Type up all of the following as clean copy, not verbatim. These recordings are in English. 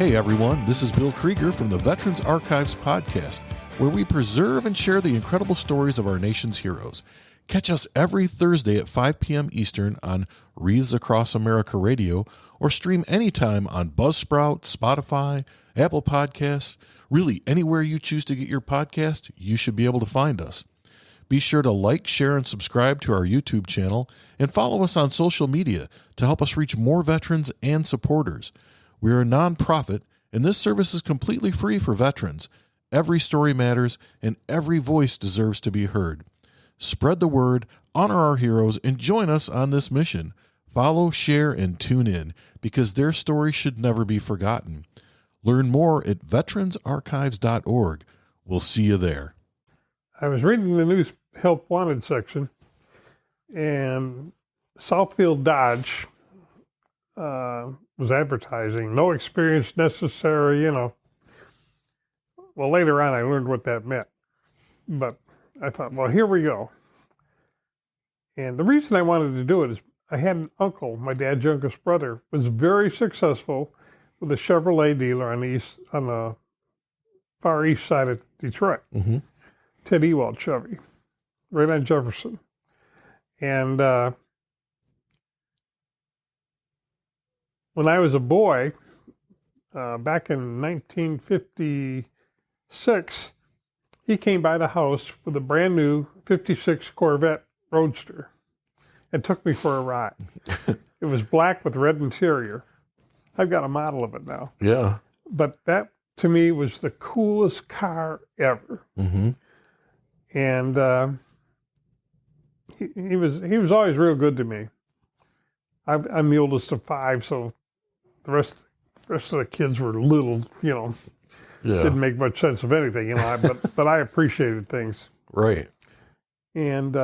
Hey everyone, this is Bill Krieger from the Veterans Archives podcast, where we preserve and share the incredible stories of our nation's heroes. Catch us every Thursday at 5 p.m. Eastern on Wreaths Across America Radio, or stream anytime on Buzzsprout, Spotify, Apple Podcasts. Really, anywhere you choose to get your podcast, you should be able to find us. Be sure to like, share, and subscribe to our YouTube channel, and follow us on social media to help us reach more veterans and supporters. We are a nonprofit, and this service is completely free for veterans. Every story matters, and every voice deserves to be heard. Spread the word, honor our heroes, and join us on this mission. Follow, share, and tune in, because their story should never be forgotten. Learn more at veteransarchives.org. We'll see you there. I was reading the news Help Wanted section, and Southfield Dodge was advertising, no experience necessary, Well, later on I learned what that meant. But I thought, well, here we go. And the reason I wanted to do it is I had an uncle, my dad's youngest brother, was very successful with a Chevrolet dealer on the far east side of Detroit. Mm-hmm. Ted Ewald Chevy, right on Jefferson. And when I was a boy, back in 1956, he came by the house with a brand new 56 Corvette Roadster and took me for a ride. It was black with red interior. I've got a model of it now. Yeah. But that, to me, was the coolest car ever. Mm-hmm. And he was always real good to me. I'm the oldest of five, so the rest of the kids were little, didn't make much sense of anything, but I appreciated things. Right. And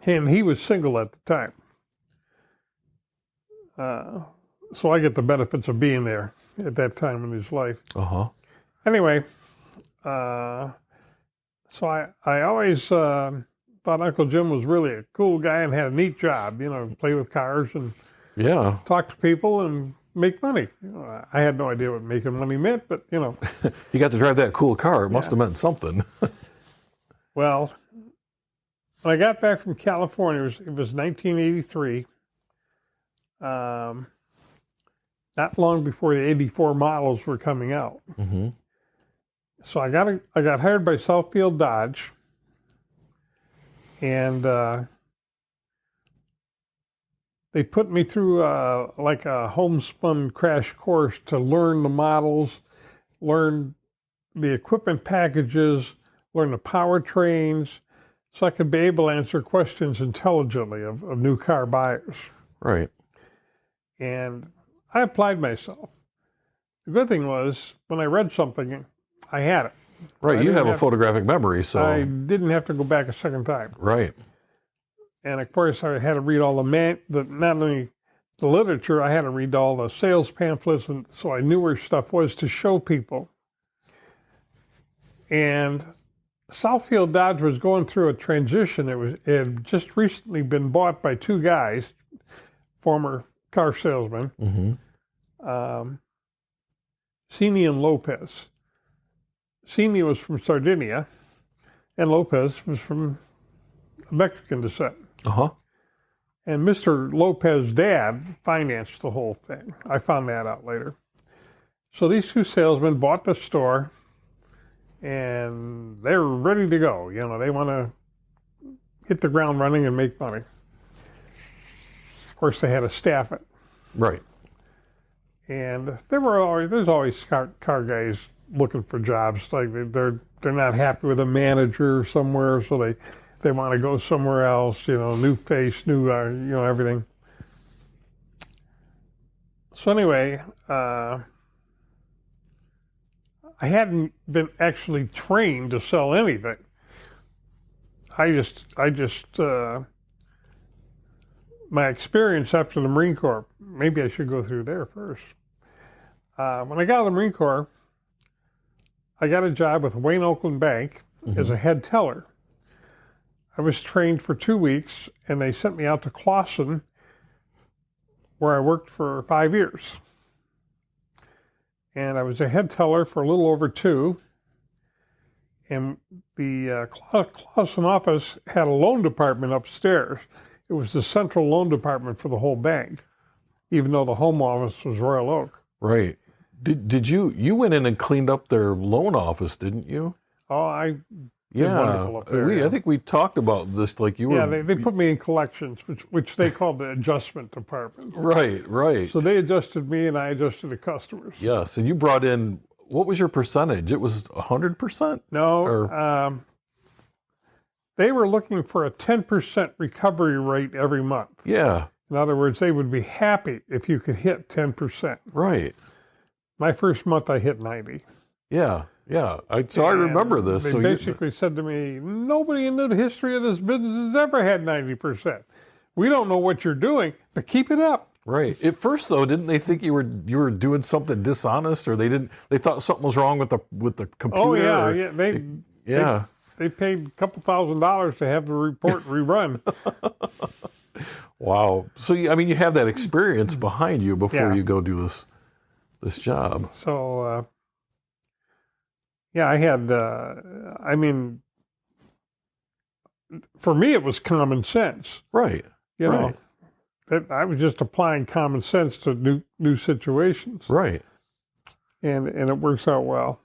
he was single at the time. So I get the benefits of being there at that time in his life. Uh-huh. Anyway, so I always thought Uncle Jim was really a cool guy and had a neat job, play with cars and talk to people and make money. I had no idea what making money meant, but You got to drive that cool car. It must have meant something. Well, when I got back from California, it was 1983. Not long before the 84 models were coming out. Mm-hmm. So I got hired by Southfield Dodge, and they put me through like a homespun crash course to learn the models, learn the equipment packages, learn the powertrains, so I could be able to answer questions intelligently of new car buyers. Right. And I applied myself. The good thing was, when I read something, I had it. Right, you have a photographic memory, so... I didn't have to go back a second time. Right. And of course, I had to read all not only the literature, I had to read all the sales pamphlets, and so I knew where stuff was to show people. And Southfield Dodge was going through a transition. It had just recently been bought by two guys, former car salesmen, Cini and Lopez. Cini was from Sardinia, and Lopez was from Mexican descent. Uh-huh. And Mr. Lopez's dad financed the whole thing. I found that out later. So these two salesmen bought the store, and they're ready to go. They want to hit the ground running and make money. Of course, they had to staff it. Right. And there's always car guys looking for jobs. Like they're not happy with a manager somewhere, so they want to go somewhere else. New face, new everything. So anyway, I hadn't been actually trained to sell anything. I just my experience after the Marine Corps, maybe I should go through there first. When I got out of the Marine Corps, I got a job with Wayne Oakland Bank as a head teller. I was trained for 2 weeks, and they sent me out to Clawson, where I worked for 5 years. and I was a head teller for a little over 2. And the Clausen office had a loan department upstairs. It was the central loan department for the whole bank, even though the home office was Royal Oak. Right. Did you went in and cleaned up their loan office, didn't you? Oh, I did wonderful up there. I think we talked about this, like you were. Yeah, they put me in collections, which they called the adjustment department. Right. So they adjusted me and I adjusted the customers. Yes, and you brought in, what was your percentage? It was 100%? No, they were looking for a 10% recovery rate every month. Yeah. In other words, they would be happy if you could hit 10%. Right. My first month, I hit 90. Yeah. I remember this. They basically said to me, nobody in the history of this business has ever had 90%. We don't know what you're doing, but keep it up. Right. At first, though, didn't they think you were doing something dishonest, or they thought something was wrong with the computer? Oh yeah. They paid a couple $1,000s to have the report rerun. Wow. So you have that experience behind you before you go do this job. So I had. For me, it was common sense. Right. You know, that I was just applying common sense to new situations. Right. And it works out well.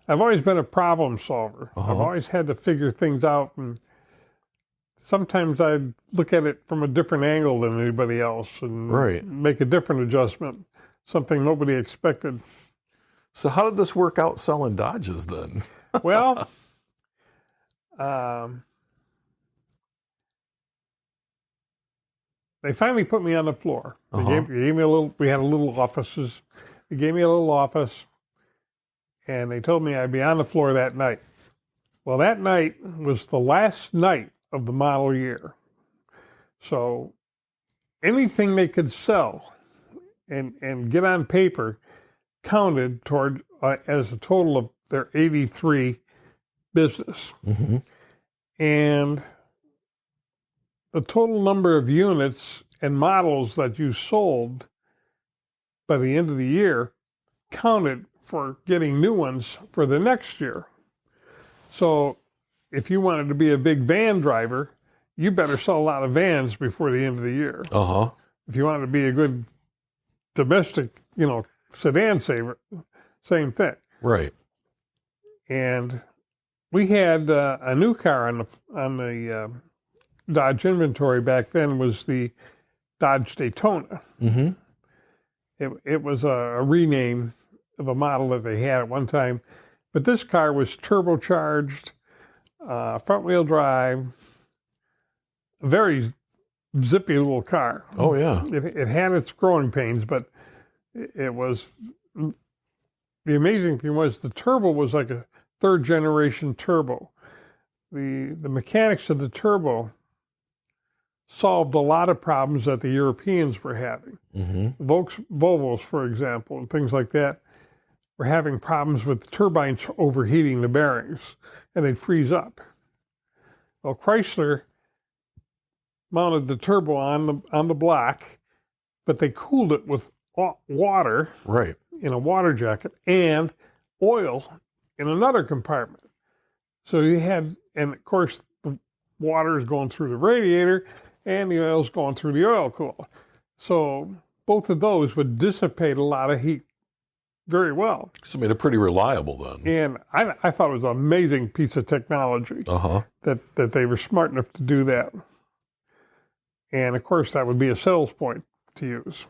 I've always been a problem solver. I've always had to figure things out, and sometimes I'd look at it from a different angle than anybody else and make a different adjustment, something nobody expected. So how did this work out selling Dodges then? Well, they finally put me on the floor. They gave me a little, we had a little offices. They gave me a little office, and they told me I'd be on the floor that night. Well, that night was the last night of the model year. So anything they could sell and get on paper counted toward as a total of their 83 business. Mm-hmm. And the total number of units and models that you sold by the end of the year counted for getting new ones for the next year. So if you wanted to be a big van driver, you better sell a lot of vans before the end of the year. If you wanted to be a good domestic, sedan saver, same thing. Right. And we had a new car on the Dodge inventory back then was the Dodge Daytona. Mm-hmm. It was a rename of a model that they had at one time, but this car was turbocharged, front wheel drive, a very zippy little car. Oh yeah. It had its growing pains, but it was, the amazing thing was the turbo was like a third generation turbo. The mechanics of the turbo solved a lot of problems that the Europeans were having. Mm-hmm. Volvos, for example, and things like that, were having problems with the turbines overheating the bearings, and they'd freeze up. Well, Chrysler mounted the turbo on the block, but they cooled it with water in a water jacket and oil in another compartment. So you had, and of course, the water is going through the radiator and the oil is going through the oil cooler. So both of those would dissipate a lot of heat very well. So it made it pretty reliable then. And I thought it was an amazing piece of technology that they were smart enough to do that. And of course, that would be a sales point to use.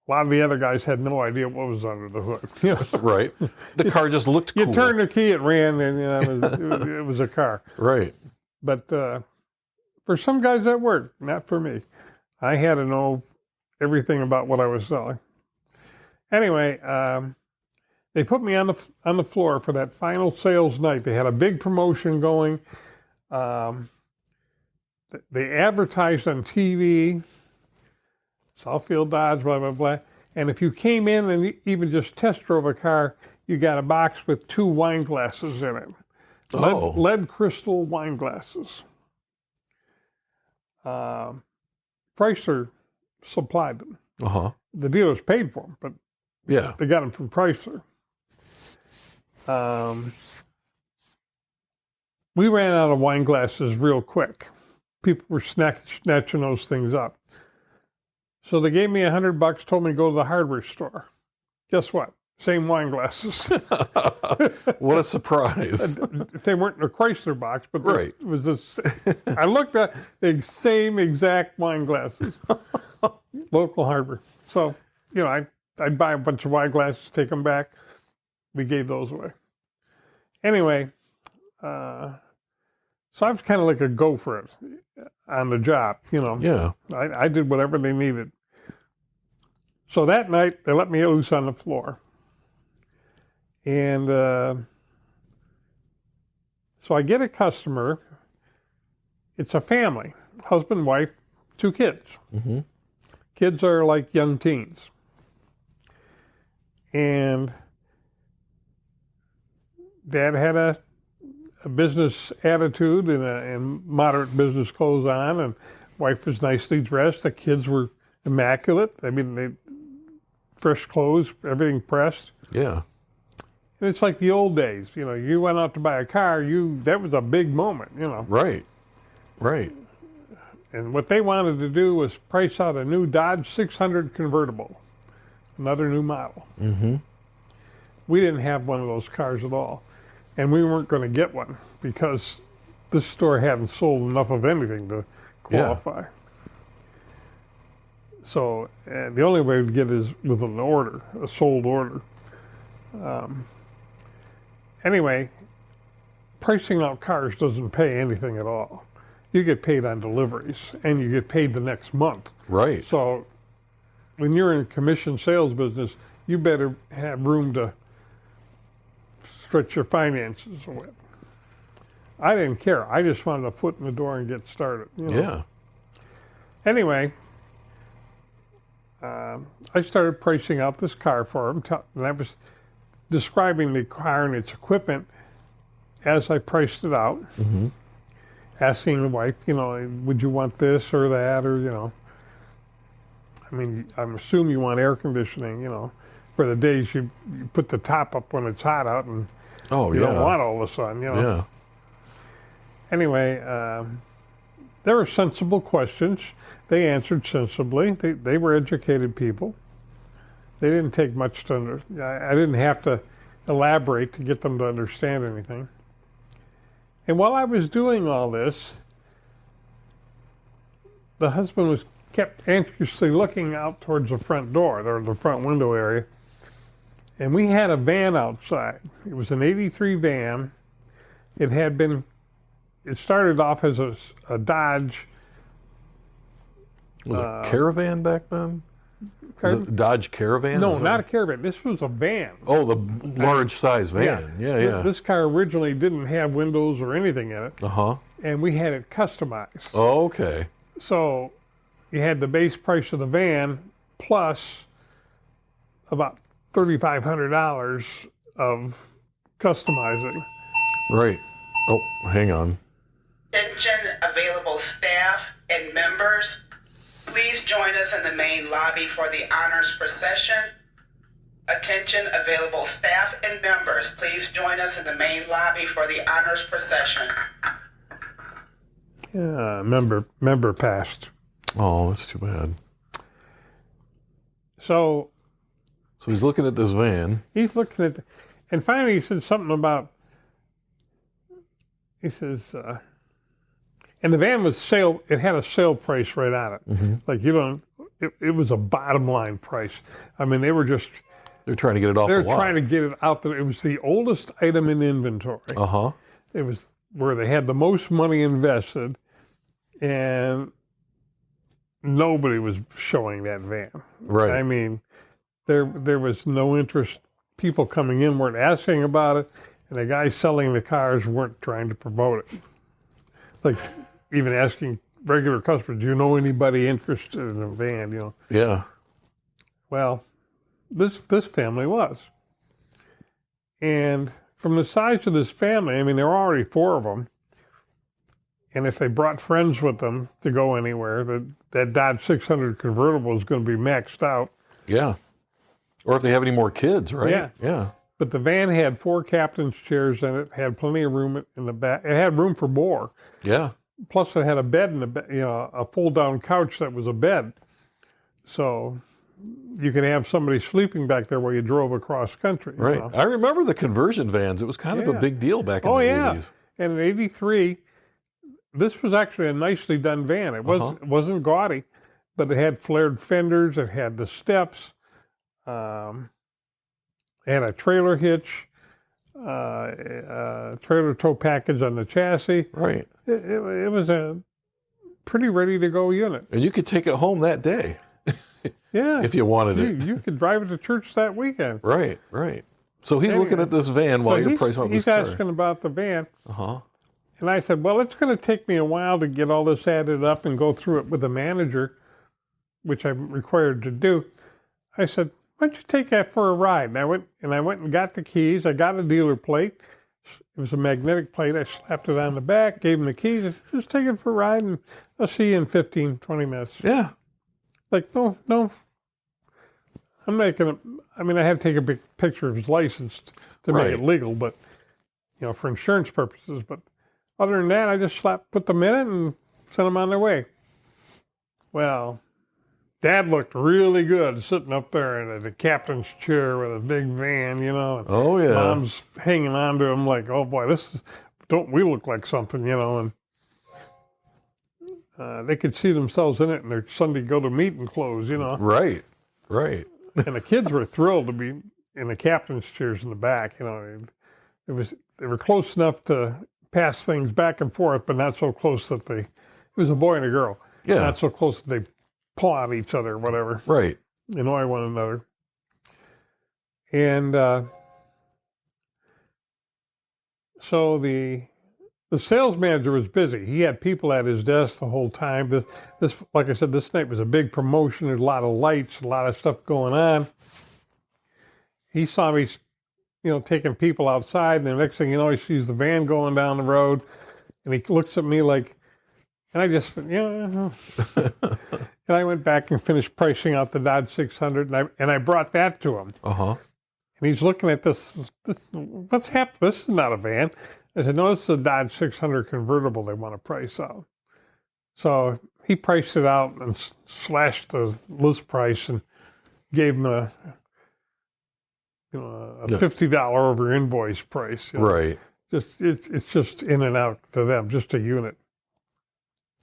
A lot of the other guys had no idea what was under the hood. Right. The car just looked cool. You turned the key, it ran, and it was a car. Right. But for some guys that worked, not for me. I had to know everything about what I was selling. Anyway, they put me on the floor for that final sales night. They had a big promotion going. They advertised on TV, Southfield Dodge, blah, blah, blah. And if you came in and even just test drove a car, you got a box with 2 wine glasses in it. Lead crystal wine glasses. Chrysler supplied them. The dealers paid for them, but Yeah. they got them from Chrysler. We ran out of wine glasses real quick. People were snatching those things up. So they gave me $100, told me to go to the hardware store. Guess what? Same wine glasses. What a surprise. They weren't in a Chrysler box, but Right. it was this. I looked at the same exact wine glasses. Local hardware. So, I'd buy a bunch of wine glasses, take them back. We gave those away. Anyway, so I was kind of like a go for it on the job, Yeah. I did whatever they needed. So that night, they let me loose on the floor. And so I get a customer. It's a family, husband, wife, 2 kids. Mm-hmm. Kids are like young teens. And Dad had a business attitude and moderate business clothes on, and wife was nicely dressed. The kids were immaculate. I mean, they fresh clothes, everything pressed. Yeah. And it's like the old days. You went out to buy a car. That was a big moment. Right. Right. And what they wanted to do was price out a new Dodge 600 convertible, another new model. Mm-hmm. We didn't have one of those cars at all. And we weren't going to get one because this store hadn't sold enough of anything to qualify. So the only way to get it is with an order, a sold order. Anyway, pricing out cars doesn't pay anything at all. You get paid on deliveries, and you get paid the next month. Right. So when you're in commission sales business, you better have room to stretch your finances with. I didn't care. I just wanted a foot in the door and get started. Yeah. Anyway, I started pricing out this car for him, and I was describing the car and its equipment as I priced it out. Mm-hmm. Asking the wife, would you want this or that, or, I mean, I'm assuming you want air conditioning, for the days you put the top up when it's hot out and you don't want all the sun, Yeah. Anyway, there were sensible questions. They answered sensibly. They were educated people. They didn't take much to I didn't have to elaborate to get them to understand anything. And while I was doing all this, the husband kept anxiously looking out towards the front door, or the front window area. And we had a van outside. It was an 83 van. It started off as a Dodge. Was it Caravan back then? Was it Dodge Caravan? No, not a Caravan. This was a van. Oh, the large size van. Yeah. This car originally didn't have windows or anything in it. Uh-huh. And we had it customized. Oh, okay. So you had the base price of the van plus about $3,500 of customizing. Right. Oh, hang on. Attention available staff and members. Please join us in the main lobby for the honors procession. Attention available staff and members. Please join us in the main lobby for the honors procession. Yeah, member passed. Oh, that's too bad. So he's looking at this van. he's looking at, and finally he said something about, he says, and the van was it had a sale price right on it. Mm-hmm. Like it was a bottom line price. I mean, They're trying to get it off the lot. they're trying to get it out there. It was the oldest item in inventory. Uh-huh. It was where they had the most money invested, and nobody was showing that van. Right. I mean, there was no interest. People coming in weren't asking about it, and the guys selling the cars weren't trying to promote it. Like even asking regular customers, do you know anybody interested in a van? Yeah. Well, this family was. And from the size of this family, I mean, there were already 4 of them. And if they brought friends with them to go anywhere, that Dodge 600 convertible is going to be maxed out. Yeah. Or if they have any more kids, right? Yeah. Yeah. But the van had 4 captain's chairs in it, had plenty of room in the back. It had room for more. Yeah. Plus, it had a bed in the a fold-down couch that was a bed. So you could have somebody sleeping back there while you drove across country. Right. You know? I remember the conversion vans. It was kind of a big deal back in the 80s. And in '83, this was actually a nicely done van. It wasn't gaudy, but it had flared fenders. It had the steps. It had a trailer hitch, a trailer tow package on the chassis. Right. It was a pretty ready to go unit. And you could take it home that day. Yeah. If you wanted it. You could drive it to church that weekend. Right, right. So he's looking at this van while you're pricing out this car. He's asking about the van. Uh-huh. And I said, well, it's going to take me a while to get all this added up and go through it with the manager, which I'm required to do. I said, why don't you take that for a ride? And I went and got the keys. I got a dealer plate. It was a magnetic plate. I slapped it on the back, gave him the keys. I said, just take it for a ride, and I'll see you in 15, 20 minutes. Yeah. Like, no. I'm not going to, I had to take a big picture of his license to make it legal, but, for insurance purposes. But other than that, I just put them in it and sent them on their way. Well, Dad looked really good sitting up there in the captain's chair with a big van, And Oh, yeah. Mom's hanging on to him like, oh, boy, don't we look like something, And they could see themselves in it in their Sunday go-to-meeting clothes, Right, right. And the kids were thrilled to be in the captain's chairs in the back, They were close enough to pass things back and forth, but not so close that it was a boy and a girl. Yeah. Not so close that they pull out each other or whatever. Right. Annoy one another. And so the sales manager was busy. He had people at his desk the whole time. This, like I said, this night was a big promotion. There's a lot of lights, a lot of stuff going on. He saw me, taking people outside, and the next thing you know, he sees the van going down the road, and he looks at me like, and I just, and I went back and finished pricing out the Dodge 600, and I brought that to him. Uh-huh. And he's looking at this what's happening? This is not a van. I said, no, this is a Dodge 600 convertible they want to price out. So he priced it out and slashed the list price and gave him a $50 over invoice price. Right. It's just in and out to them, just a unit.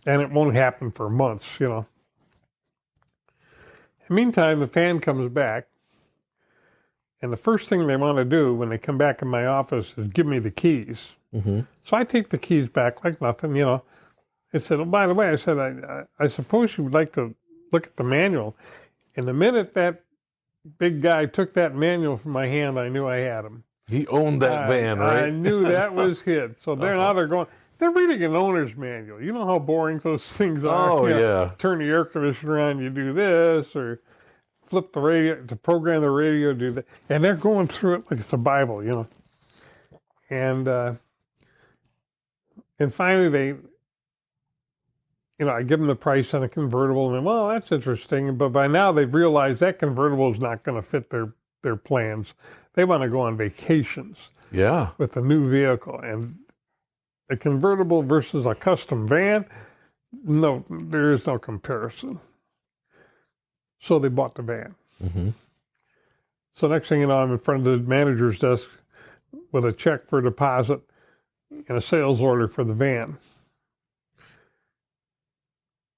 And it won't happen for months, In the meantime, the fan comes back. And the first thing they want to do when they come back in my office is give me the keys. Mm-hmm. So I take the keys back like nothing, I said, oh, by the way, I said, I suppose you would like to look at the manual. And the minute that big guy took that manual from my hand, I knew I had him. He owned that van, right? I knew that was his. So now they're reading an owner's manual. You know how boring those things are. Oh, yeah. Turn the air conditioner on, you do this, or flip the radio, to program the radio, do that. And they're going through it like it's a Bible, And finally I give them the price on a convertible, and well, that's interesting. But by now they've realized that convertible is not going to fit their plans. They want to go on vacations. Yeah. With a new vehicle. And a convertible versus a custom van, no, there is no comparison. So they bought the van. Mm-hmm. So next thing you know, I'm in front of the manager's desk with a check for deposit and a sales order for the van.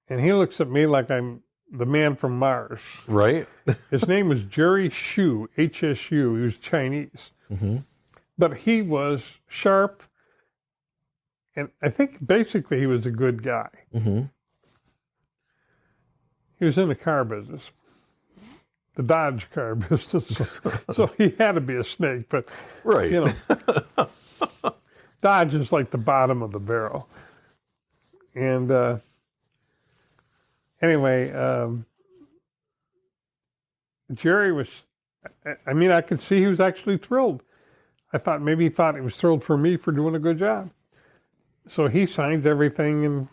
And he looks at me like I'm the man from Mars. Right. His name was Jerry Shu, HSU. He was Chinese. Mm-hmm. But he was sharp, and I think basically he was a good guy. Mm-hmm. He was in the car business, the Dodge car business. So he had to be a snake, but, right. Dodge is like the bottom of the barrel. And anyway, Jerry was, I could see he was actually thrilled. I thought maybe he thought he was thrilled for me for doing a good job. So he signs everything, and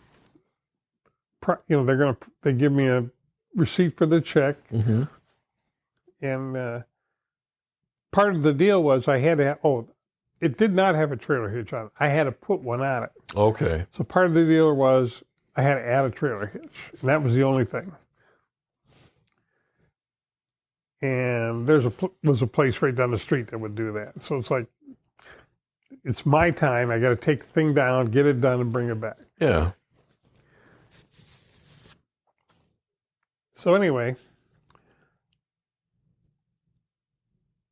they give me a receipt for the check, Mm-hmm. and part of the deal was I had to. It did not have a trailer hitch on it. I had to put one on it. Okay. So part of the deal was I had to add a trailer hitch, and that was the only thing. And was a place right down the street that would do that. So it's like, it's my time. I got to take the thing down, get it done, and bring it back. Yeah. So anyway,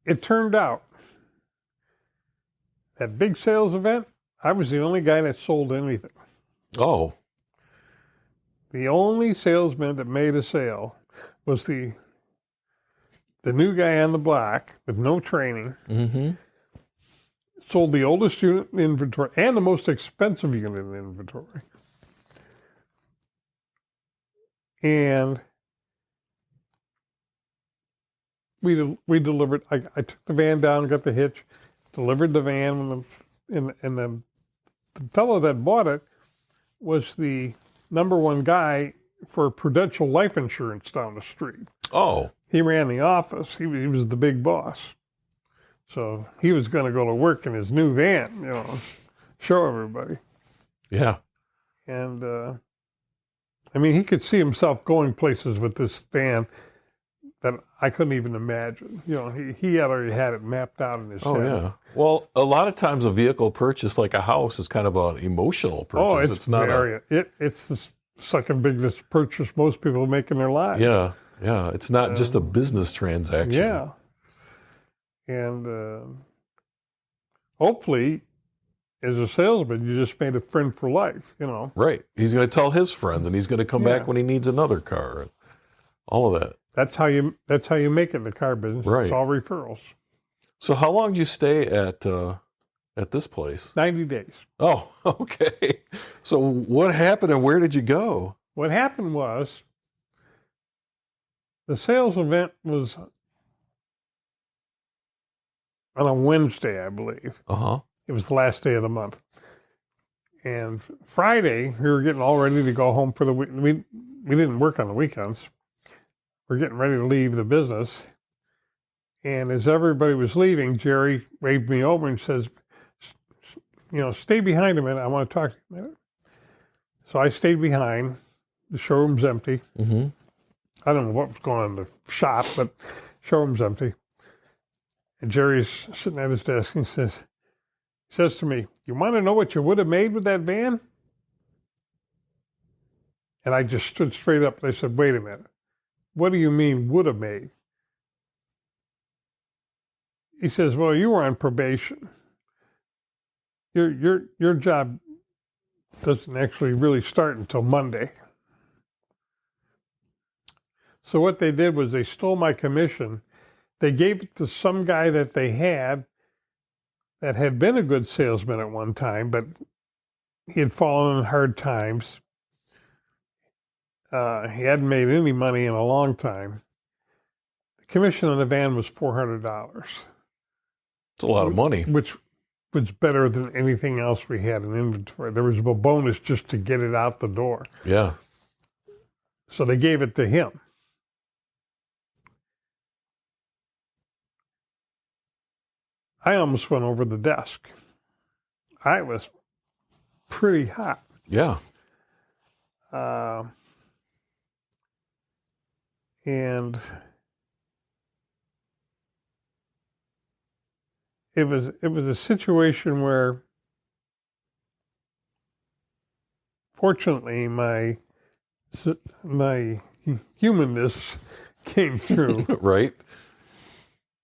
it turned out that big sales event, I was the only guy that sold anything. Oh. The only salesman that made a sale was the new guy on the block with no training. Mm-hmm. Sold the oldest unit in inventory and the most expensive unit in inventory. And we delivered. I took the van down, got the hitch, delivered the van, and the fellow that bought it was the #1 guy for Prudential Life Insurance down the street. Oh. He ran the office. He was the big boss. So he was going to go to work in his new van, show everybody. Yeah. And I mean, he could see himself going places with this van that I couldn't even imagine. He had already had it mapped out in his head. Oh, yeah. Well, a lot of times a vehicle purchase like a house is kind of an emotional purchase. Oh, it's not it's the second biggest purchase most people make in their lives. Yeah. Yeah. It's not just a business transaction. Yeah. And hopefully, as a salesman, you just made a friend for life, Right. He's going to tell his friends, and he's going to come Yeah. back when he needs another car. And all of that. That's how you make it in the car business. Right. It's all referrals. So how long did you stay at this place? 90 days. Oh, okay. So what happened and where did you go? What happened was the sales event was on a Wednesday, I believe. Uh-huh. It was the last day of the month. And Friday, we were getting all ready to go home for the week. We didn't work on the weekends. We're getting ready to leave the business. And as everybody was leaving, Jerry waved me over and says, stay behind a minute. I want to talk to you a minute. So I stayed behind. The showroom's empty. Mm-hmm. I don't know what was going on in the shop, but showroom's empty. And Jerry's sitting at his desk and says to me, "You want to know what you would have made with that van?" And I just stood straight up and I said, "Wait a minute. What do you mean would have made?" He says, "Well, you were on probation. Your job doesn't actually really start until Monday." So what they did was they stole my commission. They gave it to some guy that they had that had been a good salesman at one time, but he had fallen on hard times. He hadn't made any money in a long time. The commission on the van was $400. It's a lot of money. Which was better than anything else we had in inventory. There was a bonus just to get it out the door. Yeah. So they gave it to him. I almost went over the desk. I was pretty hot. Yeah. And it was a situation where, fortunately, my humanness came through. Right.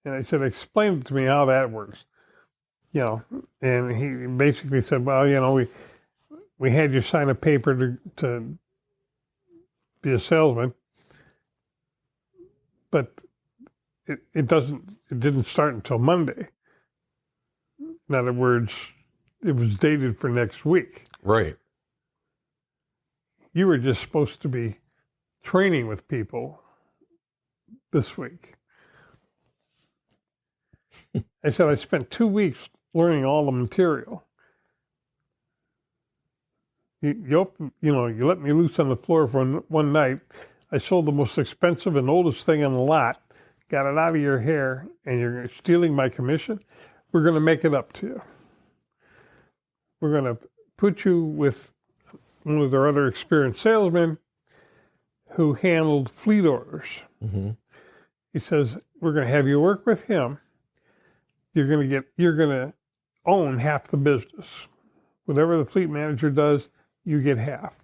And I said, "Explain to me how that works." And he basically said, "Well, we had you sign a paper to be a salesman, but it didn't start until Monday. In other words, it was dated for next week. Right. You were just supposed to be training with people this week." I said, "I spent 2 weeks learning all the material. you let me loose on the floor for one night. I sold the most expensive and oldest thing on the lot, got it out of your hair, and you're stealing my commission. We're going to make it up to you. We're going to put you with one of their other experienced salesmen who handled fleet orders. Mm-hmm. He says, we're going to have you work with him. You're going to own half the business. Whatever the fleet manager does, you get half.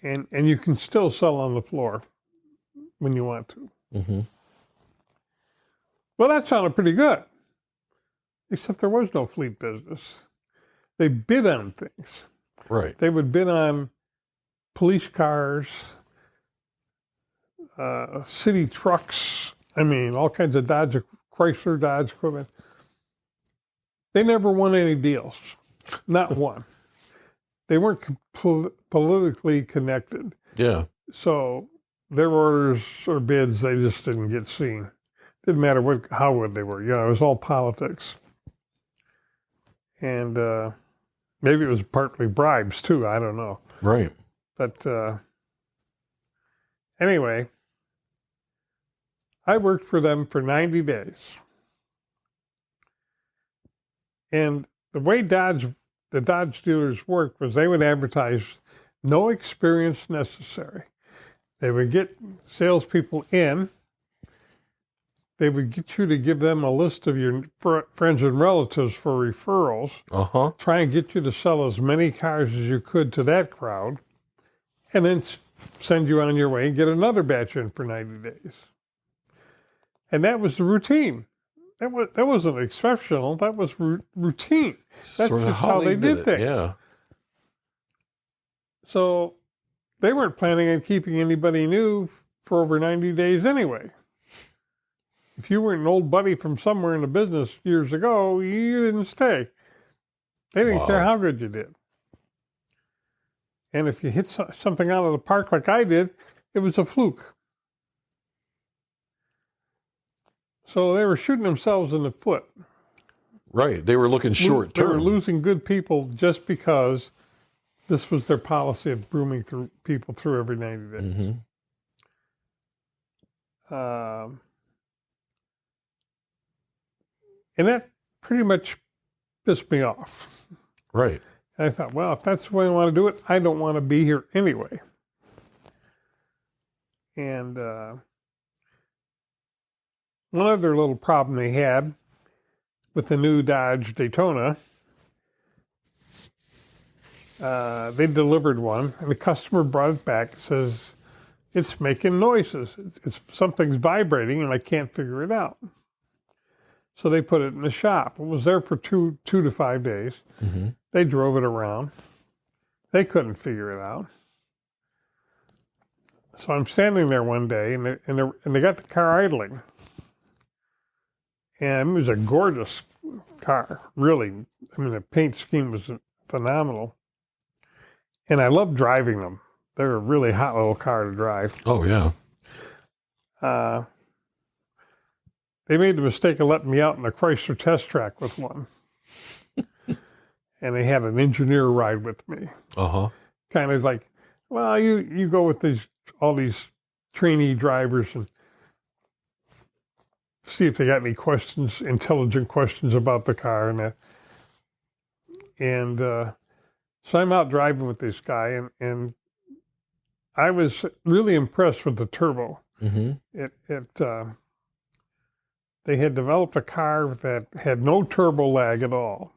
And you can still sell on the floor when you want to. Mm-hmm. Well, that sounded pretty good. Except there was no fleet business. They bid on things. Right. They would bid on police cars, city trucks, all kinds of Chrysler Dodge equipment. They never won any deals, not one. They weren't politically connected. Yeah. So their orders or bids, they just didn't get seen. Didn't matter how good they were. It was all politics. And maybe it was partly bribes too, I don't know. Right. But anyway, I worked for them for 90 days. And the way the Dodge dealers worked was they would advertise no experience necessary. They would get salespeople in. They would get you to give them a list of your friends and relatives for referrals. Uh-huh. Try and get you to sell as many cars as you could to that crowd. And then send you on your way and get another batch in for 90 days. And that was the routine. That wasn't exceptional. That was routine. That's sort of just how they did things. Yeah. So they weren't planning on keeping anybody new for over 90 days anyway. If you weren't an old buddy from somewhere in the business years ago, you didn't stay. They didn't care how good you did. And if you hit something out of the park like I did, it was a fluke. So they were shooting themselves in the foot. Right. They were looking short term. They were losing good people just because this was their policy of brooming people through every 90 days. Mm-hmm. And that pretty much pissed me off. Right. And I thought, well, if that's the way I want to do it, I don't want to be here anyway. And one other little problem they had with the new Dodge Daytona, they delivered one, and the customer brought it back and says, it's making noises. Something's vibrating, and I can't figure it out. So they put it in the shop. It was there for two to 5 days. Mm-hmm. They drove it around. They couldn't figure it out. So I'm standing there one day, and they got the car idling. And it was a gorgeous car, really. The paint scheme was phenomenal. And I love driving them. They're a really hot little car to drive. Oh, yeah. They made the mistake of letting me out in a Chrysler test track with one. And they had an engineer ride with me. Uh-huh. Kind of like, well, you go with all these trainee drivers and see if they got any questions, intelligent questions about the car and that. And so I'm out driving with this guy, and I was really impressed with the turbo. Mm-hmm. They had developed a car that had no turbo lag at all.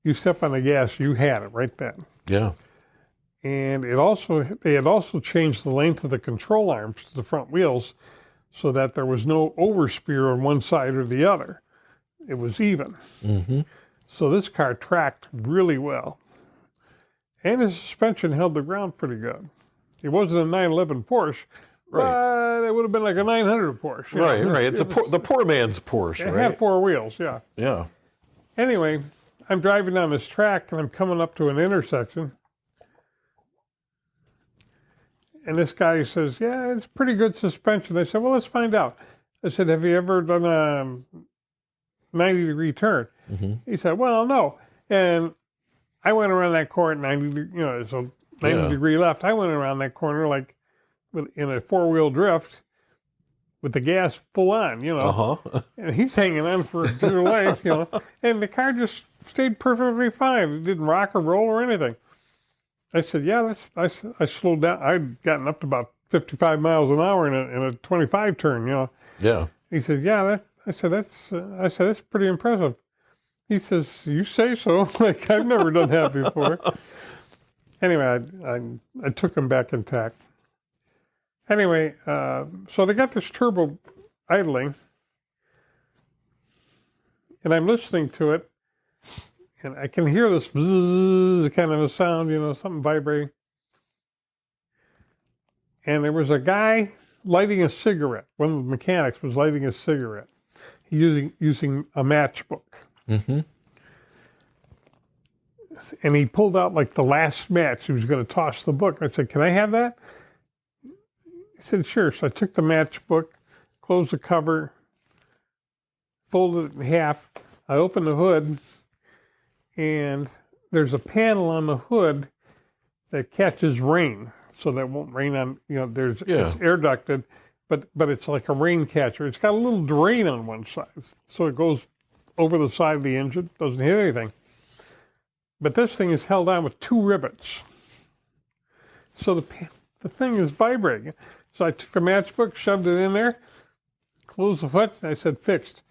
You step on the gas, you had it right then. Yeah. And they had also changed the length of the control arms to the front wheels so that there was no oversteer on one side or the other. It was even. Mm-hmm. So this car tracked really well. And the suspension held the ground pretty good. It wasn't a 911 Porsche, right? But it would have been like a 900 Porsche. Right. It's the poor man's Porsche, it right? It had four wheels, yeah. Yeah. Anyway, I'm driving down this track, and I'm coming up to an intersection. And this guy says, yeah, it's pretty good suspension. I said, well, let's find out. I said, have you ever done a 90-degree turn? Mm-hmm. He said, well, no. And I went around that corner at 90, so 90 degree left. I went around that corner like in a 4-wheel drift with the gas full on, and he's hanging on for dear life, and the car just stayed perfectly fine. It didn't rock or roll or anything. I said, yeah, I slowed down. I'd gotten up to about 55 miles an hour in a 25 turn, Yeah. He said, yeah, that's pretty impressive. He says, you say so. Like, I've never done that before. Anyway, I took him back intact. Anyway, so they got this turbo idling, and I'm listening to it, and I can hear this bzzz kind of a sound, something vibrating. And there was a guy lighting a cigarette. One of the mechanics was lighting a cigarette using a matchbook. Mm-hmm. And he pulled out like the last match. He was going to toss the book. I said, can I have that? He said, sure. So I took the matchbook, closed the cover, folded it in half. I opened the hood, and there's a panel on the hood that catches rain, so that won't rain on, it's air ducted, but it's like a rain catcher. It's got a little drain on one side, so it goes over the side of the engine, doesn't hit anything. But this thing is held on with 2 rivets. So the thing is vibrating. So I took the matchbook, shoved it in there, closed the hood, and I said, fixed.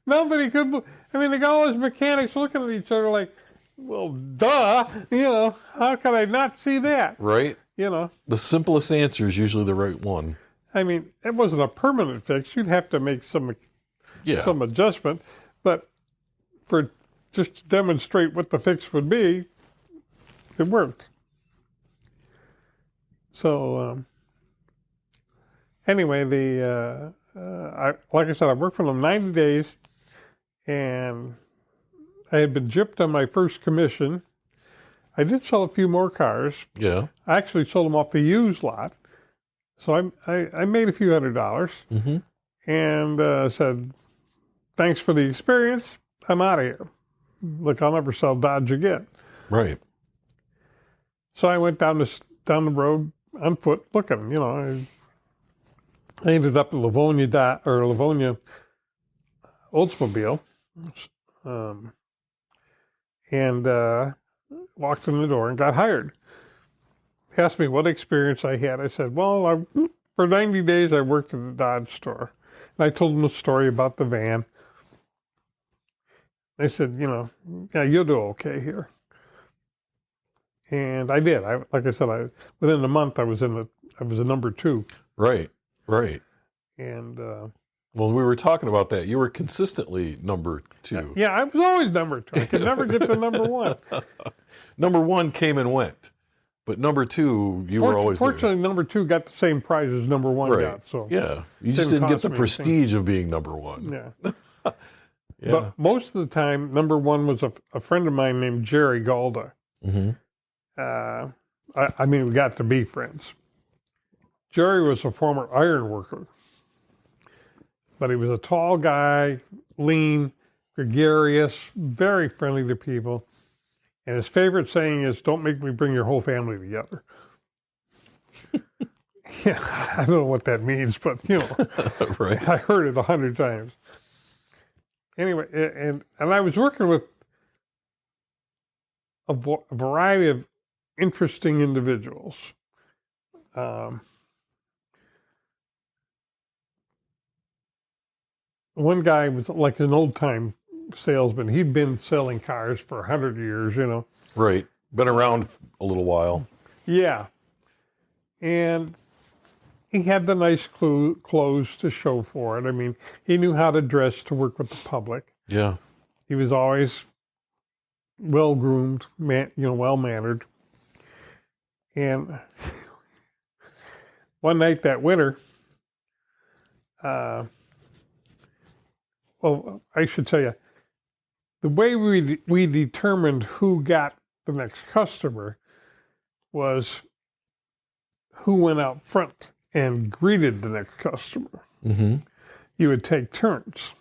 Nobody could, they got all those mechanics looking at each other like, well, duh, how could I not see that? Right. The simplest answer is usually the right one. It wasn't a permanent fix. You'd have to make some adjustment, but for just to demonstrate what the fix would be, it worked. So anyway, like I said, I worked for them 90 days, and I had been gypped on my first commission. I did sell a few more cars. Yeah. I actually sold them off the used lot. So I made a few $100s, mm-hmm. and said, thanks for the experience. I'm out of here. Look, I'll never sell Dodge again. Right. So I went down the road on foot looking, I ended up at Livonia Oldsmobile, and walked in the door and got hired. He asked me what experience I had. I said, well, for 90 days I worked at the Dodge store. And I told him the story about the van. They said, yeah, you'll do okay here. And I did. Like I said, within a month I was a number 2. Right. Right. And well, we were talking about that. You were consistently number 2. Yeah, I was always number 2. I could never get to number 1. Number 1 came and went, but number 2, you were always fortunately, there. number 2 got the same prize as number 1 right. got. So yeah, you just didn't get the prestige of being number 1. Yeah. Yeah. But most of the time, number 1 was a friend of mine named Jerry Galda. Mm-hmm. We got to be friends. Jerry was a former iron worker, but he was a tall guy, lean, gregarious, very friendly to people. And his favorite saying is, don't make me bring your whole family together. Yeah, I don't know what that means, but, right. I heard it 100 times. Anyway, and I was working with a variety of interesting individuals. One guy was like an old-time salesman. He'd been selling cars for 100 years, Right. Been around a little while. Yeah. And he had the nice clothes to show for it. He knew how to dress to work with the public. Yeah. He was always well-groomed, well-mannered. And one night that winter, I should tell you, the way we determined who got the next customer was who went out front and greeted the next customer. Mm-hmm. You would take turns.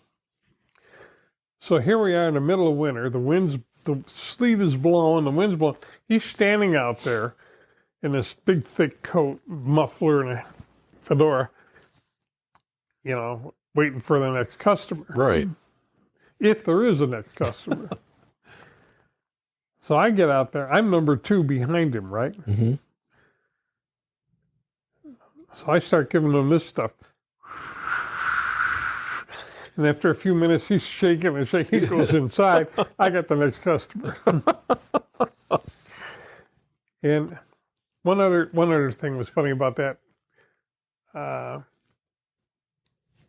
So here we are in the middle of winter. The sleet is blowing, the wind's blowing. He's standing out there in this big, thick coat, muffler, and a fedora, waiting for the next customer. Right. If there is a next customer. So I get out there. I'm number 2 behind him, right? Mm-hmm. So I start giving him this stuff. And after a few minutes, he's shaking and shaking. He goes inside. I got the next customer. And one other thing was funny about that.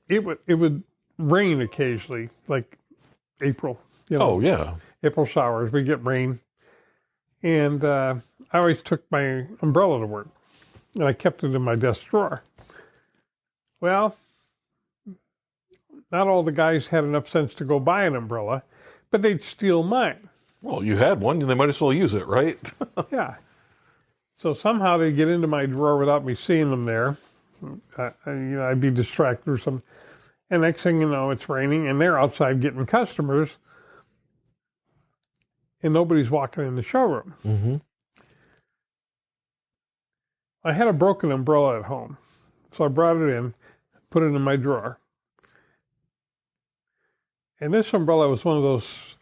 It would rain occasionally, like April. Oh, yeah. April showers. We get rain. And I always took my umbrella to work. And I kept it in my desk drawer. Well, not all the guys had enough sense to go buy an umbrella, but they'd steal mine. Well, you had one, and they might as well use it, right? Yeah. So somehow they'd get into my drawer without me seeing them there. I'd be distracted or something. And next thing you know, it's raining, and they're outside getting customers, and nobody's walking in the showroom. Mm-hmm. I had a broken umbrella at home, so I brought it in, put it in my drawer. And this umbrella was one of those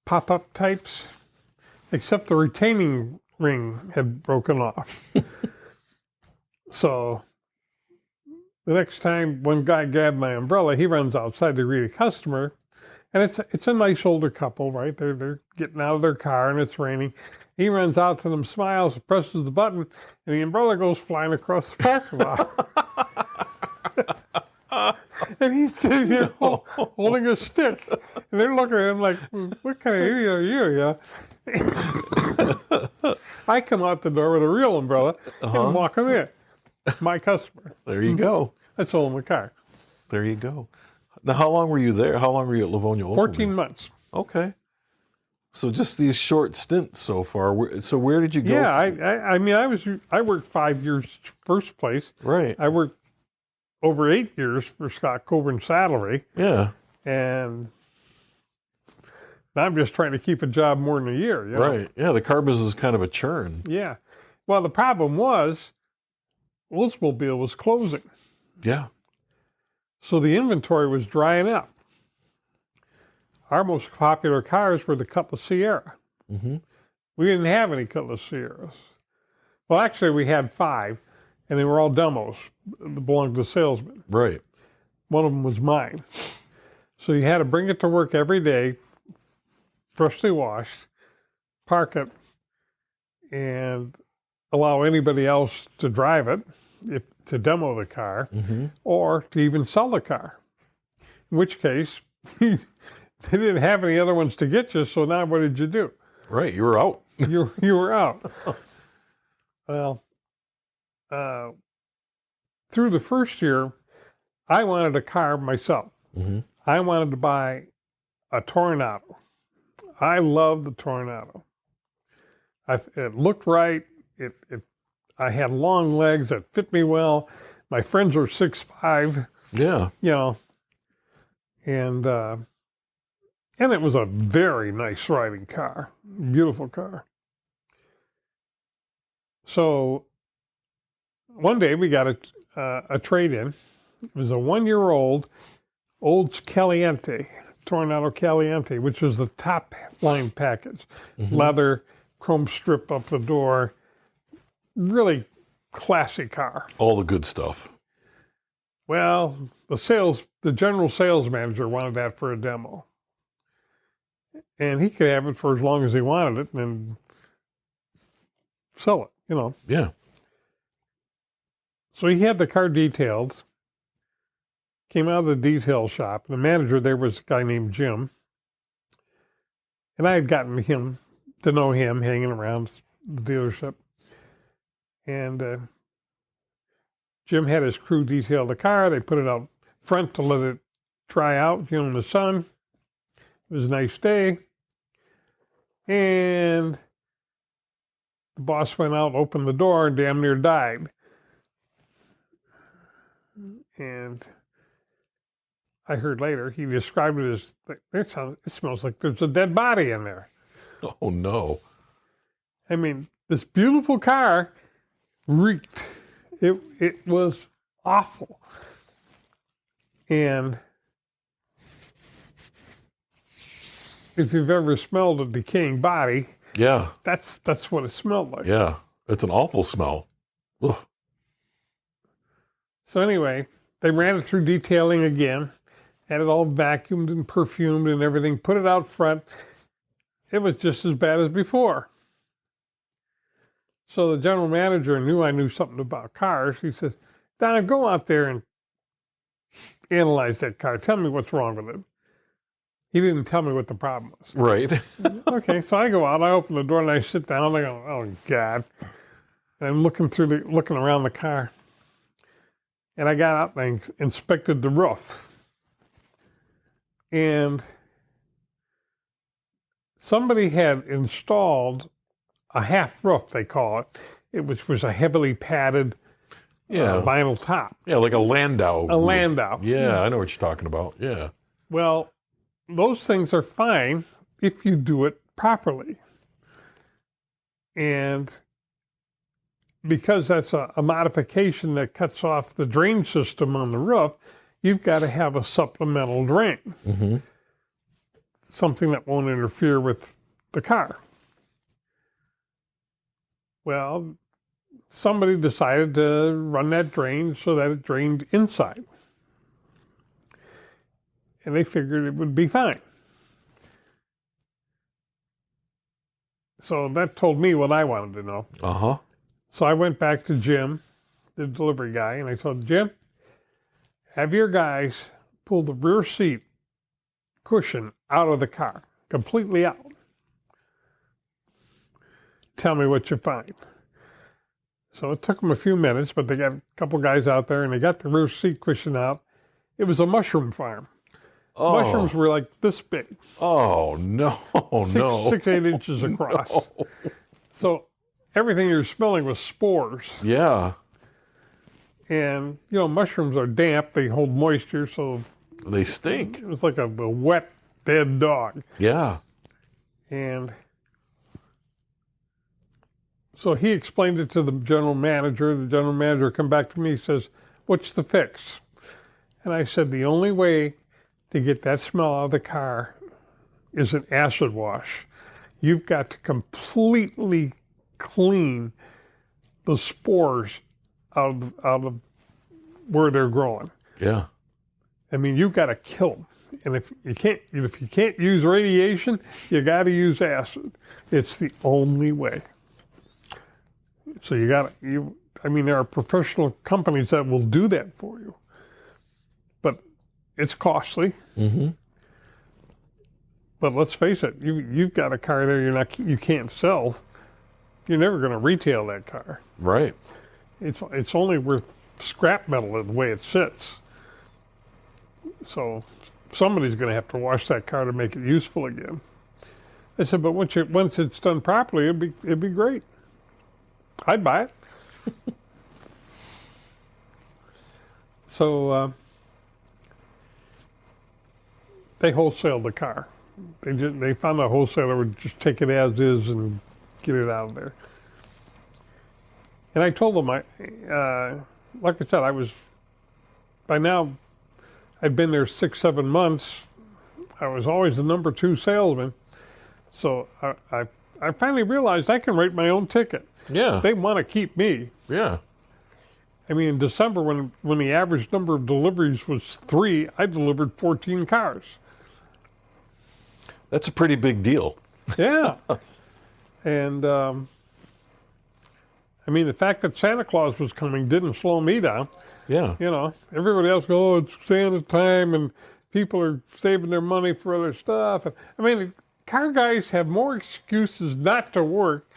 pop-up types, except the retaining ring had broken off. So the next time one guy grabbed my umbrella, he runs outside to greet a customer, and it's a nice older couple, right? They're getting out of their car and it's raining. He runs out to them, smiles, presses the button, and the umbrella goes flying across the parking lot. And he's sitting here holding a stick, and they're looking at him like, "What kind of idiot are you?" Yeah. I come out the door with a real umbrella and walk him in. My customer. There you go. I sold him a car. There you go. Now, how long were you there? How long were you at Livonia? 14 months. Okay. So just these short stints so far. So where did you go? Yeah, I worked 5 years first place. Right. I worked over 8 years for Scott Coburn Saddlery. Yeah. And now I'm just trying to keep a job more than a year. You know? Right. Yeah, the car business is kind of a churn. Yeah. Well, the problem was Oldsmobile was closing. Yeah. So the inventory was drying up. Our most popular cars were the Cutlass Sierra. Mm-hmm. We didn't have any Cutlass Sierras. Well, actually, we had 5, and they were all demos that belonged to salesmen. Right. One of them was mine. So you had to bring it to work every day, freshly washed, park it, and allow anybody else to drive it, to demo the car, or to even sell the car. In which case, they didn't have any other ones to get you, so now what did you do? Right, you were out. You were out. Well, through the first year, I wanted a car myself. Mm-hmm. I wanted to buy a Tornado. I loved the Tornado. It looked right. I had long legs that fit me well. My friends were 6'5". Yeah. You know, and it was a very nice riding car, beautiful car. So one day we got a trade-in. It was a 1-year-old Olds Caliente, Tornado Caliente, which was the top line package. Mm-hmm. Leather, chrome strip up the door. Really classy car. All the good stuff. Well, the general sales manager wanted that for a demo. And he could have it for as long as he wanted it and then sell it, you know. Yeah. So he had the car detailed, came out of the detail shop, and the manager there was a guy named Jim. And I had gotten to know him hanging around the dealership. And Jim had his crew detail the car. They put it out front to let it dry out, in the sun. It was a nice day. And the boss went out, opened the door, and damn near died. And I heard later, he described it as, it smells like there's a dead body in there. Oh, no. I mean, this beautiful car reeked. It was awful. And if you've ever smelled a decaying body, Yeah. that's what it smelled like. Yeah. It's an awful smell. Ugh. So anyway, they ran it through detailing again, had it all vacuumed and perfumed and everything, put it out front. It was just as bad as before. So the general manager knew I knew something about cars. He says, Donna, go out there and analyze that car. Tell me what's wrong with it. He didn't tell me what the problem was. Right. Okay, so I go out, I open the door, and I sit down. I go, oh, God. And I'm looking around the car. And I got out and I inspected the roof. And somebody had installed a half roof, they call it, which was a heavily padded vinyl top. Yeah, like a Landau. A Landau. Yeah, I know what you're talking about. Yeah. Well, those things are fine if you do it properly. And because that's a modification that cuts off the drain system on the roof, you've got to have a supplemental drain. Mm-hmm. Something that won't interfere with the car. Well, somebody decided to run that drain so that it drained inside. And they figured it would be fine. So that told me what I wanted to know. Uh-huh. So I went back to Jim, the delivery guy, and I said, Jim, have your guys pull the rear seat cushion out of the car, completely out. Tell me what you find. So it took them a few minutes, but they got a couple guys out there, and they got the rear seat cushion out. It was a mushroom farm. Oh. Mushrooms were like this big. Oh, no. No. 6, 8 inches across. No. So everything you're smelling was spores. Yeah. And, mushrooms are damp. They hold moisture, so They stink. it was like a wet, dead dog. Yeah. And so he explained it to the general manager. The general manager come back to me. He says, what's the fix? And I said, the only way to get that smell out of the car is an acid wash. You've got to completely clean the spores out of where they're growing. Yeah. I mean, you've got to kill them. And if you can't use radiation, you got to use acid. It's the only way. So there are professional companies that will do that for you. But it's costly. Mm-hmm. But let's face it, you've got a car there you can't sell. You're never going to retail that car. Right. It's only worth scrap metal the way it sits. So somebody's going to have to wash that car to make it useful again. I said, but once it's done properly, it'd be great. I'd buy it. So they wholesaled the car. They found a wholesaler would just take it as is and get it out of there. And I told them, like I said, by now, I'd been there 6, 7 months. I was always the number 2 salesman. So I finally realized I can write my own ticket. Yeah. They want to keep me. Yeah. I mean, in December, when the average number of deliveries was 3, I delivered 14 cars. That's a pretty big deal. Yeah. And, the fact that Santa Claus was coming didn't slow me down. Yeah. Everybody else goes, oh, it's Santa time, and people are saving their money for other stuff. Car guys have more excuses not to work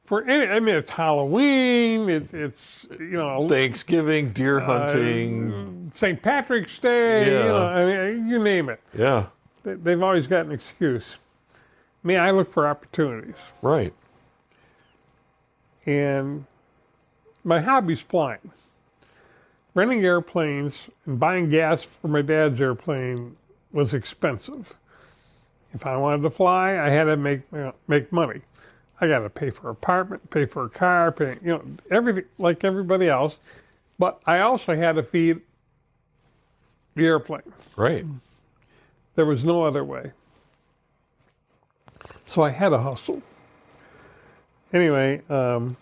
for any. It's Halloween. It's Thanksgiving, deer hunting, St. Patrick's Day. Yeah. You name it. Yeah. They've always got an excuse. I look for opportunities. Right. And my hobby's flying. renting airplanes and buying gas for my dad's airplane was expensive. If I wanted to fly, I had to make money. I got to pay for an apartment, pay for a car, pay, everything like everybody else. But I also had to feed the airplane. Right. There was no other way. So I had to hustle. Anyway, and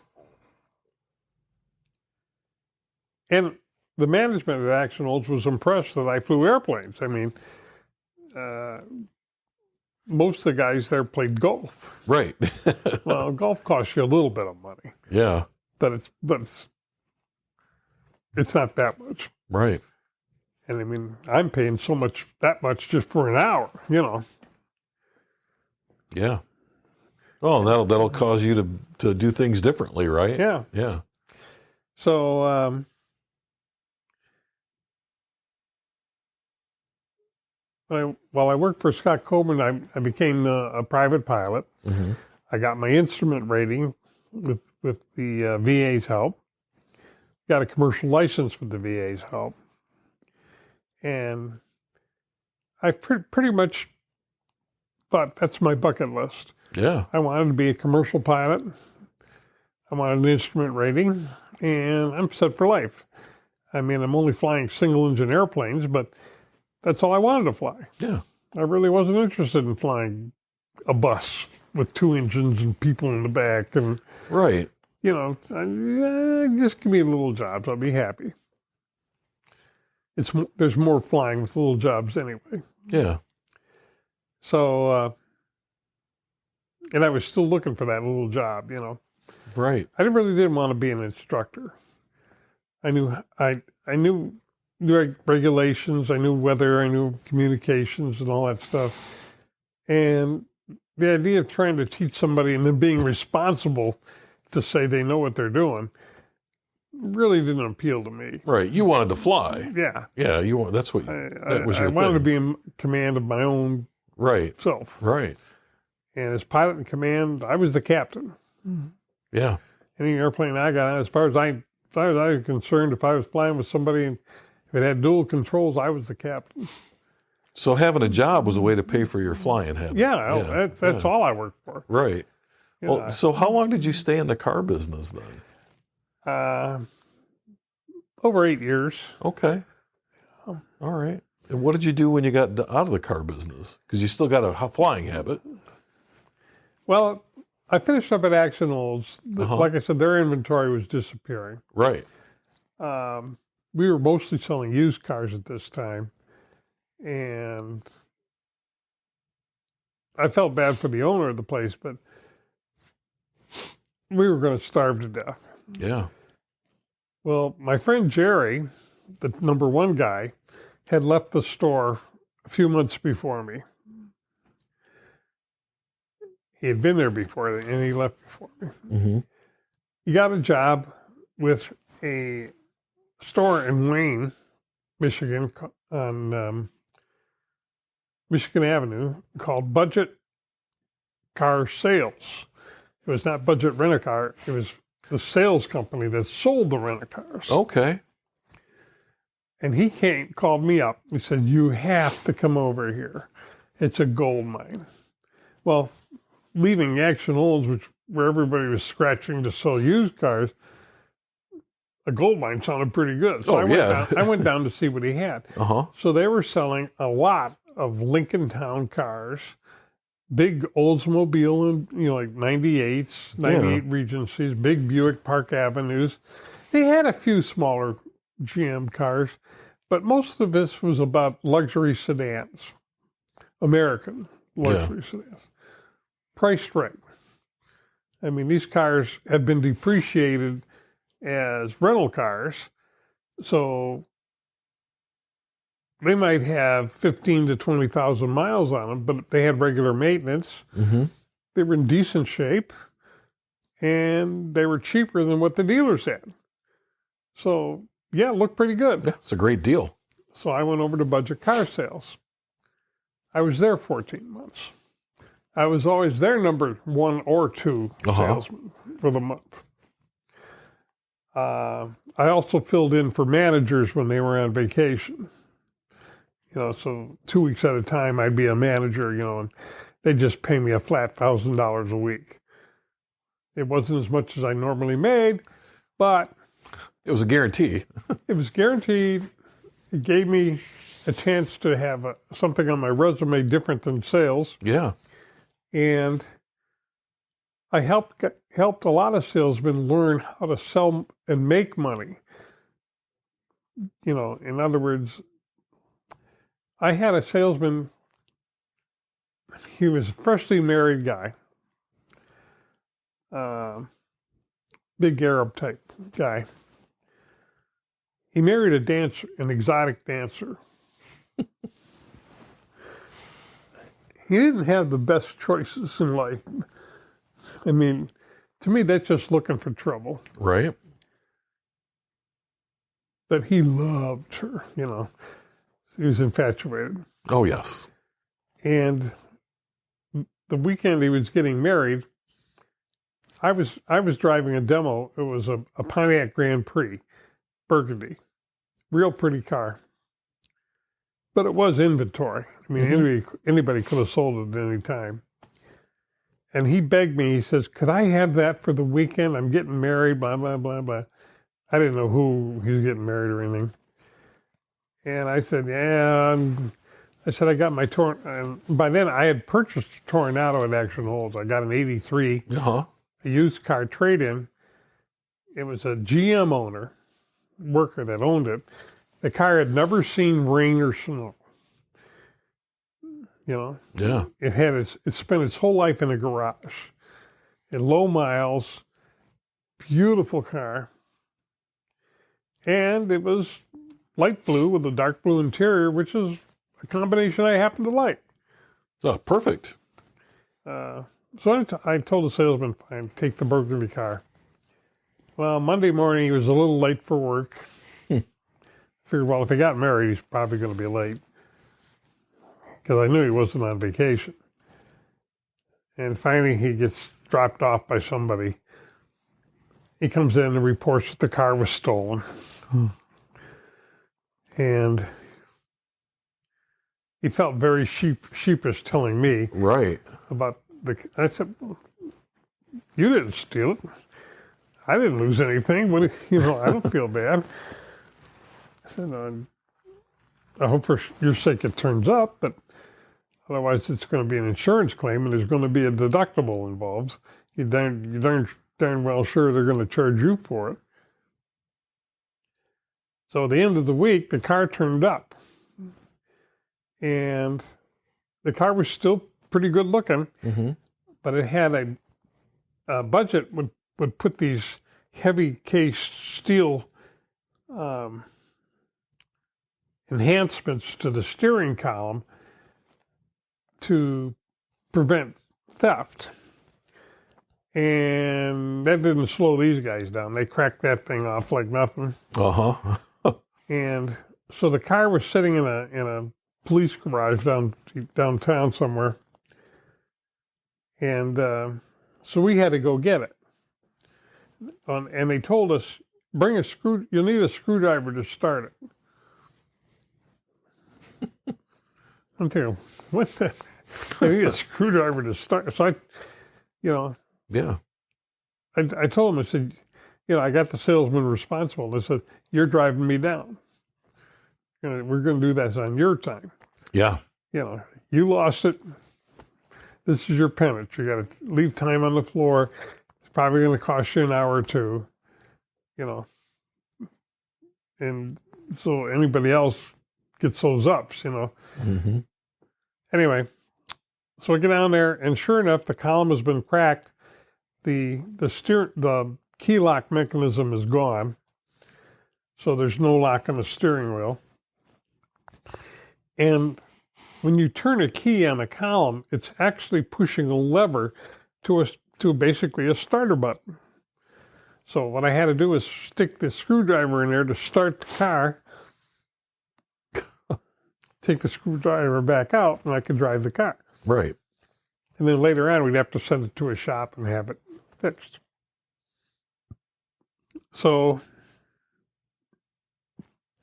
the management at Action Olds was impressed that I flew airplanes. I mean, most of the guys there played golf. Right. Well, golf costs you a little bit of money, Yeah. but it's not that much. Right. And I mean, I'm paying that much just for an hour, Yeah. Oh, that'll cause you to do things differently, right? Yeah. Yeah. So, while I worked for Scott Coburn, I became a private pilot. Mm-hmm. I got my instrument rating with the VA's help. Got a commercial license with the VA's help. And I pretty much thought that's my bucket list. Yeah. I wanted to be a commercial pilot. I wanted an instrument rating, and I'm set for life. I mean, I'm only flying single-engine airplanes, but that's all I wanted to fly. Yeah. I really wasn't interested in flying a bus with 2 engines and people in the back. And, Right. just give me little jobs. I'll be happy. There's more flying with little jobs anyway. Yeah. So, and I was still looking for that little job, Right. I really didn't want to be an instructor. I knew the regulations, I knew weather, I knew communications and all that stuff. And the idea of trying to teach somebody and then being responsible to say they know what they're doing really didn't appeal to me. Right. You wanted to fly. Yeah. Yeah. That's what that was your I wanted thing. to be in command of my own Right. self. Right. And as pilot in command, I was the captain. Yeah. Any airplane I got on, as far as I was concerned, if I was flying with somebody and if it had dual controls, I was the captain. So having a job was a way to pay for your flying habit. Yeah, that's all I worked for. Right. Well, so how long did you stay in the car business then? Over 8 years. Okay. All right. And what did you do when you got out of the car business? Because you still got a flying habit. Well, I finished up at Action Olds. Like I said, their inventory was disappearing. Right. We were mostly selling used cars at this time. And I felt bad for the owner of the place, but we were going to starve to death. Yeah. Well, my friend Jerry, the number one guy, had left the store a few months before me. He had been there before, and he left before me. Mm-hmm. He got a job with a store in Wayne, Michigan, on Michigan Avenue, called Budget Car Sales. It was not Budget Rent-A-Car. It was the sales company that sold the rent-a-cars. Okay. And he called me up. He said, "You have to come over here. It's a gold mine." Well, leaving Action Olds, where everybody was scratching to sell used cars, a gold mine sounded pretty good. So I went down to see what he had. Uh-huh. So they were selling a lot of Lincoln Town cars, big Oldsmobile, and like 98s, 98 Regencies, big Buick Park Avenues. They had a few smaller GM cars, but most of this was about luxury sedans, American luxury sedans, priced right. I mean, these cars had been depreciated as rental cars, so they might have 15 to 20,000 miles on them, but they had regular maintenance. Mm-hmm. They were in decent shape, and they were cheaper than what the dealers had. So, yeah, it looked pretty good. Yeah, it's a great deal. So I went over to Budget Car Sales. I was there 14 months. I was always their number 1 or 2 salesman for the month. I also filled in for managers when they were on vacation. So 2 weeks at a time, I'd be a manager, and they'd just pay me a flat $1,000 a week. It wasn't as much as I normally made, but It was a guarantee. it was guaranteed. It gave me a chance to have something on my resume different than sales. Yeah. And I helped a lot of salesmen learn how to sell and make money. In other words, I had a salesman. He was a freshly married guy, big Arab type guy. He married a dancer, an exotic dancer. He didn't have the best choices in life. I mean, to me, that's just looking for trouble. Right. But he loved her, He was infatuated. Oh, yes. And the weekend he was getting married, I was driving a demo. It was a Pontiac Grand Prix, Burgundy. Real pretty car. But it was inventory. I mean, anybody could have sold it at any time. And he begged me, he says, could I have that for the weekend? I'm getting married, blah, blah, blah, blah. I didn't know who he was getting married or anything. And I said, yeah. I said, I got my and by then I had purchased a Tornado at Action Holds. I got an 83, Uh-huh. a used car trade-in. It was a GM worker that owned it. The car had never seen rain or snow. Yeah. It spent its whole life in a garage. At low miles, beautiful car. And it was light blue with a dark blue interior, which is a combination I happen to like. Oh, perfect. So I told the salesman, fine, take the burgundy car. Well, Monday morning, he was a little late for work. Figured, well, if he got married, he's probably going to be late. Because I knew he wasn't on vacation. And finally, he gets dropped off by somebody. He comes in and reports that the car was stolen. And he felt very sheepish telling me Right. about I said, you didn't steal it. I didn't lose anything. I don't feel bad. I said, I hope for your sake it turns up, but otherwise it's going to be an insurance claim and there's going to be a deductible involved. You're darn well sure they're going to charge you for it. So at the end of the week, the car turned up. And the car was still pretty good looking, but it had a budget would put these heavy case steel enhancements to the steering column to prevent theft. And that didn't slow these guys down. They cracked that thing off like nothing. Uh-huh. And so the car was sitting in a police garage downtown somewhere. And so we had to go get it. And they told us, you'll need a screwdriver to start it. I'm thinking, what the? I need a screwdriver to start. So Yeah. I told him, I said, I got the salesman responsible. I said, you're driving me down. We're going to do that on your time. Yeah. You lost it. This is your penance. You got to leave time on the floor. It's probably going to cost you an hour or two, And so anybody else gets those ups, Anyway, so I get down there, and sure enough, the column has been cracked. The key lock mechanism is gone, so there's no lock on the steering wheel. And when you turn a key on a column, it's actually pushing a lever to basically a starter button. So what I had to do is stick the screwdriver in there to start the car, take the screwdriver back out, and I could drive the car. Right. And then later on, we'd have to send it to a shop and have it fixed. So,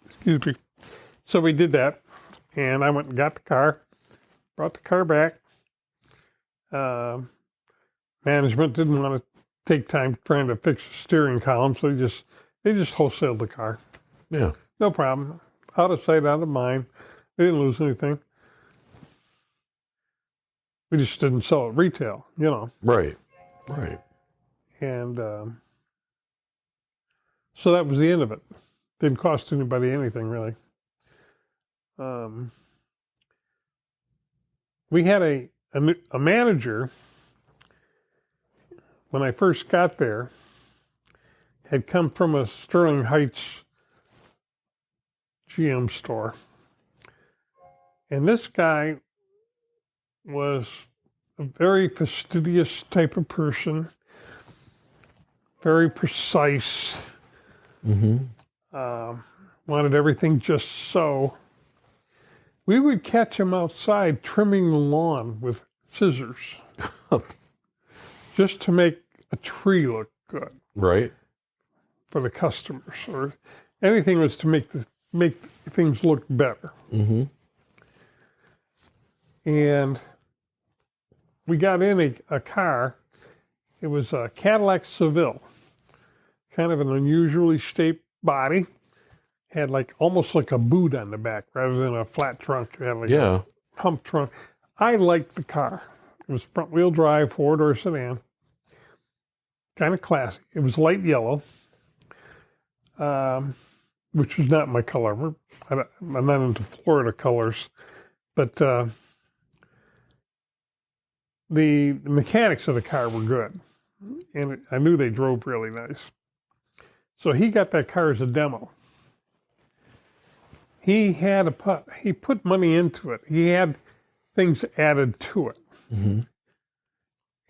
excuse me. So we did that, and I went and got the car, brought the car back. Management didn't want to take time trying to fix the steering column, so they just wholesaled the car. Yeah. No problem. Out of sight, out of mind. They didn't lose anything. We just didn't sell it retail, Right. And so that was the end of it. Didn't cost anybody anything, really. We had a manager, when I first got there, had come from a Sterling Heights GM store. And this guy was a very fastidious type of person, very precise, wanted everything just so. We would catch him outside trimming the lawn with scissors just to make a tree look good. Right. For the customers, or anything was to make things look better. And we got in a car. It was a Cadillac Seville, kind of an unusually shaped body. Had almost like a boot on the back rather than a flat trunk. It had a hump trunk. I liked the car. It was front wheel drive, 4-door sedan. Kind of classy. It was light yellow, which was not my color. I'm not into Florida colors, but the mechanics of the car were good, and I knew they drove really nice. So he got that car as a demo. He put money into it. He had things added to it.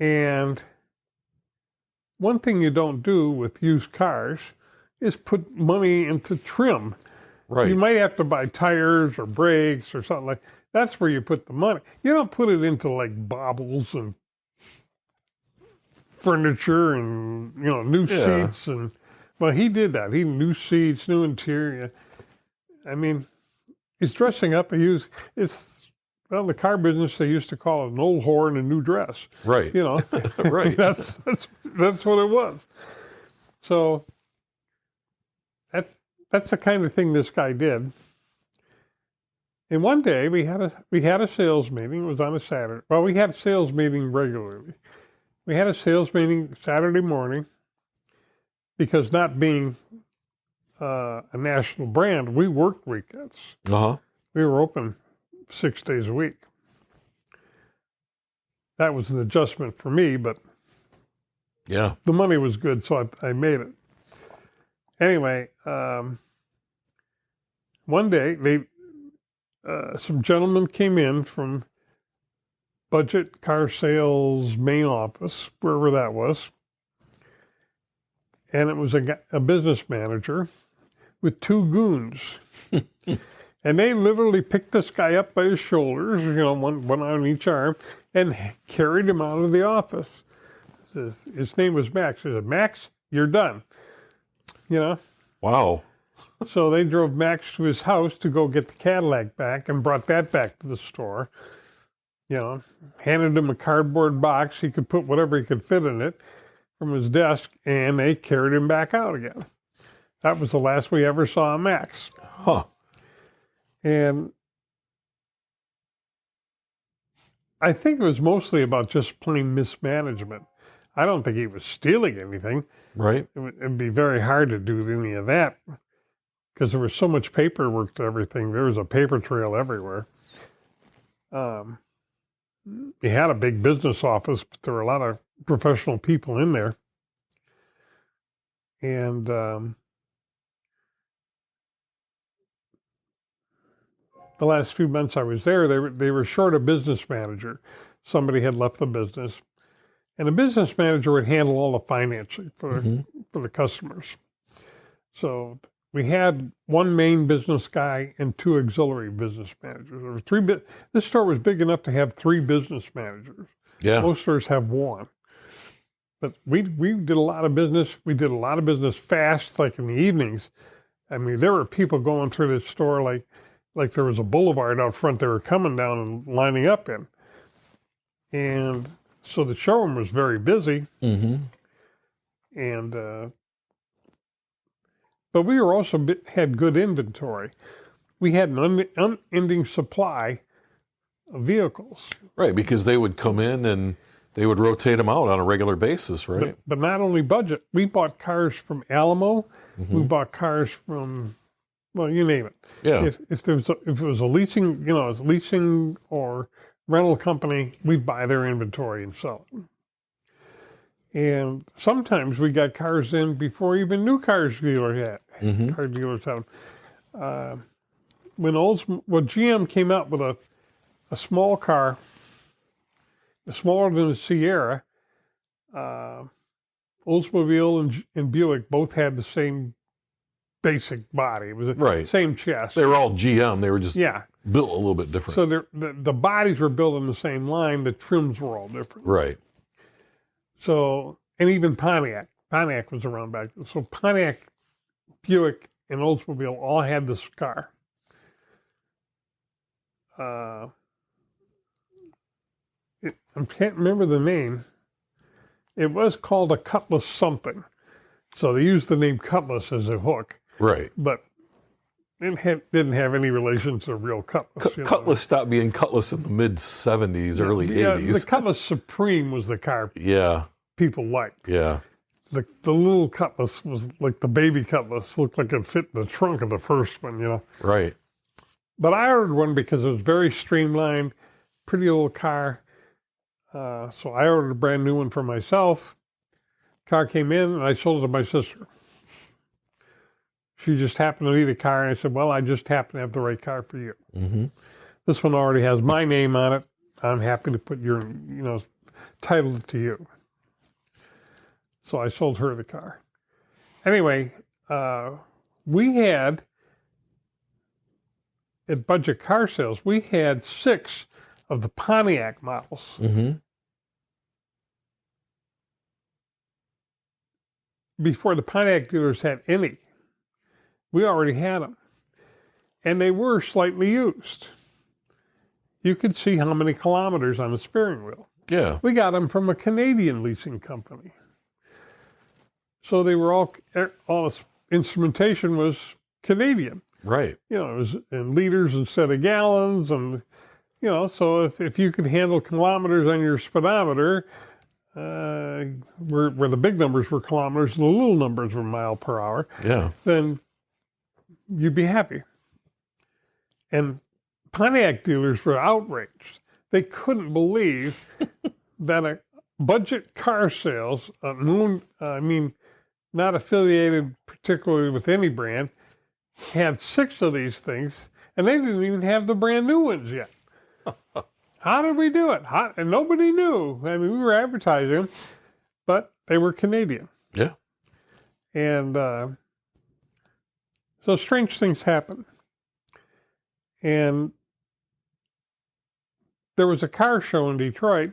And one thing you don't do with used cars is put money into trim. Right. You might have to buy tires or brakes or something like that. That's where you put the money. You don't put it into baubles and furniture and new seats and well, he did that. He new seats, new interior. I mean, he's dressing up. The car business, they used to call it an old whore in a new dress. Right. Right. That's what it was. So that's the kind of thing this guy did. And one day we had a sales meeting. It was on a Saturday. Well, we had a sales meeting regularly. We had a sales meeting Saturday morning because not being a national brand, we worked weekends. We were open 6 days a week. That was an adjustment for me, but yeah, the money was good, so I made it. Anyway, one day some gentlemen came in from Budget Car Sales main office, wherever that was, and it was a business manager with 2 goons. And they literally picked this guy up by his shoulders, one on each arm, and carried him out of the office. His name was Max. They said, "Max, you're done." Wow. So they drove Max to his house to go get the Cadillac back and brought that back to the store. Handed him a cardboard box. He could put whatever he could fit in it from his desk, and they carried him back out again. That was the last we ever saw of Max. And I think it was mostly about just plain mismanagement. I don't think he was stealing anything. Right. It'd be very hard to do any of that because there was so much paperwork to everything. There was a paper trail everywhere. He had a big business office, but there were a lot of professional people in there. And the last few months I was there, they were short a business manager. Somebody had left the business. And the business manager would handle all the financing for the customers. So we had one main business guy and 2 auxiliary business managers. There were 3. This store was big enough to have 3 business managers. Yeah. Most stores have 1. But we did a lot of business. We did a lot of business fast, like in the evenings. I mean, there were people going through this store like there was a boulevard out front they were coming down and lining up in. And so the showroom was very busy. Mm-hmm. And but we were also had good inventory. We had an unending supply of vehicles. Right, because they would come in and they would rotate them out on a regular basis, right? But not only budget. We bought cars from Alamo. Mm-hmm. We bought cars from, well, you name it. Yeah. If it was a leasing, leasing or rental company, we'd buy their inventory and sell it. And sometimes we got cars in before even new car dealers had. When GM came out with a small car, smaller than the Sierra, Oldsmobile and Buick both had the same basic body. It was the same chest. They were all GM. They were just built a little bit different. So the bodies were built on the same line. The trims were all different. Right. So, and even Pontiac. Pontiac was around back then. So Pontiac, Buick, and Oldsmobile all had this car. I can't remember the name. It was called a Cutlass something. So they used the name Cutlass as a hook. Right. But it didn't have any relation to real Cutlass. Cutlass stopped being Cutlass in the mid-'70s, early '80s. The Cutlass Supreme was the car people liked. Yeah. The little Cutlass was like the baby Cutlass, looked like it fit in the trunk of the first one, Right. But I ordered one because it was very streamlined, pretty old car. So I ordered a brand new one for myself. Car came in and I sold it to my sister. She just happened to need a car, and I said, well, I just happen to have the right car for you. Mm-hmm. This one already has my name on it. I'm happy to put your, title to you. So I sold her the car. Anyway, we had, at Budget Car Sales, we had 6 of the Pontiac models. Mm-hmm. Before the Pontiac dealers had any. We already had them. And they were slightly used. You could see how many kilometers on the steering wheel. Yeah. We got them from a Canadian leasing company. So they were all this instrumentation was Canadian. Right. It was in liters instead of gallons. And, so if you could handle kilometers on your speedometer, where the big numbers were kilometers and the little numbers were mile per hour, then you'd be happy. And Pontiac dealers were outraged. They couldn't believe that a Budget Car Sales, not affiliated particularly with any brand, had 6 of these things, and they didn't even have the brand new ones yet. How did we do it? And nobody knew. I mean, we were advertising them, but they were Canadian. Yeah. And so strange things happen. And there was a car show in Detroit,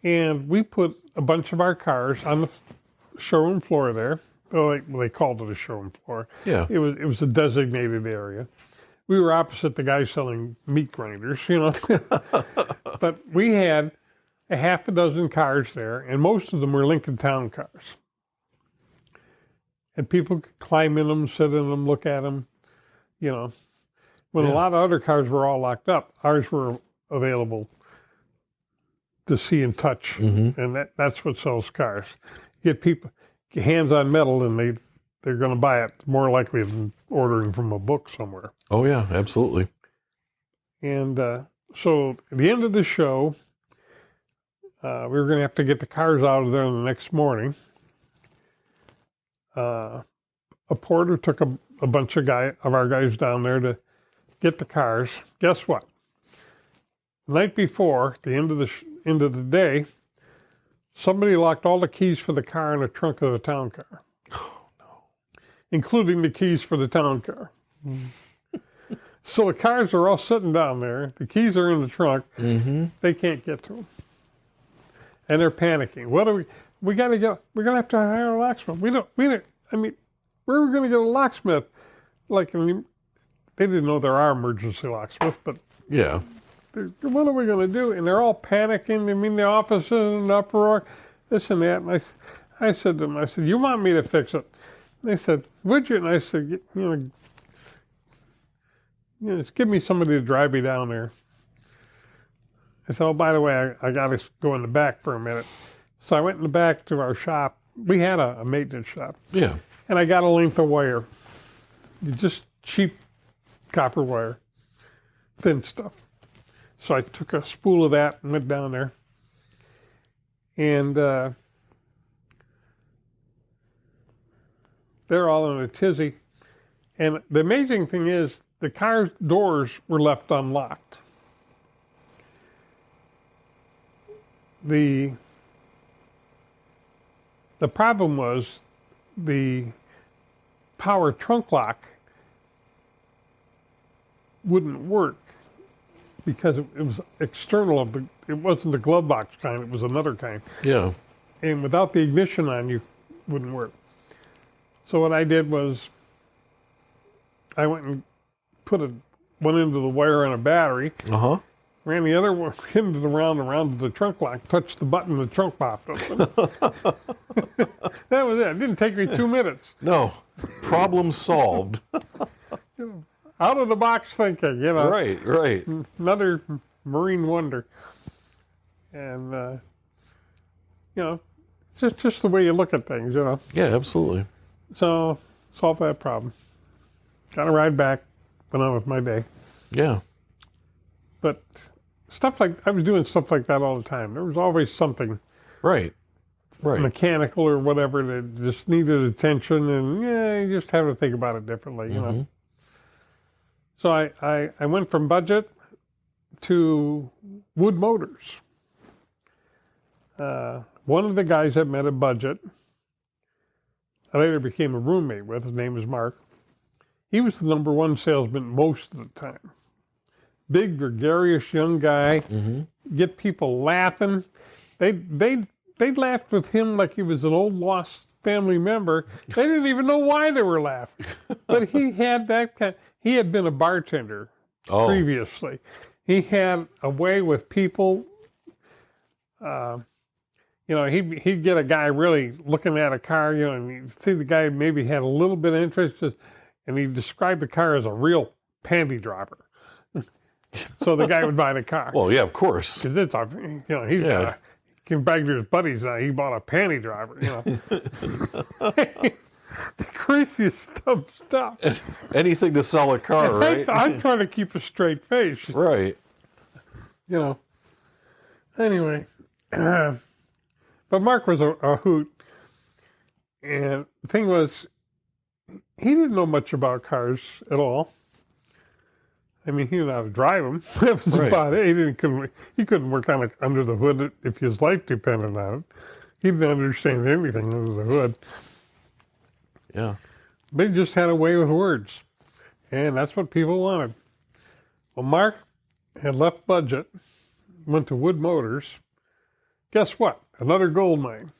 and we put a bunch of our cars on the showroom floor there. Oh, they called it a showroom floor. Yeah. It was a designated area. We were opposite the guy selling meat grinders, But we had a half a dozen cars there, and most of them were Lincoln Town cars. And people could climb in them, sit in them, look at them, When a lot of other cars were all locked up, ours were available to see and touch. Mm-hmm. And that's what sells cars. Get people hands on metal, and they're going to buy it more likely than ordering from a book somewhere. Oh, yeah, absolutely. And so at the end of the show, we were going to have to get the cars out of there the next morning. A porter took a bunch of our guys down there to get the cars. Guess what? The night before, at the end of the day, somebody locked all the keys for the car in the trunk of the town car. Oh, no. Including the keys for the town car. So the cars are all sitting down there. The keys are in the trunk. Mm-hmm. They can't get to them. And they're panicking. we're going to have to hire a locksmith. I mean, where are we going to get a locksmith? Like, I mean, they didn't know there are emergency locksmiths, but Yeah. what are we going to do? And they're all panicking. I mean, the office is in an uproar, this and that. And I said to them, I said, you want me to fix it? And they said, would you? And I said, just give me somebody to drive me down there. I said, oh, by the way, I got to go in the back for a minute. So I went in the back to our shop. We had a maintenance shop. Yeah. And I got a length of wire. Just cheap copper wire. Thin stuff. So I took a spool of that and went down there. And they're all in a tizzy. And the amazing thing is the car's doors were left unlocked. The problem was the power trunk lock wouldn't work because it was external it wasn't the glove box kind, it was another kind. Yeah. And without the ignition on, you wouldn't work. So what I did was I went and put one end of the wire on a battery, ran the other one into the around to the trunk lock, touched the button, the trunk popped open. That was it. It didn't take me 2 minutes. No. Problem solved. Out of the box thinking, Right. Another marine wonder. And, just the way you look at things, Yeah, absolutely. So, solve that problem. Got a ride back, went on with my day. Yeah. But I was doing stuff like that all the time. There was always something Right. mechanical or whatever that just needed attention, and you just have to think about it differently, know. So I went from budget to Wood Motors. One of the guys that met at budget, I later became a roommate with, his name is Mark. He was the number one salesman most of the time. Big, gregarious young guy, get people laughing. They laughed with him like he was an old lost family member. They didn't even know why they were laughing. But he had he had been a bartender previously. He had a way with people. He'd get a guy really looking at a car, and you'd see the guy maybe had a little bit of interest, and he described the car as a real panty dropper. So the guy would buy the car. Well, yeah, of course. Because it's he came back to his buddies now. He bought a panty dropper. The craziest stuff. Anything to sell a car, right? I'm trying to keep a straight face. Right. Anyway, but Mark was a hoot, and the thing was, he didn't know much about cars at all. I mean, he didn't know how to drive them. That was about it. He couldn't work on under the hood if his life depended on it. He didn't understand anything under the hood. Yeah. But he just had a way with words, and that's what people wanted. Well, Mark had left budget, went to Wood Motors. Guess what? Another gold mine.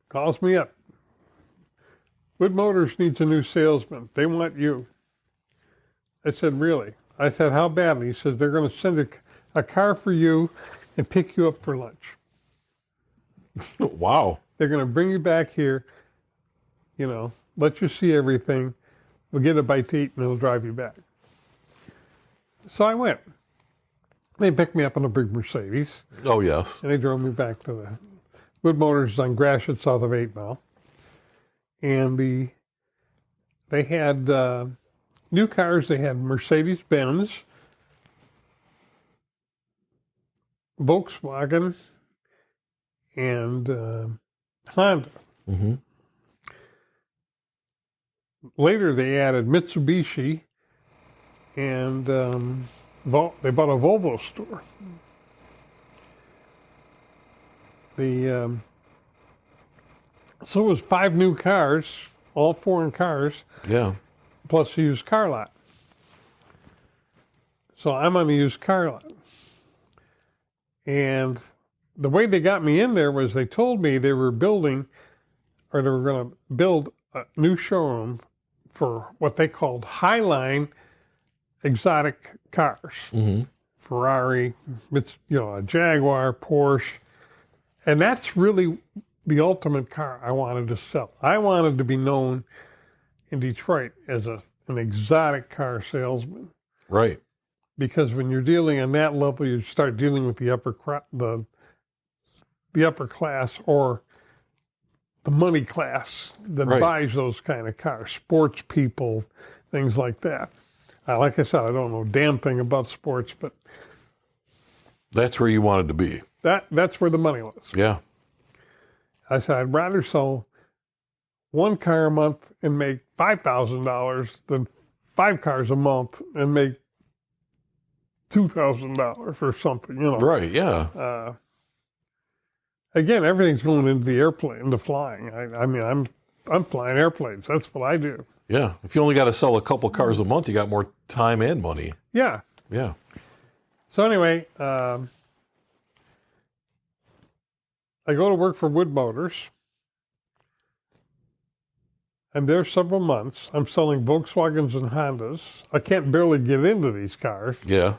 Calls me up. Wood Motors needs a new salesman. They want you. I said, really? I said, how badly? He says, they're going to send a car for you and pick you up for lunch. Wow. They're going to bring you back here, let you see everything. We'll get a bite to eat and they'll drive you back. So I went. They picked me up in a big Mercedes. Oh, yes. And they drove me back to the Wood Motors on Gratiot, south of 8 Mile. And they had new cars. They had Mercedes-Benz, Volkswagen, and Honda. Later, they added Mitsubishi, and they bought a Volvo store. So it was 5 new cars, all foreign cars. Yeah. Plus a used car lot. So I'm on the used car lot. And the way they got me in there was they told me they were building, or they were going to build a new showroom for what they called highline exotic cars. Mm-hmm. Ferrari, a Jaguar, Porsche. And that's really the ultimate car I wanted to sell. I wanted to be known in Detroit as an exotic car salesman. Right. Because when you're dealing on that level, you start dealing with the upper class or the money class that buys those kind of cars, sports people, things like that. Like I said, I don't know a damn thing about sports, but that's where you wanted to be. That's where the money was. Yeah. I said, I'd rather sell one car a month and make $5,000 than 5 cars a month and make $2,000 or something, Right, yeah. Again, everything's going into the airplane, into flying. I mean, I'm flying airplanes. That's what I do. Yeah. If you only got to sell a couple cars a month, you got more time and money. Yeah. Yeah. So anyway, I go to work for Wood Motors. And there several months, I'm selling Volkswagens and Hondas. I can't barely get into these cars. Yeah.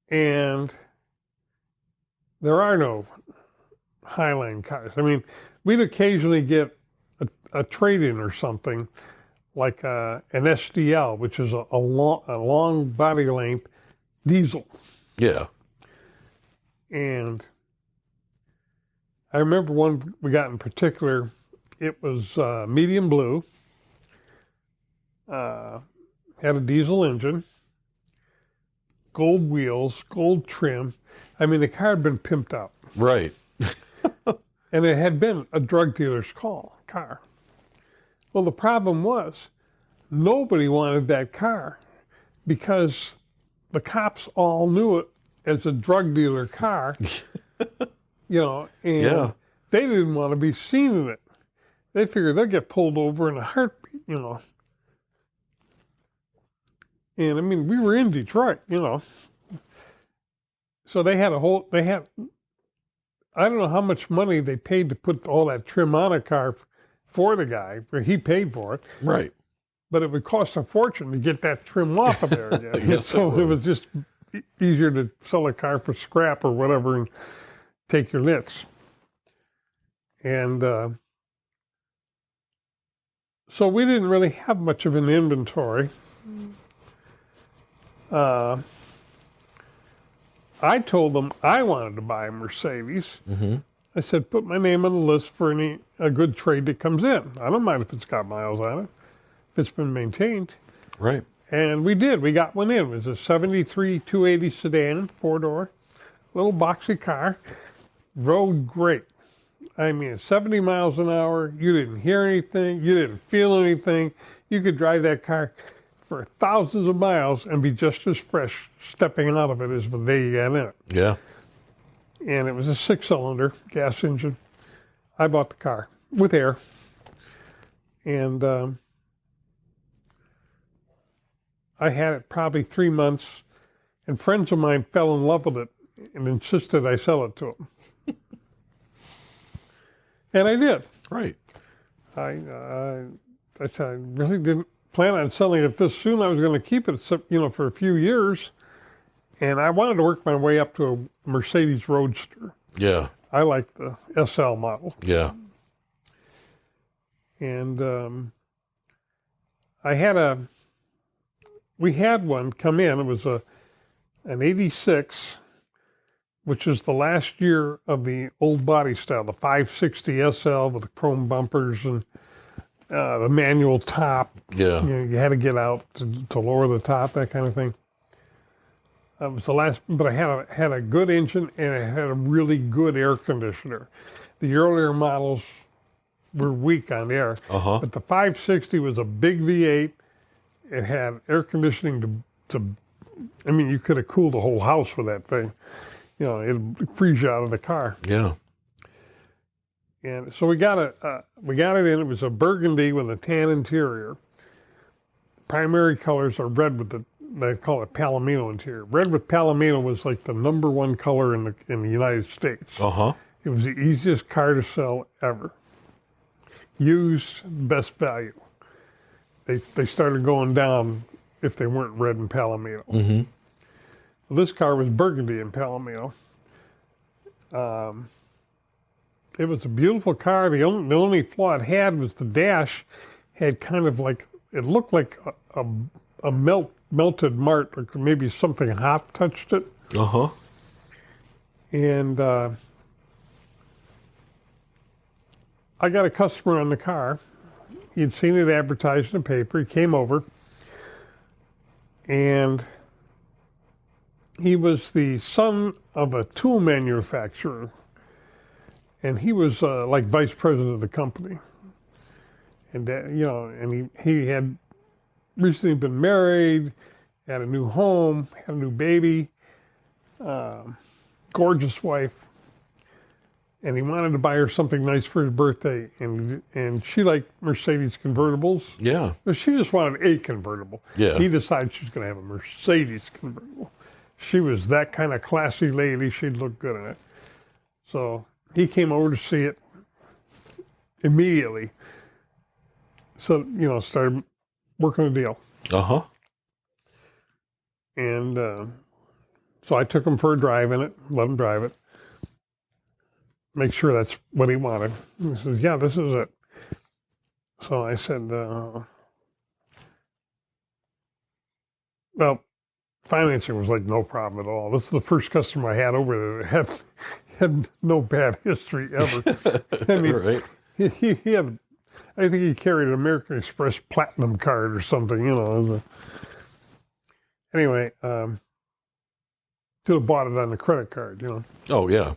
And there are no Highline cars. I mean, we'd occasionally get a trade-in or something, like an SDL, which is a long body length diesel. Yeah. And I remember one we got in particular. It was medium blue, had a diesel engine, gold wheels, gold trim. I mean, the car had been pimped out. Right. And it had been a drug dealer's car. Well, the problem was nobody wanted that car because the cops all knew it as a drug dealer car, and they didn't want to be seen in it. They figured they'd get pulled over in a heartbeat, And I mean, we were in Detroit, So they had I don't know how much money they paid to put all that trim on a car for the guy, but he paid for it. Right. But it would cost a fortune to get that trim off of there again. Yes, So it was just easier to sell a car for scrap or whatever and take your licks. And so we didn't really have much of an inventory. I told them I wanted to buy a Mercedes. Mm-hmm. I said, put my name on the list for a good trade that comes in. I don't mind if it's got miles on it, if it's been maintained. Right. And we did. We got one in. It was a 73 280 sedan, 4-door, little boxy car. Rode great. I mean, 70 miles an hour. You didn't hear anything. You didn't feel anything. You could drive that car for thousands of miles and be just as fresh stepping out of it as the day you got in it. Yeah. And it was a 6-cylinder gas engine. I bought the car with air. And I had it probably 3 months, and friends of mine fell in love with it and insisted I sell it to them. And I did. Right. I said I really didn't plan on selling it this soon. I was going to keep it, for a few years. And I wanted to work my way up to a Mercedes Roadster. Yeah. I like the SL model. Yeah. And we had one come in. It was an 86, which is the last year of the old body style, the 560 SL with the chrome bumpers and the manual top. Yeah. You had to get out to lower the top, that kind of thing. It was the last, but I had a good engine and it had a really good air conditioner. The earlier models were weak on air, but the 560 was a big V8. It had air conditioning I mean, you could have cooled the whole house with that thing. It'd freeze you out of the car. Yeah. And so we got it in. It was a burgundy with a tan interior. Primary colors are red with they call it Palomino interior. Red with Palomino was like the #1 color in the United States. It was the easiest car to sell ever. Used, best value. They started going down if they weren't red and Palomino. Well, this car was burgundy and Palomino. It was a beautiful car. The only flaw it had was the dash had kind of like, it looked like a melted mart, or maybe something hot touched it. And I got a customer on the car. He'd seen it advertised in the paper. He came over, and he was the son of a tool manufacturer, and he was like vice president of the company. And and he had recently been married, had a new home, had a new baby, gorgeous wife, and he wanted to buy her something nice for his birthday. And she liked Mercedes convertibles. Yeah. But she just wanted a convertible. Yeah. He decided she was going to have a Mercedes convertible. She was that kind of classy lady. She'd look good in it. So he came over to see it immediately. So, started working a deal. And so I took him for a drive in it, let him drive it, make sure that's what he wanted. He says, yeah, this is it. So I said, well, financing was like no problem at all. This is the first customer I had over there that had no bad history ever. I mean, Right. he had, I think he carried an American Express Platinum card or something, Anyway, could have bought it on the credit card, Oh, yeah.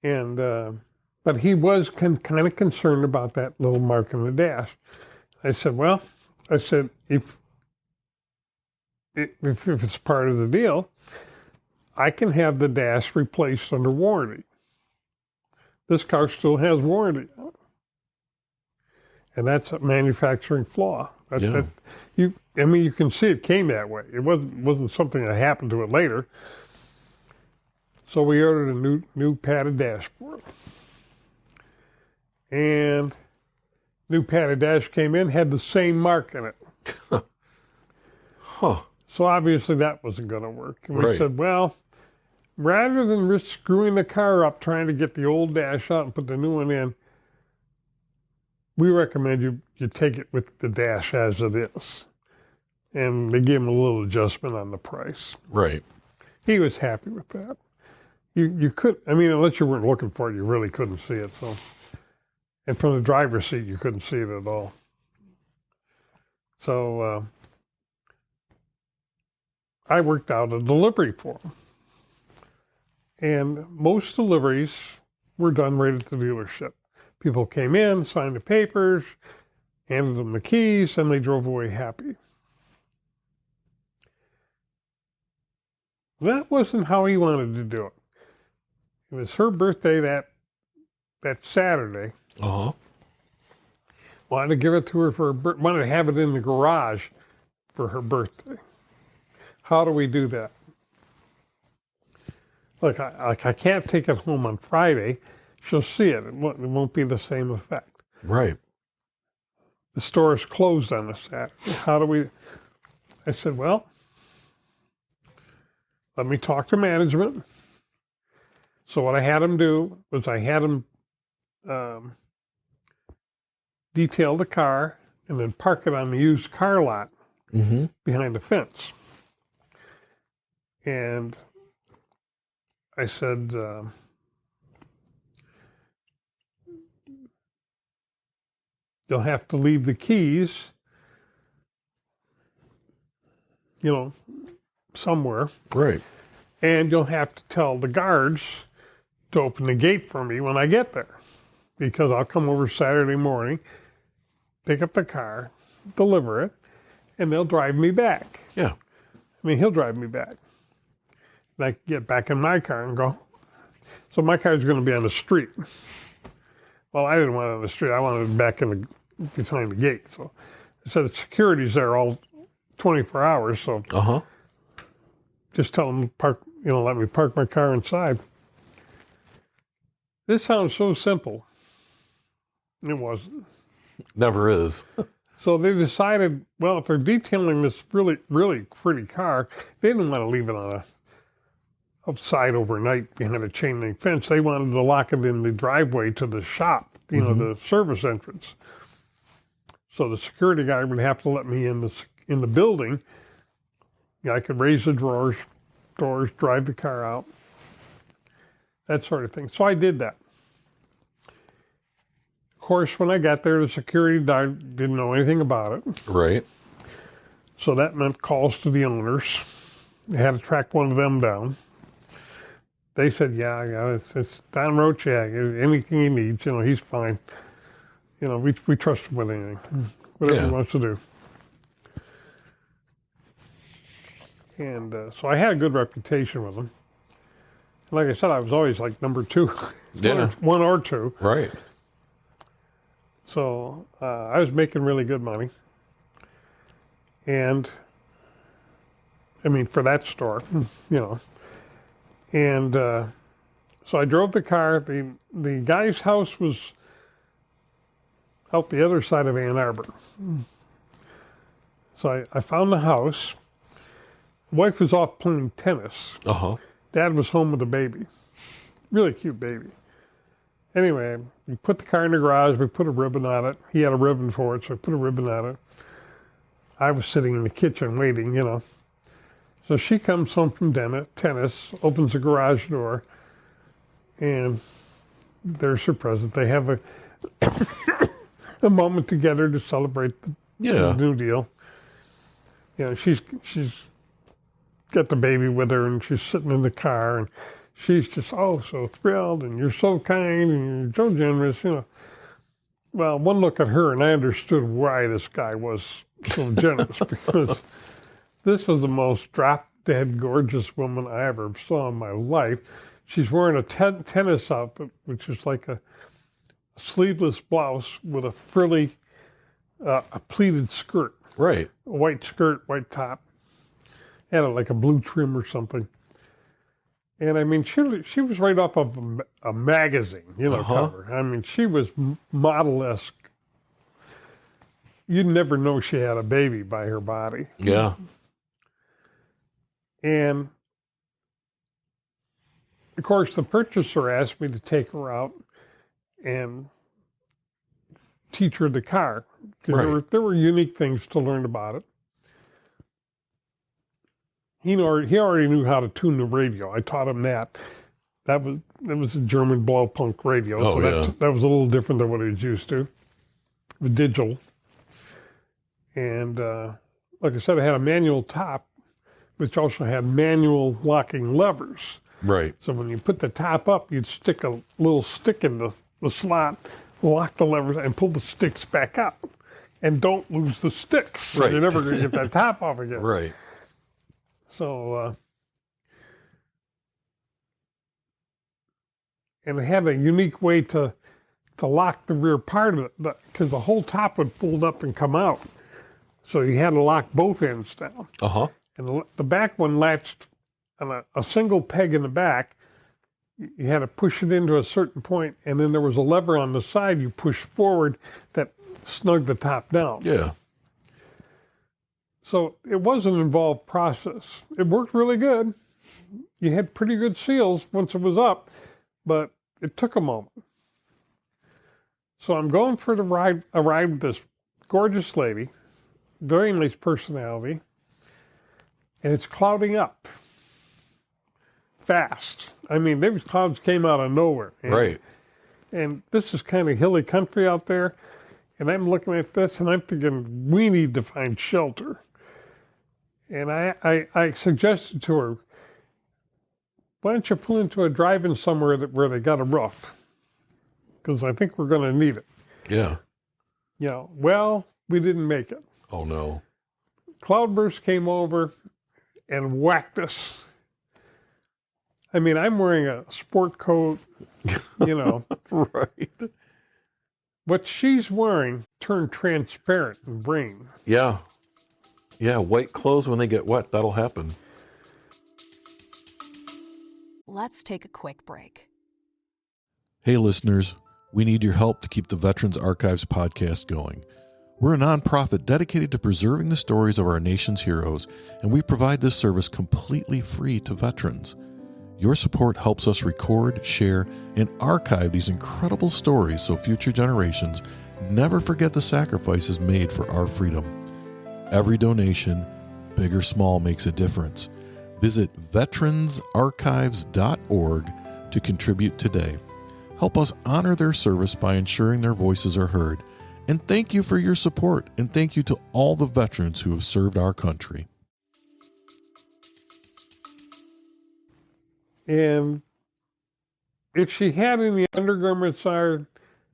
And, but he was kind of concerned about that little mark in the dash. I said, if it's part of the deal, I can have the dash replaced under warranty. This car still has warranty. And that's a manufacturing flaw. You can see it came that way. It wasn't something that happened to it later. So we ordered a new padded dash for it. And new padded dash came in, had the same mark in it. So obviously that wasn't going to work. And we said, well, rather than risk screwing the car up trying to get the old dash out and put the new one in, we recommend you take it with the dash as it is. And they gave him a little adjustment on the price. Right. He was happy with that. You could, unless you weren't looking for it, you really couldn't see it. So, and from the driver's seat, you couldn't see it at all. So I worked out a delivery for him. And most deliveries were done right at the dealership. People came in, signed the papers, handed them the keys, and they drove away happy. That wasn't how he wanted to do it. It was her birthday that Saturday. Wanted to give it to her wanted to have it in the garage for her birthday. How do we do that? I can't take it home on Friday. She'll see it. It won't be the same effect. Right. The store is closed on a Saturday. How do we? I said, well, let me talk to management. So what I had him do was I had him detail the car and then park it on the used car lot behind the fence. And I said, you'll have to leave the keys, somewhere. Right. And you'll have to tell the guards to open the gate for me when I get there. Because I'll come over Saturday morning, pick up the car, deliver it, and they'll drive me back. Yeah. He'll drive me back. And I can get back in my car and go. So my car's going to be on the street. Well, I didn't want it on the street. I wanted it back behind the gate. So I said the security's there all 24 hours. So just tell them park, let me park my car inside. This sounds so simple. It wasn't. Never is. So they decided, well, if they're detailing this really, really pretty car, they didn't want to leave it outside overnight behind a chain link fence. They wanted to lock it in the driveway to the shop, the service entrance. So the security guy would have to let me in the building. I could raise the doors, drive the car out, that sort of thing. So I did that. Of course, when I got there, the security guy didn't know anything about it. Right. So that meant calls to the owners. I had to track one of them down. They said, yeah, it's Don Roach, anything he needs, he's fine. We trust him with anything, whatever he wants to do. And so I had a good reputation with him. Like I said, I was always like number two, one or two. Right. So I was making really good money. And, for that store, And so I drove the car. The guy's house was out the other side of Ann Arbor. So I found the house. Wife was off playing tennis. Dad was home with a baby. Really cute baby. Anyway, we put the car in the garage. We put a ribbon on it. He had a ribbon for it, so I put a ribbon on it. I was sitting in the kitchen waiting, So she comes home from tennis, opens the garage door, and there's her present. They have a moment together to celebrate the new deal. She's got the baby with her, and she's sitting in the car, and she's just, so thrilled, and you're so kind, and you're so generous, Well, one look at her, and I understood why this guy was so generous, because this was the most drop-dead gorgeous woman I ever saw in my life. She's wearing a tennis outfit, which is like a sleeveless blouse with a frilly, a pleated skirt. Right. A white skirt, white top. Had like a blue trim or something. And she was right off of a magazine, cover. She was model-esque. You'd never know she had a baby by her body. Yeah. And, of course, the purchaser asked me to take her out and teach her the car. Because there were unique things to learn about it. He already knew how to tune the radio. I taught him that. That was a German blow-punk radio. That was a little different than what he was used to. The digital. And like I said, I had a manual top, which also had manual locking levers. Right. So when you put the top up, you'd stick a little stick in the slot, lock the levers, and pull the sticks back up. And don't lose the sticks. Right. You're never going to get that top off again. Right. So, and it had a unique way to lock the rear part of it, because the whole top would fold up and come out. So you had to lock both ends down. And the back one latched on a single peg in the back. You had to push it into a certain point, and then there was a lever on the side you pushed forward that snugged the top down. Yeah. So it was an involved process. It worked really good. You had pretty good seals once it was up, but it took a moment. So I'm going for a ride with this gorgeous lady, very nice personality, and it's clouding up fast. Those clouds came out of nowhere. Right. And this is kind of hilly country out there, and I'm looking at this, and I'm thinking, we need to find shelter. And I suggested to her, why don't you pull into a drive-in somewhere where they got a roof? Because I think we're going to need it. Yeah. Well, we didn't make it. Oh, no. Cloudburst came over and whacked us. I'm wearing a sport coat, Right. What she's wearing turned transparent in rain. Yeah. Yeah, white clothes when they get wet, that'll happen. Let's take a quick break. Hey, listeners, we need your help to keep the Veterans Archives podcast going. We're a nonprofit dedicated to preserving the stories of our nation's heroes, and we provide this service completely free to veterans. Your support helps us record, share, and archive these incredible stories so future generations never forget the sacrifices made for our freedom. Every donation, big or small, makes a difference. Visit veteransarchives.org to contribute today. Help us honor their service by ensuring their voices are heard. And thank you for your support, and thank you to all the veterans who have served our country. And if she had any undergarments on,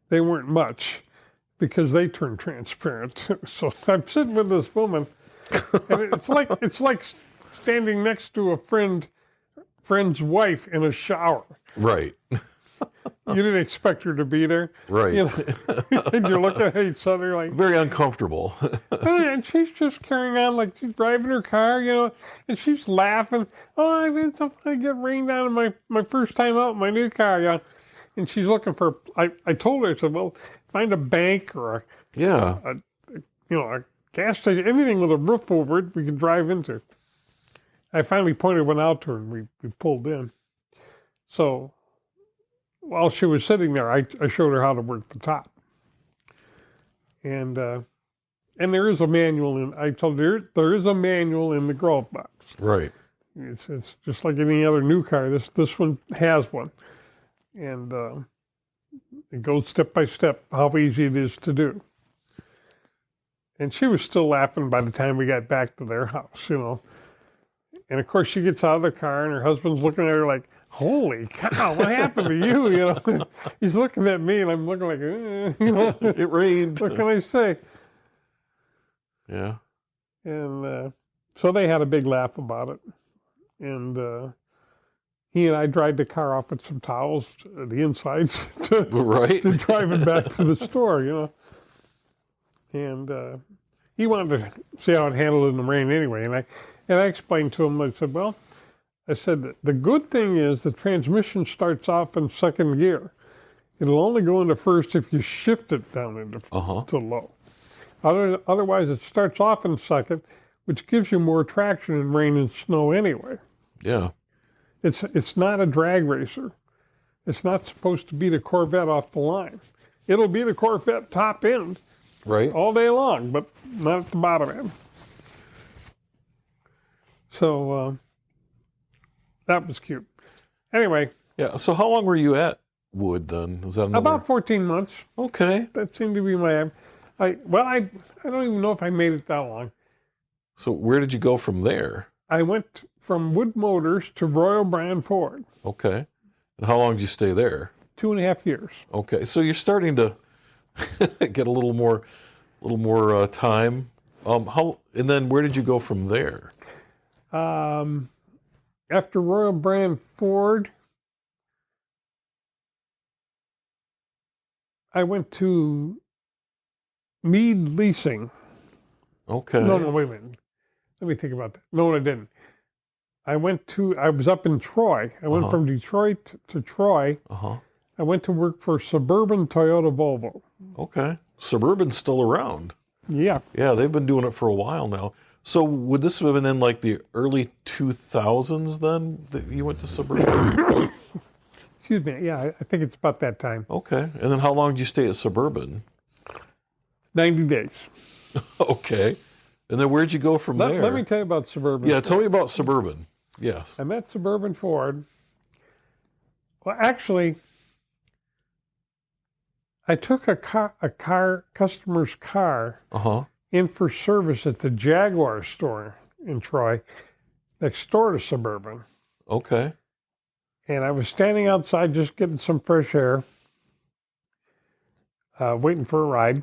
they weren't much because they turned transparent. So I'm sitting with this woman, and it's like standing next to a friend's wife in a shower. Right. You didn't expect her to be there. Right. You know? And you're looking at each other like... Very uncomfortable. And she's just carrying on like she's driving her car, and she's laughing. Oh, I get rained on in my first time out in my new car, And she's looking for... I told her, I said, well, find a bank or a gas station, anything with a roof over it we can drive into. I finally pointed one out to her, and we pulled in. So... while she was sitting there, I showed her how to work the top. And there is a manual in, I told her, there is a manual in the glove box. Right. It's just like any other new car. This one has one. And it goes step by step how easy it is to do. And she was still laughing by the time we got back to their house, And of course she gets out of the car and her husband's looking at her like, holy cow, what happened to you? He's looking at me and I'm looking like, It rained. What can I say? Yeah. And so they had a big laugh about it. And he and I dried the car off with some towels, the insides, to drive it back to the store, And he wanted to see how it handled in the rain anyway. And I explained to him, I said, the good thing is the transmission starts off in second gear. It'll only go into first if you shift it down into to low. Otherwise, it starts off in second, which gives you more traction in rain and snow anyway. Yeah. It's not a drag racer. It's not supposed to be the Corvette off the line. It'll be the Corvette top end all day long, but not at the bottom end. So... that was cute. Anyway. Yeah. So how long were you at Wood then? Was that about 14 months? Okay. That seemed to be my... I don't even know if I made it that long. So where did you go from there? I went from Wood Motors to Royal Brand Ford. Okay. And how long did you stay there? 2.5 years. Okay. So you're starting to get a little more time. And then where did you go from there? After Royal Brand Ford, I went to Mead Leasing. Okay. No, wait a minute. Let me think about that. No, I didn't. I was up in Troy. I went from Detroit to Troy. I went to work for Suburban Toyota Volvo. Okay. Suburban's still around. Yeah. Yeah, they've been doing it for a while now. So would this have been in like the early 2000s then that you went to Suburban? Excuse me. Yeah, I think it's about that time. Okay. And then how long did you stay at Suburban? 90 days. Okay. And then where'd you go from there? Let me tell you about Suburban. Yeah, tell me about Suburban. Yes. I met Suburban Ford. Well, actually, I took a customer's car in for service at the Jaguar store in Troy, next door to Suburban. Okay. And I was standing outside just getting some fresh air, waiting for a ride.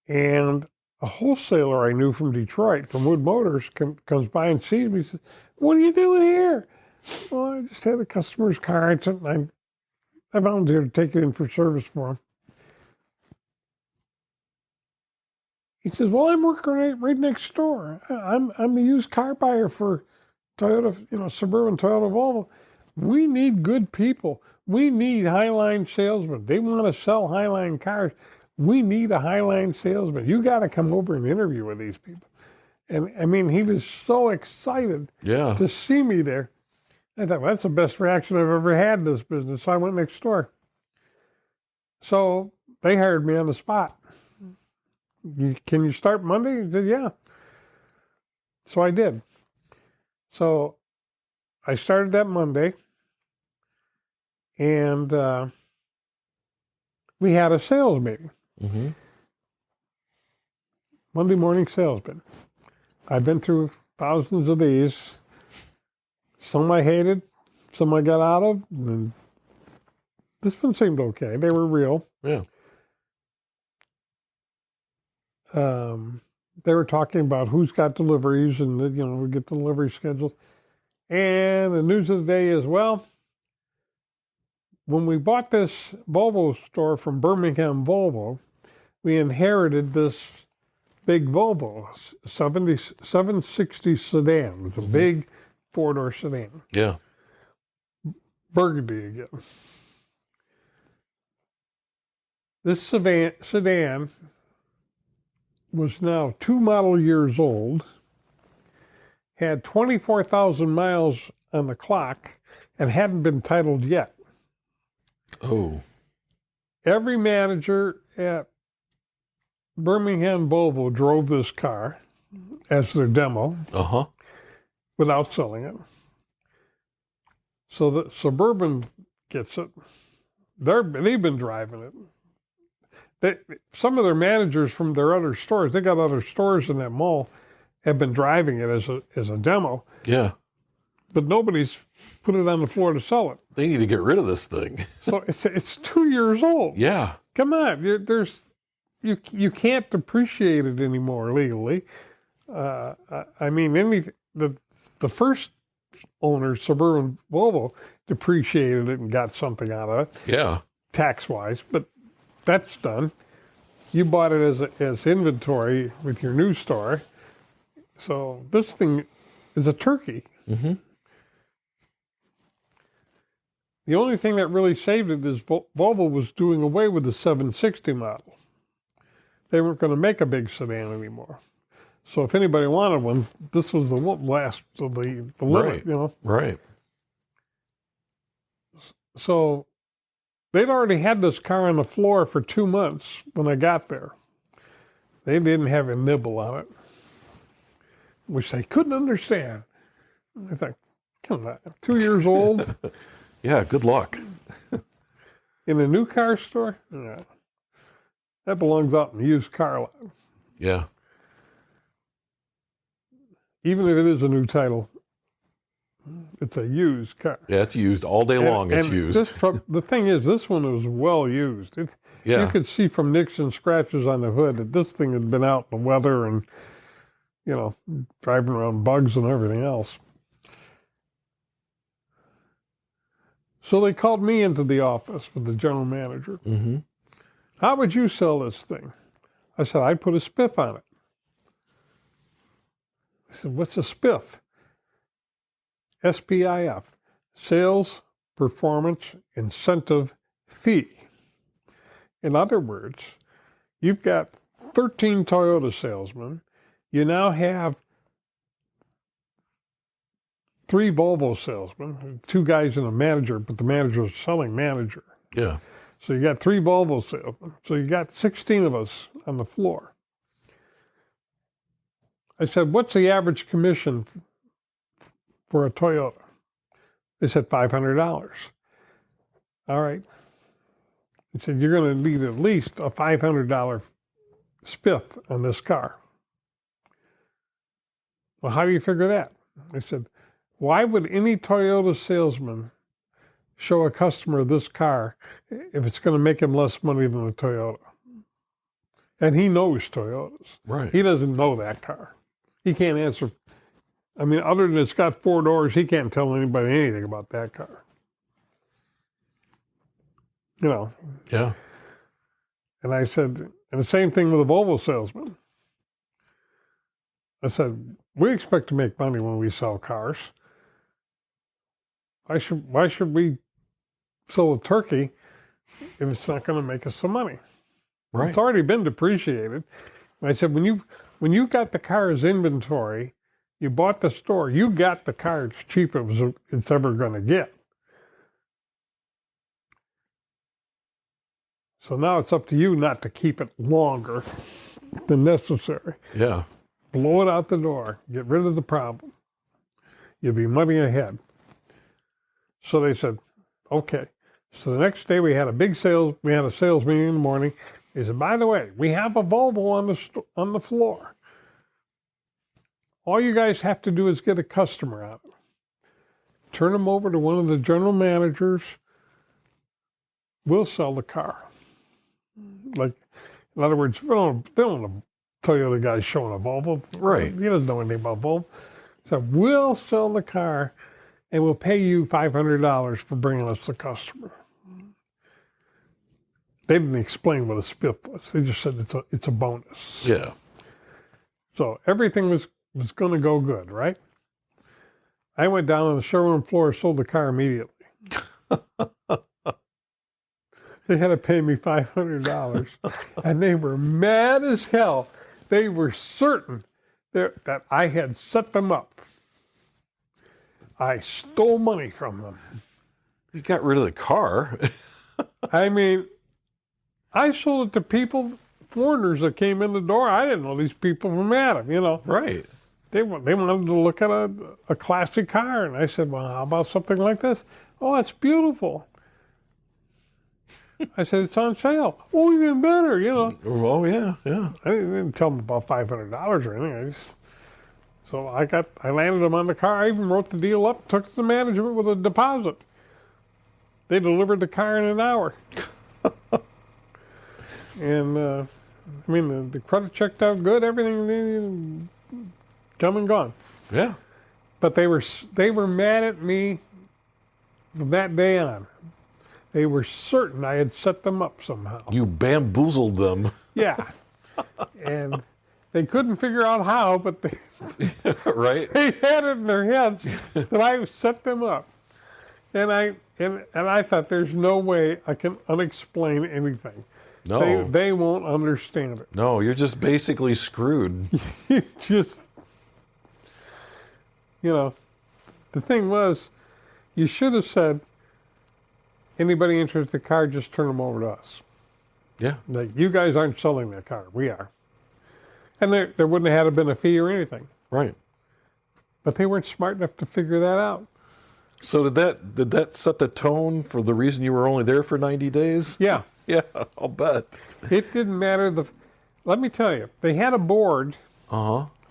And a wholesaler I knew from Detroit, from Wood Motors, comes by and sees me and says, "What are you doing here?" "Well, I just had a customer's car. I volunteered to take it in for service for him." He says, well, I'm working right next door. I'm the used car buyer for Toyota, Suburban, Toyota, Volvo. We need good people. We need Highline salesmen. They want to sell Highline cars. We need a Highline salesman. You got to come over and interview with these people. And I mean, he was so excited to see me there. I thought, well, that's the best reaction I've ever had in this business. So I went next door. So they hired me on the spot. Can you start Monday? He said, yeah. So I did. So I started that Monday, and we had a sales meeting. Mm-hmm. Monday morning sales meeting. I've been through thousands of these. Some I hated, some I got out of, and this one seemed okay. They were real. Yeah. They were talking about who's got deliveries, and we get the delivery schedules. And the news of the day is, well, when we bought this Volvo store from Birmingham Volvo, we inherited this big Volvo 760 sedan. It was a big four-door sedan. Yeah. Burgundy again. This sedan was now 2 model years old, had 24,000 miles on the clock, and hadn't been titled yet. Oh. Every manager at Birmingham Volvo drove this car as their demo without selling it. So the Suburban gets it. They've been driving it. Some of their managers from their other stores, they got other stores in that mall, have been driving it as a demo. Yeah. But nobody's put it on the floor to sell it. They need to get rid of this thing. So it's 2 years old. Yeah. Come on, you can't depreciate it anymore legally. I mean, the first owner, Suburban Volvo, depreciated it and got something out of it. Yeah. Tax-wise, but that's done. You bought it as inventory with your new store. So this thing is a turkey. Mm-hmm. The only thing that really saved it is Volvo was doing away with the 760 model. They weren't going to make a big sedan anymore. So if anybody wanted one, this was the last of the limit, Right. So they'd already had this car on the floor for 2 months when I got there. They didn't have a nibble on it, which they couldn't understand. I thought, come on, 2 years old? Yeah, good luck. In a new car store? Yeah. That belongs out in the used car lot. Yeah. Even if it is a new title, it's a used car. Yeah, it's used all day long. It's used. The thing is, this one was well used. Yeah. You could see from nicks and scratches on the hood that this thing had been out in the weather and, driving around bugs and everything else. So they called me into the office with the general manager. Mm-hmm. How would you sell this thing? I said, I'd put a spiff on it. I said, what's a spiff? SPIF, Sales Performance Incentive Fee. In other words, you've got 13 Toyota salesmen. You now have 3 Volvo salesmen, 2 guys and a manager, but the manager is selling manager. Yeah. So you got 3 Volvo salesmen. So you got 16 of us on the floor. I said, what's the average commission for a Toyota? They said $500. All right. He said, you're going to need at least a $500 spiff on this car. Well, how do you figure that? I said, why would any Toyota salesman show a customer this car if it's going to make him less money than a Toyota? And he knows Toyotas. Right. He doesn't know that car. He can't answer. I mean, other than it's got 4 doors, he can't tell anybody anything about that car. Yeah. And I said, and the same thing with a Volvo salesman. I said, we expect to make money when we sell cars. Why should we sell a turkey if it's not going to make us some money? Right. It's already been depreciated. And I said, when you got the car as inventory, you bought the store, you got the car as cheap as it's ever going to get. So now it's up to you not to keep it longer than necessary. Yeah. Blow it out the door. Get rid of the problem. You'll be money ahead. So they said, okay. So the next day we had a sales meeting in the morning. They said, by the way, we have a Volvo on the floor. All you guys have to do is get a customer out. Turn them over to one of the general managers. We'll sell the car. Like, in other words, they don't want to tell you the guy's showing a Volvo. Right. He doesn't know anything about Volvo. So we'll sell the car and we'll pay you $500 for bringing us the customer. They didn't explain what a spiff was. They just said it's a bonus. Yeah. So everything was going to go good, right? I went down on the showroom floor, sold the car immediately. They had to pay me $500, and they were mad as hell. They were certain that I had set them up. I stole money from them. You got rid of the car. I mean, I sold it to people, foreigners that came in the door. I didn't know these people from Adam, you know. Right. They wanted to look at a classic car, and I said, well, how about something like this? Oh, it's beautiful. I said, it's on sale. Oh, even better, you know. Oh, yeah, yeah. I didn't tell them about $500 or anything. So I landed them on the car. I even wrote the deal up, took it to management with a deposit. They delivered the car in an hour. And, I mean, the credit checked out good, everything, come and gone. Yeah. But they were mad at me from that day on. They were certain I had set them up somehow. You bamboozled them. Yeah. And they couldn't figure out how, but Right. they had it in their heads that I set them up. And I thought there's no way I can unexplain anything. No. They won't understand it. No, you're just basically screwed. You just, you know, the thing was, you should have said, anybody interested in the car, just turn them over to us. Yeah. Like, you guys aren't selling that car, we are. And there wouldn't have had to been a fee or anything. Right. But they weren't smart enough to figure that out. So did that set the tone for the reason you were only there for 90 days? Yeah. Yeah, I'll bet. It didn't matter. Let me tell you, they had a board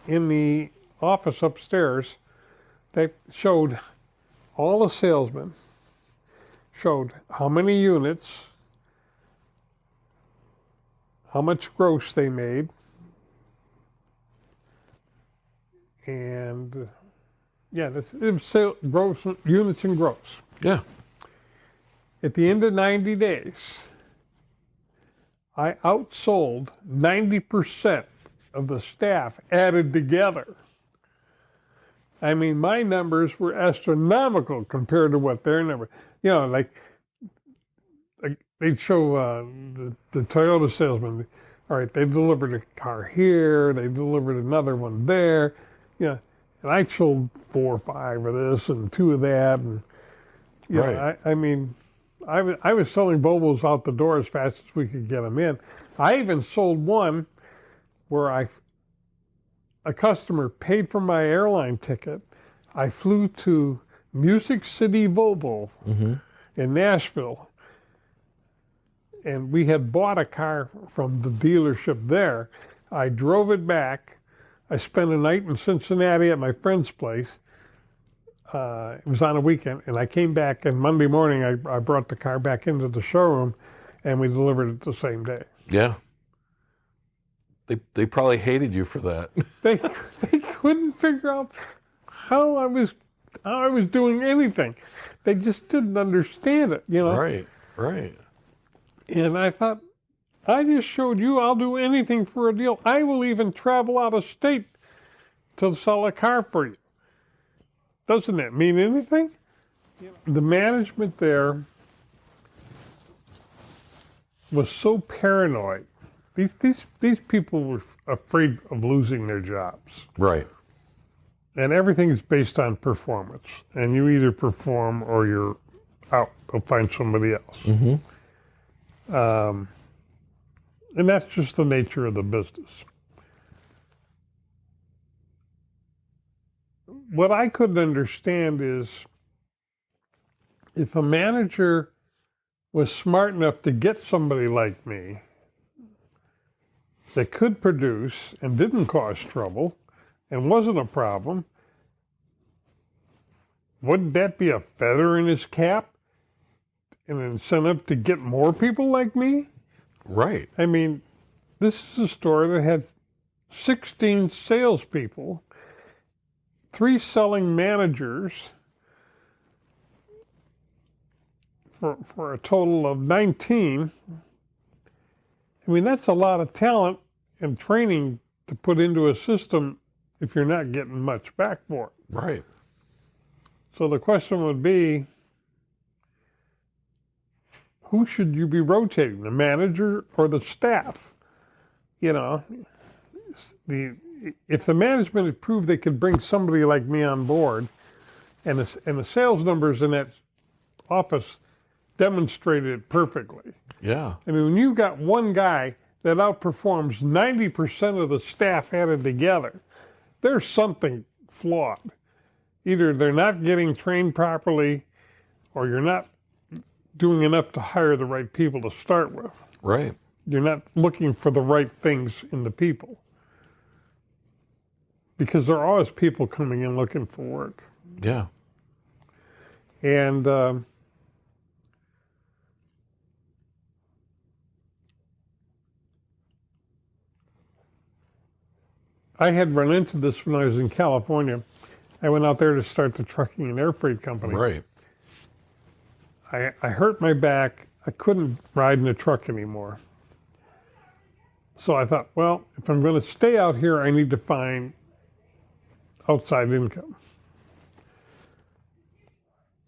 in the office upstairs that showed all the salesmen, showed how many units, how much gross they made, and it was gross units and gross. Yeah. At the end of 90 days, I outsold 90% of the staff added together. I mean, my numbers were astronomical compared to what their numbers. You know, like they'd show the Toyota salesman. All right, they delivered a car here. They delivered another one there. Yeah, and I sold 4 or 5 of this and 2 of that, and Right. I mean, I was selling Volvos out the door as fast as we could get them in. I even sold one where a customer paid for my airline ticket. I flew to Music City Volvo in Nashville, and we had bought a car from the dealership there. I drove it back. I spent a night in Cincinnati at my friend's place. It was on a weekend, and I came back, and Monday morning I brought the car back into the showroom, and we delivered it the same day. Yeah. They probably hated you for that. They couldn't figure out how I was doing anything. They just didn't understand it, you know. Right, right. And I thought, I just showed you I'll do anything for a deal. I will even travel out of state to sell a car for you. Doesn't that mean anything? The management there was so paranoid. These people were afraid of losing their jobs. Right. And everything is based on performance. And you either perform or you're out. They'll find somebody else. Mm-hmm. And that's just the nature of the business. What I couldn't understand is if a manager was smart enough to get somebody like me that could produce and didn't cause trouble and wasn't a problem, wouldn't that be a feather in his cap? An incentive to get more people like me? Right. I mean, this is a store that had 16 salespeople, 3 selling managers, for a total of 19. I mean, that's a lot of talent and training to put into a system if you're not getting much back for it. Right. So the question would be, who should you be rotating, the manager or the staff? You know, if the management had proved they could bring somebody like me on board, and the sales numbers in that office demonstrated it perfectly. Yeah. I mean, when you've got one guy that outperforms 90% of the staff added together, there's something flawed. Either they're not getting trained properly, or you're not doing enough to hire the right people to start with. Right. You're not looking for the right things in the people. Because there are always people coming in looking for work. Yeah. And I had run into this when I was in California. I went out there to start the trucking and air freight company. Right. I hurt my back. I couldn't ride in a truck anymore. So I thought, well, if I'm going to stay out here, I need to find outside income.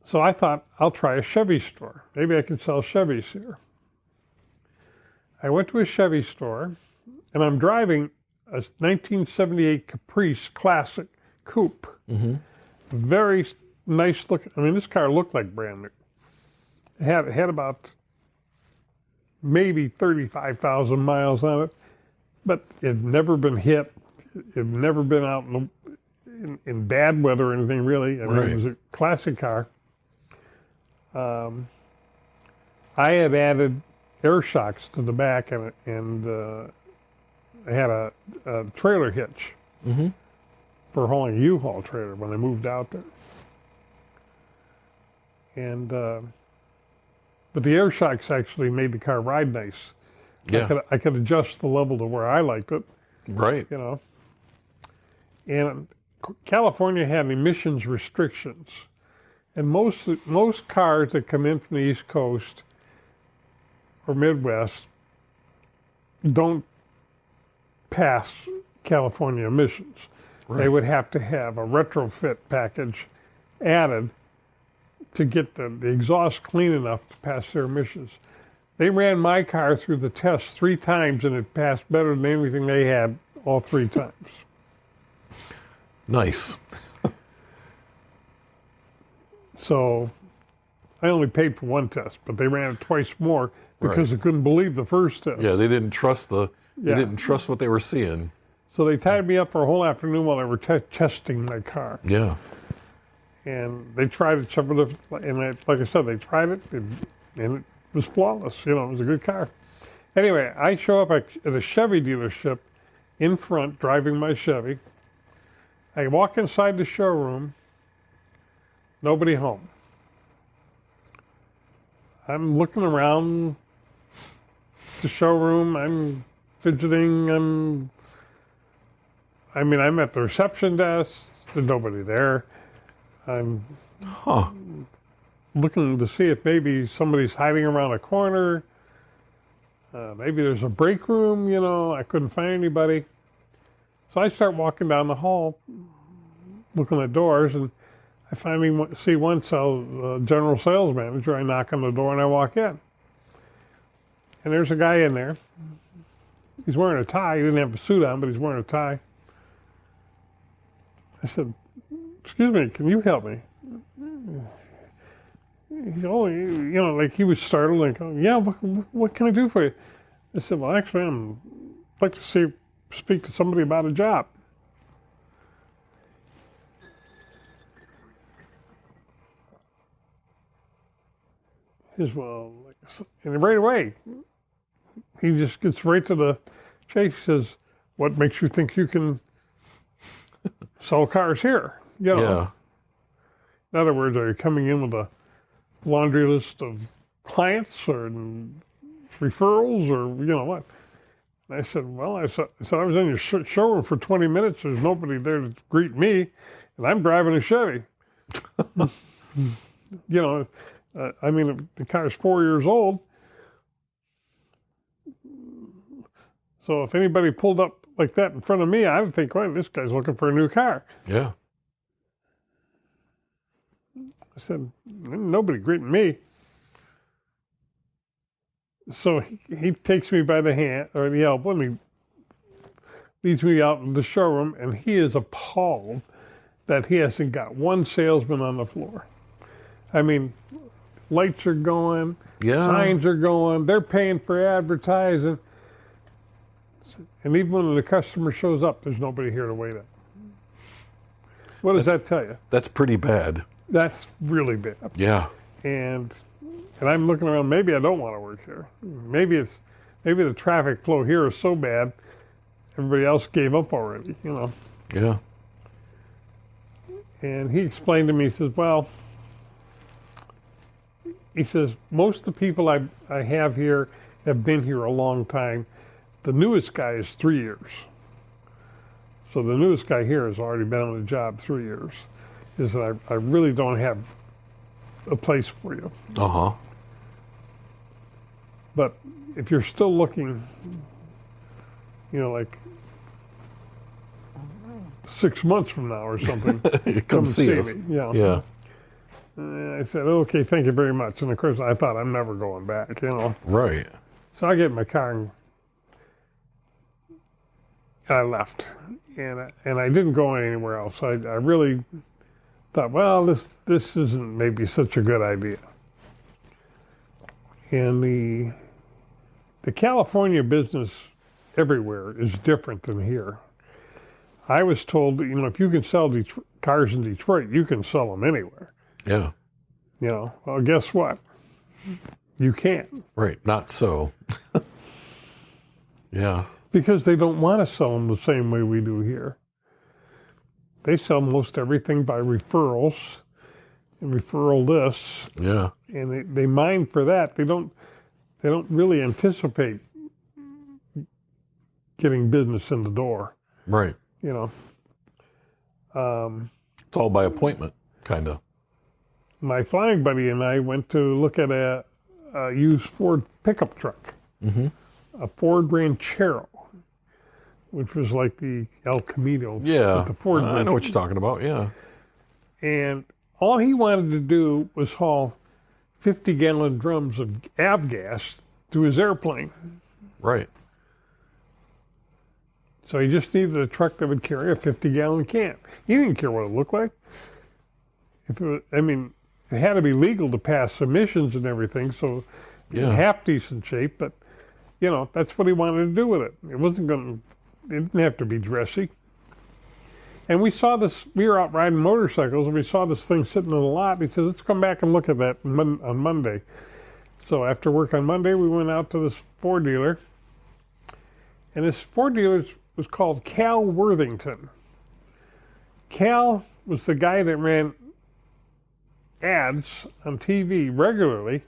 So I thought, I'll try a Chevy store. Maybe I can sell Chevys here. I went to a Chevy store, and I'm driving a 1978 Caprice Classic Coupe. Mm-hmm. Very nice looking. I mean, this car looked like brand new. It had about maybe 35,000 miles on it, but it had never been hit. It had never been out in bad weather or anything, really. I mean, Right. It was a classic car. I had added air shocks to the back, and I had a trailer hitch Mm-hmm. for hauling a U-Haul trailer when I moved out there. And but the air shocks actually made the car ride nice. Yeah. I could adjust the level to where I liked it, Right. you know. And California had emissions restrictions, and most cars that come in from the East Coast or Midwest don't pass California emissions. Right. They would have to have a retrofit package added to get the exhaust clean enough to pass their emissions. They ran my car through the test 3 times, and it passed better than anything they had all 3 times. Nice. So I only paid for 1 test, but they ran it twice more because they couldn't believe the first test. Yeah, they didn't trust they Yeah. didn't trust what they were seeing. So they tied me up for a whole afternoon while they were testing my car. Yeah. And they tried it several different, and like I said, they tried it, and it was flawless. You know, it was a good car. Anyway, I show up at a Chevy dealership in front, driving my Chevy. I walk inside the showroom, nobody home. I'm looking around the showroom, I'm fidgeting, I'm at the reception desk, there's nobody there. I'm looking to see if maybe somebody's hiding around a corner. Maybe there's a break room, you know. I couldn't find anybody. So I start walking down the hall, looking at doors, and I finally see one general sales manager. I knock on the door and I walk in. And there's a guy in there. He's wearing a tie. He didn't have a suit on, but he's wearing a tie. I said, "Excuse me, can you help me?" He's only, like he was startled and going, "Yeah, what can I do for you?" I said, "Well, actually, I'd like to speak to somebody about a job." He says, "Well," and right away, he just gets right to the chase. He says, "What makes you think you can sell cars here?" Yeah. In other words, are you coming in with a laundry list of clients or referrals or what? And I said, "Well," I said I was in your showroom for 20 minutes. There's nobody there to greet me, and I'm driving a Chevy. The car's 4 years old. So if anybody pulled up like that in front of me, I would think, well, this guy's looking for a new car. Yeah. I said, "Nobody greeting me." So he takes me by the hand or the elbow and he leads me out in the showroom, and he is appalled that he hasn't got one salesman on the floor. I mean, lights are going, signs are going, they're paying for advertising. And even when the customer shows up, there's nobody here to wait on. What does that tell you? That's pretty bad. That's really bad. Yeah. And I'm looking around, maybe I don't want to work here. Maybe the traffic flow here is so bad, everybody else gave up already, Yeah. And he explained to me, he says, "Most of the people I have here have been here a long time. The newest guy is 3 years. So the newest guy here has already been on the job 3 years. Is that I really don't have a place for you. Uh-huh. But if you're still looking, like 6 months from now or something, You come see us. me." Yeah. Yeah. I said, "Okay, thank you very much." And of course, I thought I'm never going back, Right. So I get in my car and I left, and I didn't go anywhere else. I really thought, well, this isn't maybe such a good idea. And the California business everywhere is different than here. I was told that, if you can sell cars in Detroit, you can sell them anywhere. Yeah. Well, guess what? You can't. Right. Not so. Yeah. Because they don't want to sell them the same way we do here. They sell most everything by referrals and referral lists. Yeah. And they mine for that. They don't really anticipate getting business in the door. Right. It's all by appointment, kind of. My flying buddy and I went to look at a used Ford pickup truck, a Ford Ranchero, which was like the El Camino. Yeah. With the Ford I know what you're talking about, yeah. And all he wanted to do was haul 50-gallon drums of avgas to his airplane. Right. So he just needed a truck that would carry a 50-gallon can. He didn't care what it looked like. It had to be legal to pass emissions and everything, so in half decent shape, but that's what he wanted to do with it. It didn't have to be dressy. And we saw this, we were out riding motorcycles, and we saw this thing sitting in the lot. He said, "Let's come back and look at that on Monday." So after work on Monday, we went out to this Ford dealer. And this Ford dealer was called Cal Worthington. Cal was the guy that ran ads on TV regularly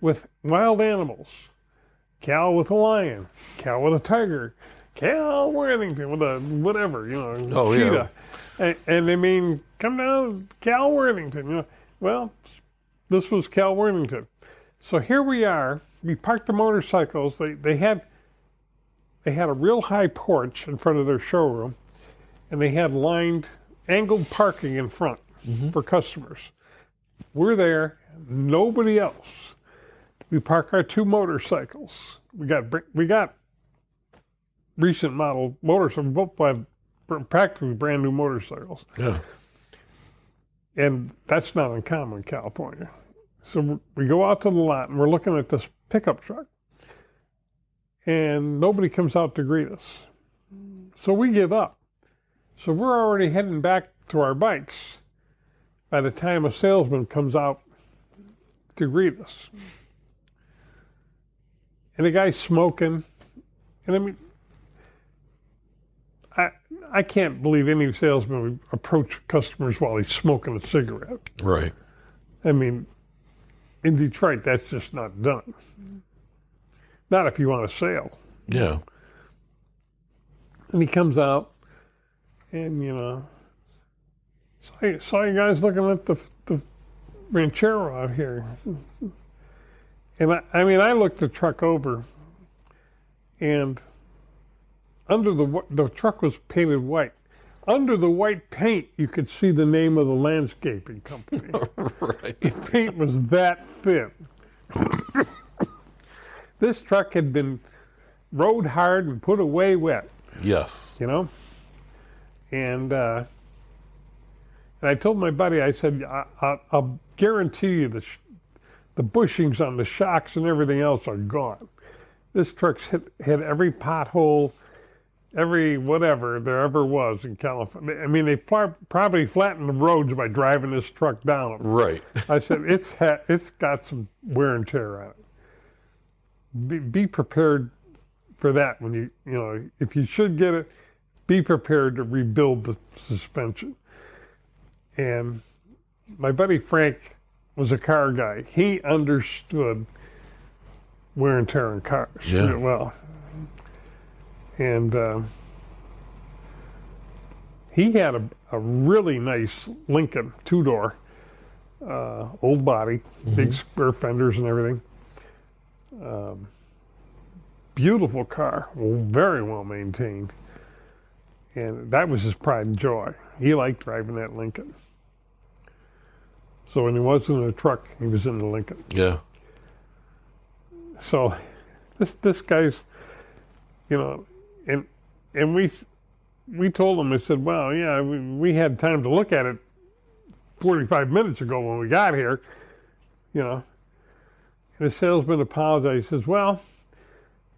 with wild animals. Cal with a lion, Cal with a tiger, Cal Worthington with a whatever, cheetah. Yeah. And come down, Cal Worthington. Well, this was Cal Worthington. So here we are. We parked the motorcycles. They had a real high porch in front of their showroom, and they had angled parking in front for customers. We're there, nobody else. We park our 2 motorcycles. We got recent model motorcycles, both have practically brand new motorcycles. Yeah. And that's not uncommon in California. So we go out to the lot and we're looking at this pickup truck. And nobody comes out to greet us. So we give up. So we're already heading back to our bikes by the time a salesman comes out to greet us. And the guy's smoking. And I mean, I can't believe any salesman would approach customers while he's smoking a cigarette. Right. I mean, in Detroit, that's just not done. Not if you want a sale. Yeah. And he comes out, and, you know, saw you guys looking at the Ranchero out here. And I looked the truck over, and under the truck was painted white. Under the white paint, you could see the name of the landscaping company. Right. The paint was that thin. This truck had been rode hard and put away wet. Yes. You know? And I told my buddy, I said, I'll guarantee you the bushings on the shocks and everything else are gone. This truck's hit every pothole, every whatever there ever was in California. I mean, they probably flattened the roads by driving this truck down them. Right. I said, it's got some wear and tear on it. Be prepared for that when you know, if you should get it, be prepared to rebuild the suspension. And my buddy Frank was a car guy. He understood wear and tear on cars really well. And he had a really nice Lincoln 2-door, old body, big square fenders and everything. Beautiful car, very well maintained. And that was his pride and joy. He liked driving that Lincoln. So when he wasn't in a truck, he was in the Lincoln. Yeah. So this guy's, you know, and we told him, I said, well, yeah, we had time to look at it 45 minutes ago when we got here, you know. And the salesman apologized. He says, well,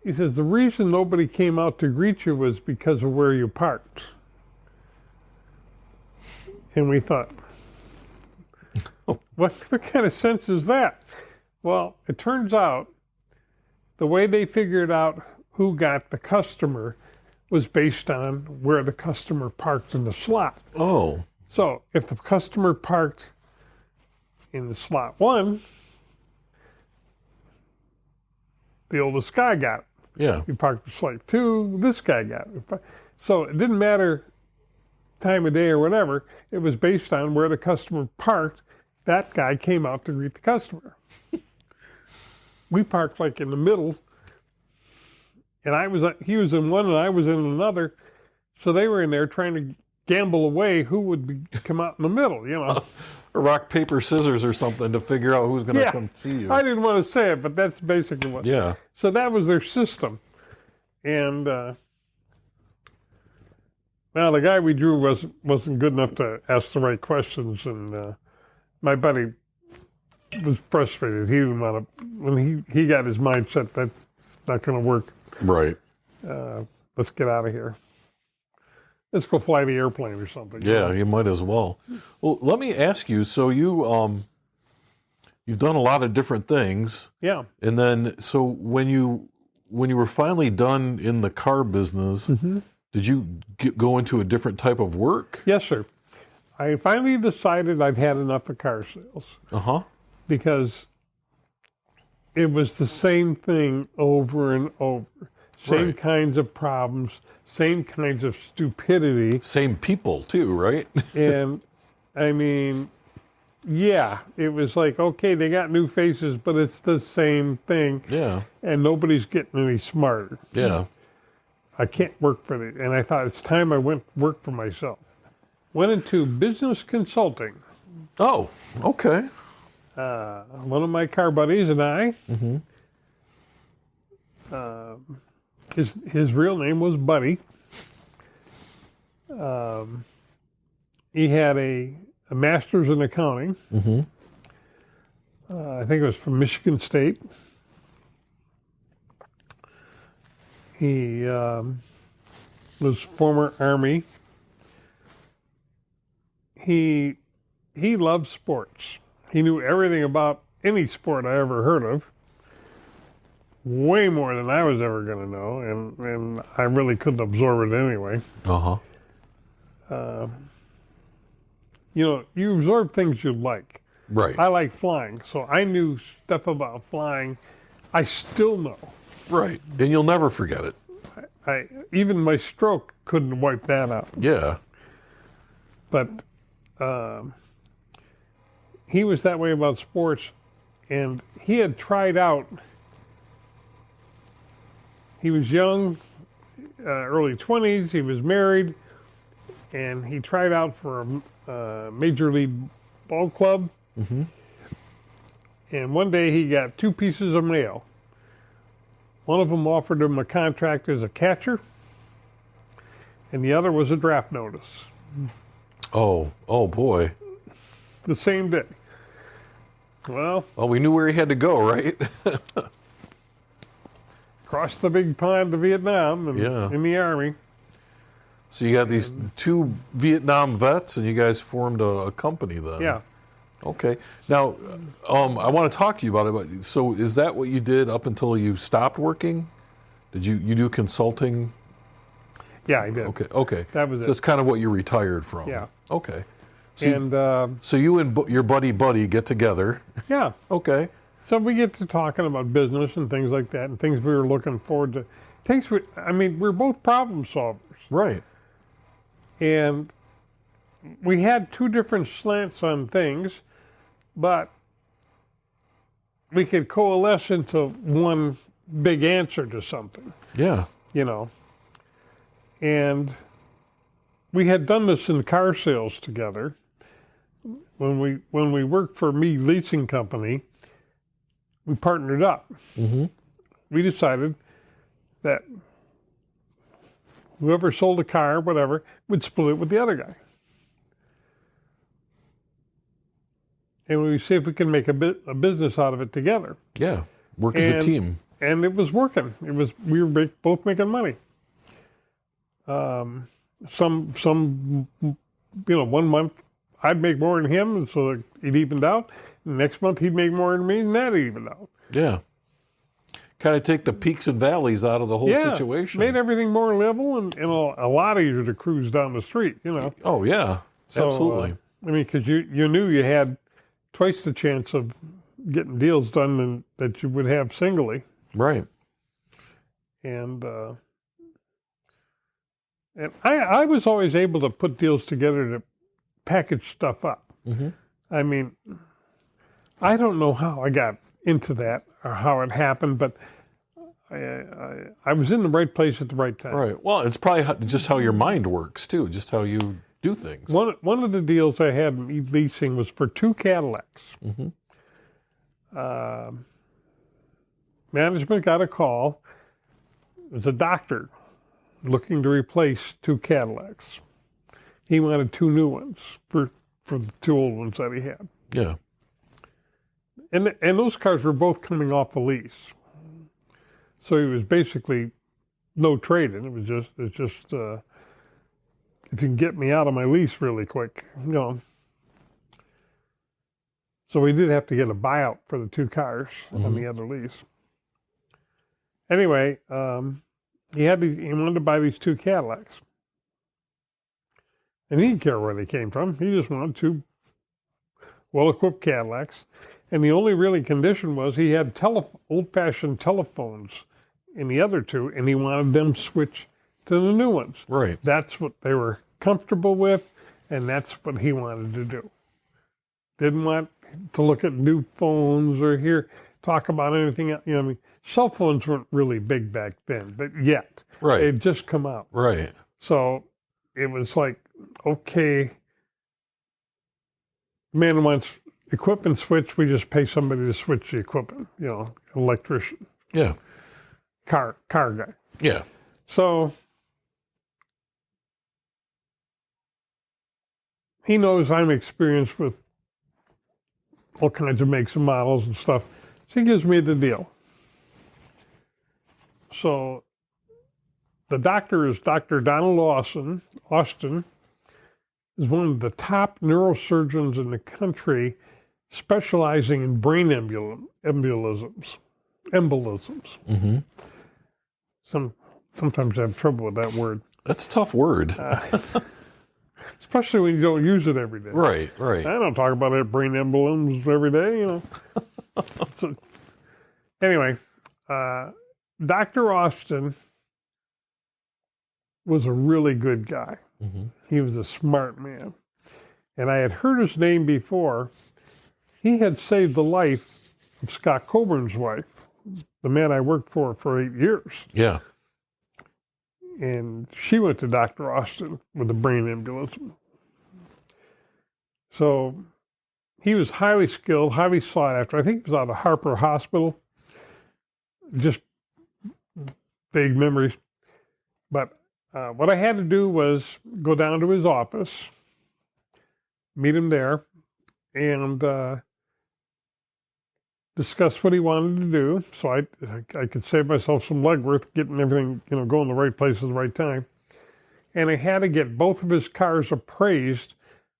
he says, the reason nobody came out to greet you was because of where you parked. And we thought, what kind of sense is that? Well, it turns out the way they figured out who got the customer was based on where the customer parked in the slot. Oh. So if the customer parked in the slot 1, the oldest guy got it. Yeah. You parked in slot 2, this guy got it. So it didn't matter time of day or whatever. It was based on where the customer parked. That guy came out to greet the customer. We parked like in the middle, and he was in one and I was in another. So they were in there trying to gamble away who would come out in the middle, you know. Rock, paper, scissors or something to figure out who's going to come see you. I didn't want to say it, but that's basically what. Yeah. So that was their system. And, well, the guy we drew wasn't good enough to ask the right questions, and my buddy was frustrated. He didn't want to, when he got his mindset, that's not going to work. Right. Let's get out of here. Let's go fly the airplane or something. Yeah, you might as well. Well, let me ask you, so you've done a lot of different things. Yeah. And then, so when you were finally done in the car business, did you go into a different type of work? Yes, sir. I finally decided I've had enough of car sales. Uh-huh. Because it was the same thing over and over. Same Right. kinds of problems, same kinds of stupidity. Same people too, right? And I mean, yeah, it was like, okay, they got new faces, but it's the same thing. Yeah. And nobody's getting any smarter. Yeah. I can't work for the, and I thought it's time I went work for myself. Went into business consulting. Oh, okay. One of my car buddies and I, his real name was Buddy. He had a master's in accounting. I think it was from Michigan State. He was former Army. He loved sports. He knew everything about any sport I ever heard of, way more than I was ever going to know, and I really couldn't absorb it anyway. You absorb things you like. Right. I like flying, so I knew stuff about flying. I still know. Right. And you'll never forget it. Even my stroke couldn't wipe that out. Yeah. But he was that way about sports, and he had tried out. He was young, early 20s. He was married, and he tried out for a major league ball club. And one day he got 2 pieces of mail. One of them offered him a contract as a catcher, and the other was a draft notice. Oh boy. The same day. Well, we knew where he had to go, right? crossed the big pond to Vietnam and in the Army. So you got these 2 Vietnam vets, and you guys formed a company then. Yeah. Okay. Now, I want to talk to you about it. So is that what you did up until you stopped working? Did you do consulting? Yeah, I did. Okay. That was so it. it's kind of what you retired from. Yeah. Okay. So And so you and your buddy get together. yeah, Okay. so we get to talking about business and things like that, and things we were looking forward to. We're both problem solvers, Right. and we had 2 different slants on things, but we could coalesce into one big answer to something. Yeah. And we had done this in car sales together. When we worked for me leasing company, we partnered up. We decided that whoever sold a car, whatever, would split it with the other guy. And we see if we can make a business out of it together. Yeah. Work as a team. And it was working. We were both making money. Some 1 month I'd make more than him, and so it evened out. The next month he'd make more than me, and that evened out. Yeah. Kind of take the peaks and valleys out of the whole situation. Made everything more level and a lot easier to cruise down the street, Oh, yeah. So, Absolutely. Because you knew you had twice the chance of getting deals done than that you would have singly. Right. And I was always able to put deals together to package stuff up. I mean, I don't know how I got into that or how it happened, but I was in the right place at the right time. Right. Well, it's probably just how your mind works too, just how you do things. One of the deals I had in leasing was for 2 Cadillacs. Management got a call. It was a doctor looking to replace 2 Cadillacs. He wanted 2 new ones for the 2 old ones that he had. Yeah. And those cars were both coming off a lease. So he was basically no trade-in. It's just if you can get me out of my lease really quick, So we did have to get a buyout for the 2 cars on the other lease. Anyway, he wanted to buy these 2 Cadillacs. And he didn't care where they came from. He just wanted 2 well-equipped Cadillacs. And the only really condition was he had old-fashioned telephones in the other 2, and he wanted them switched to the new ones. Right. That's what they were comfortable with, and that's what he wanted to do. Didn't want to look at new phones or hear talk about anything. You know, I mean, cell phones weren't really big back then, but yet. Right. They'd just come out. Right. So it was like, okay, man wants equipment switch, we just pay somebody to switch the equipment, you know, electrician, Yeah. car guy. Yeah. So he knows I'm experienced with all kinds of makes and models and stuff. So he gives me the deal. So the doctor is Dr. Donald Austin is one of the top neurosurgeons in the country, specializing in brain embolisms. Mm-hmm. Sometimes I have trouble with that word. That's a tough word. Especially when you don't use it every day. Right. Right. I don't talk about it, brain emblems every day, you know. So, anyway, Dr. Austin was a really good guy. Mm-hmm. He was a smart man. And I had heard his name before. He had saved the life of Scott Coburn's wife, the man I worked for 8 years. Yeah. And she went to Dr. Austin with a brain embolism. So he was highly skilled, highly sought after. I think he was out of Harper Hospital. Just vague memories. But what I had to do was go down to his office, meet him there, and discuss what he wanted to do. So I could save myself some legwork, getting everything, you know, going the right place at the right time. And I had to get both of his cars appraised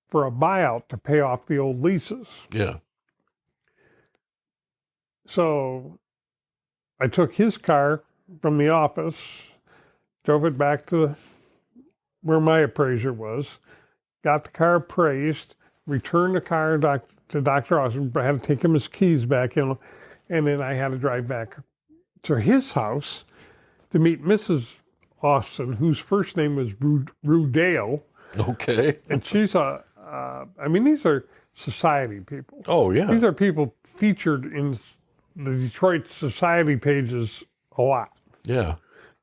for a buyout to pay off the old leases. Yeah. So I took his car from the office, drove it back to where my appraiser was, got the car appraised, returned the car to Dr. Austin. I had to take him his keys back, you know, and then I had to drive back to his house to meet Mrs. Austin, whose first name was Rudale. Okay. And she's these are society people. Oh, yeah. These are people featured in the Detroit society pages a lot. Yeah.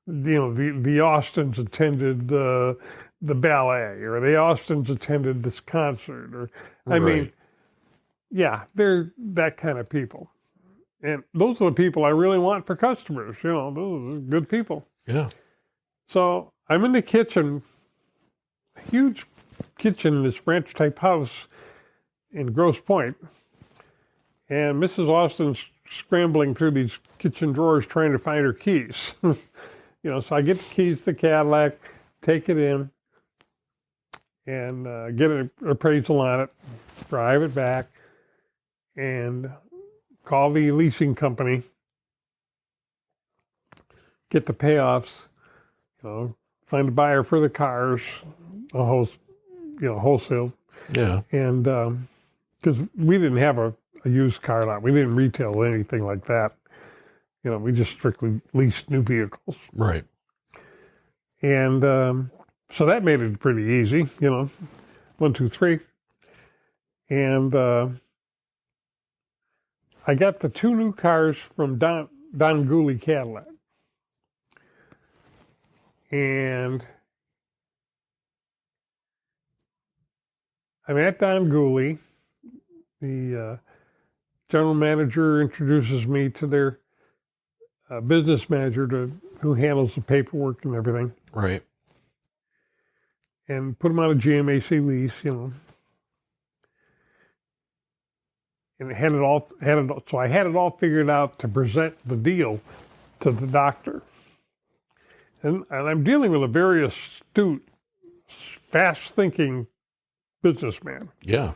You know, the Austins attended the ballet, or the Austins attended this concert, or I mean, yeah, they're that kind of people. And those are the people I really want for customers. You know, those are good people. Yeah. So I'm in the kitchen, huge kitchen in this ranch type house in Grosse Pointe. And Mrs. Austin's scrambling through these kitchen drawers trying to find her keys. You know, so I get the keys to the Cadillac, take it in, and get an appraisal on it, drive it back, and call the leasing company, get the payoffs, you know, find a buyer for the cars, wholesale. Yeah. And because we didn't have a used car lot, we didn't retail anything like that. You know, we just strictly leased new vehicles. Right. And so that made it pretty easy, you know, 1, 2, 3. And I got the 2 new cars from Don Gooley Cadillac. And I'm at Don Gooley. The general manager introduces me to their business manager who handles the paperwork and everything. Right. And put them on a GMAC lease, you know. And so I had it all figured out to present the deal to the doctor. And I'm dealing with a very astute, fast-thinking businessman. Yeah.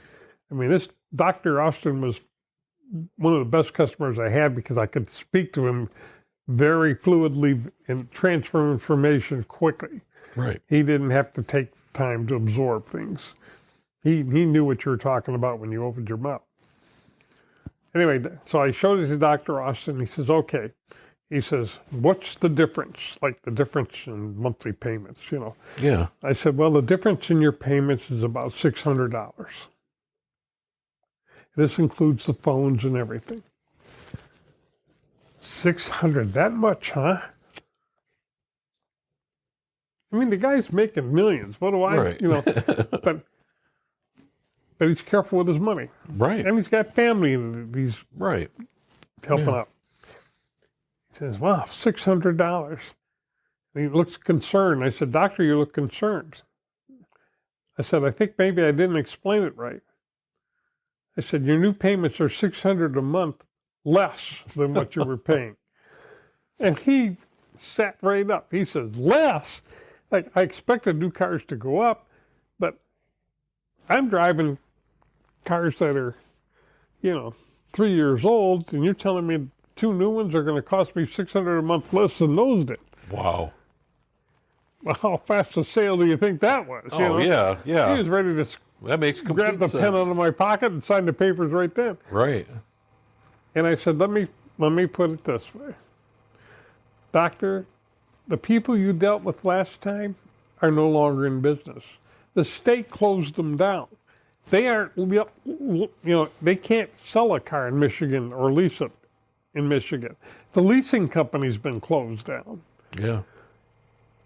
I mean, this Dr. Austin was one of the best customers I had because I could speak to him very fluidly and transfer information quickly. Right. He didn't have to take time to absorb things. He knew what you were talking about when you opened your mouth. Anyway, so I showed it to Dr. Austin. He says, okay. He says, what's the difference? Like the difference in monthly payments, you know? Yeah. I said, well, the difference in your payments is about $600. This includes the phones and everything. 600, that much, huh? I mean, the guy's making millions. What do I, Right. but he's careful with his money. Right. And he's got family and he's Right. helping Yeah. out. He says, wow, $600. And he looks concerned. I said, doctor, you look concerned. I said, I think maybe I didn't explain it right. I said, your new payments are $600 a month less than what you were paying. And he sat right up. He says, less? Like, I expected new cars to go up, but I'm driving cars that are, 3 years old, and you're telling me 2 new ones are going to cost me $600 a month less than those did. Wow. Well, how fast a sale do you think that was? Oh, yeah. He was ready to That makes complete grab the sense. pen out of my pocket and sign the papers right then. Right. And I said, let me put it this way. Doctor, the people you dealt with last time are no longer in business. The state closed them down. They aren't, they can't sell a car in Michigan or lease it in Michigan. The leasing company's been closed down. Yeah.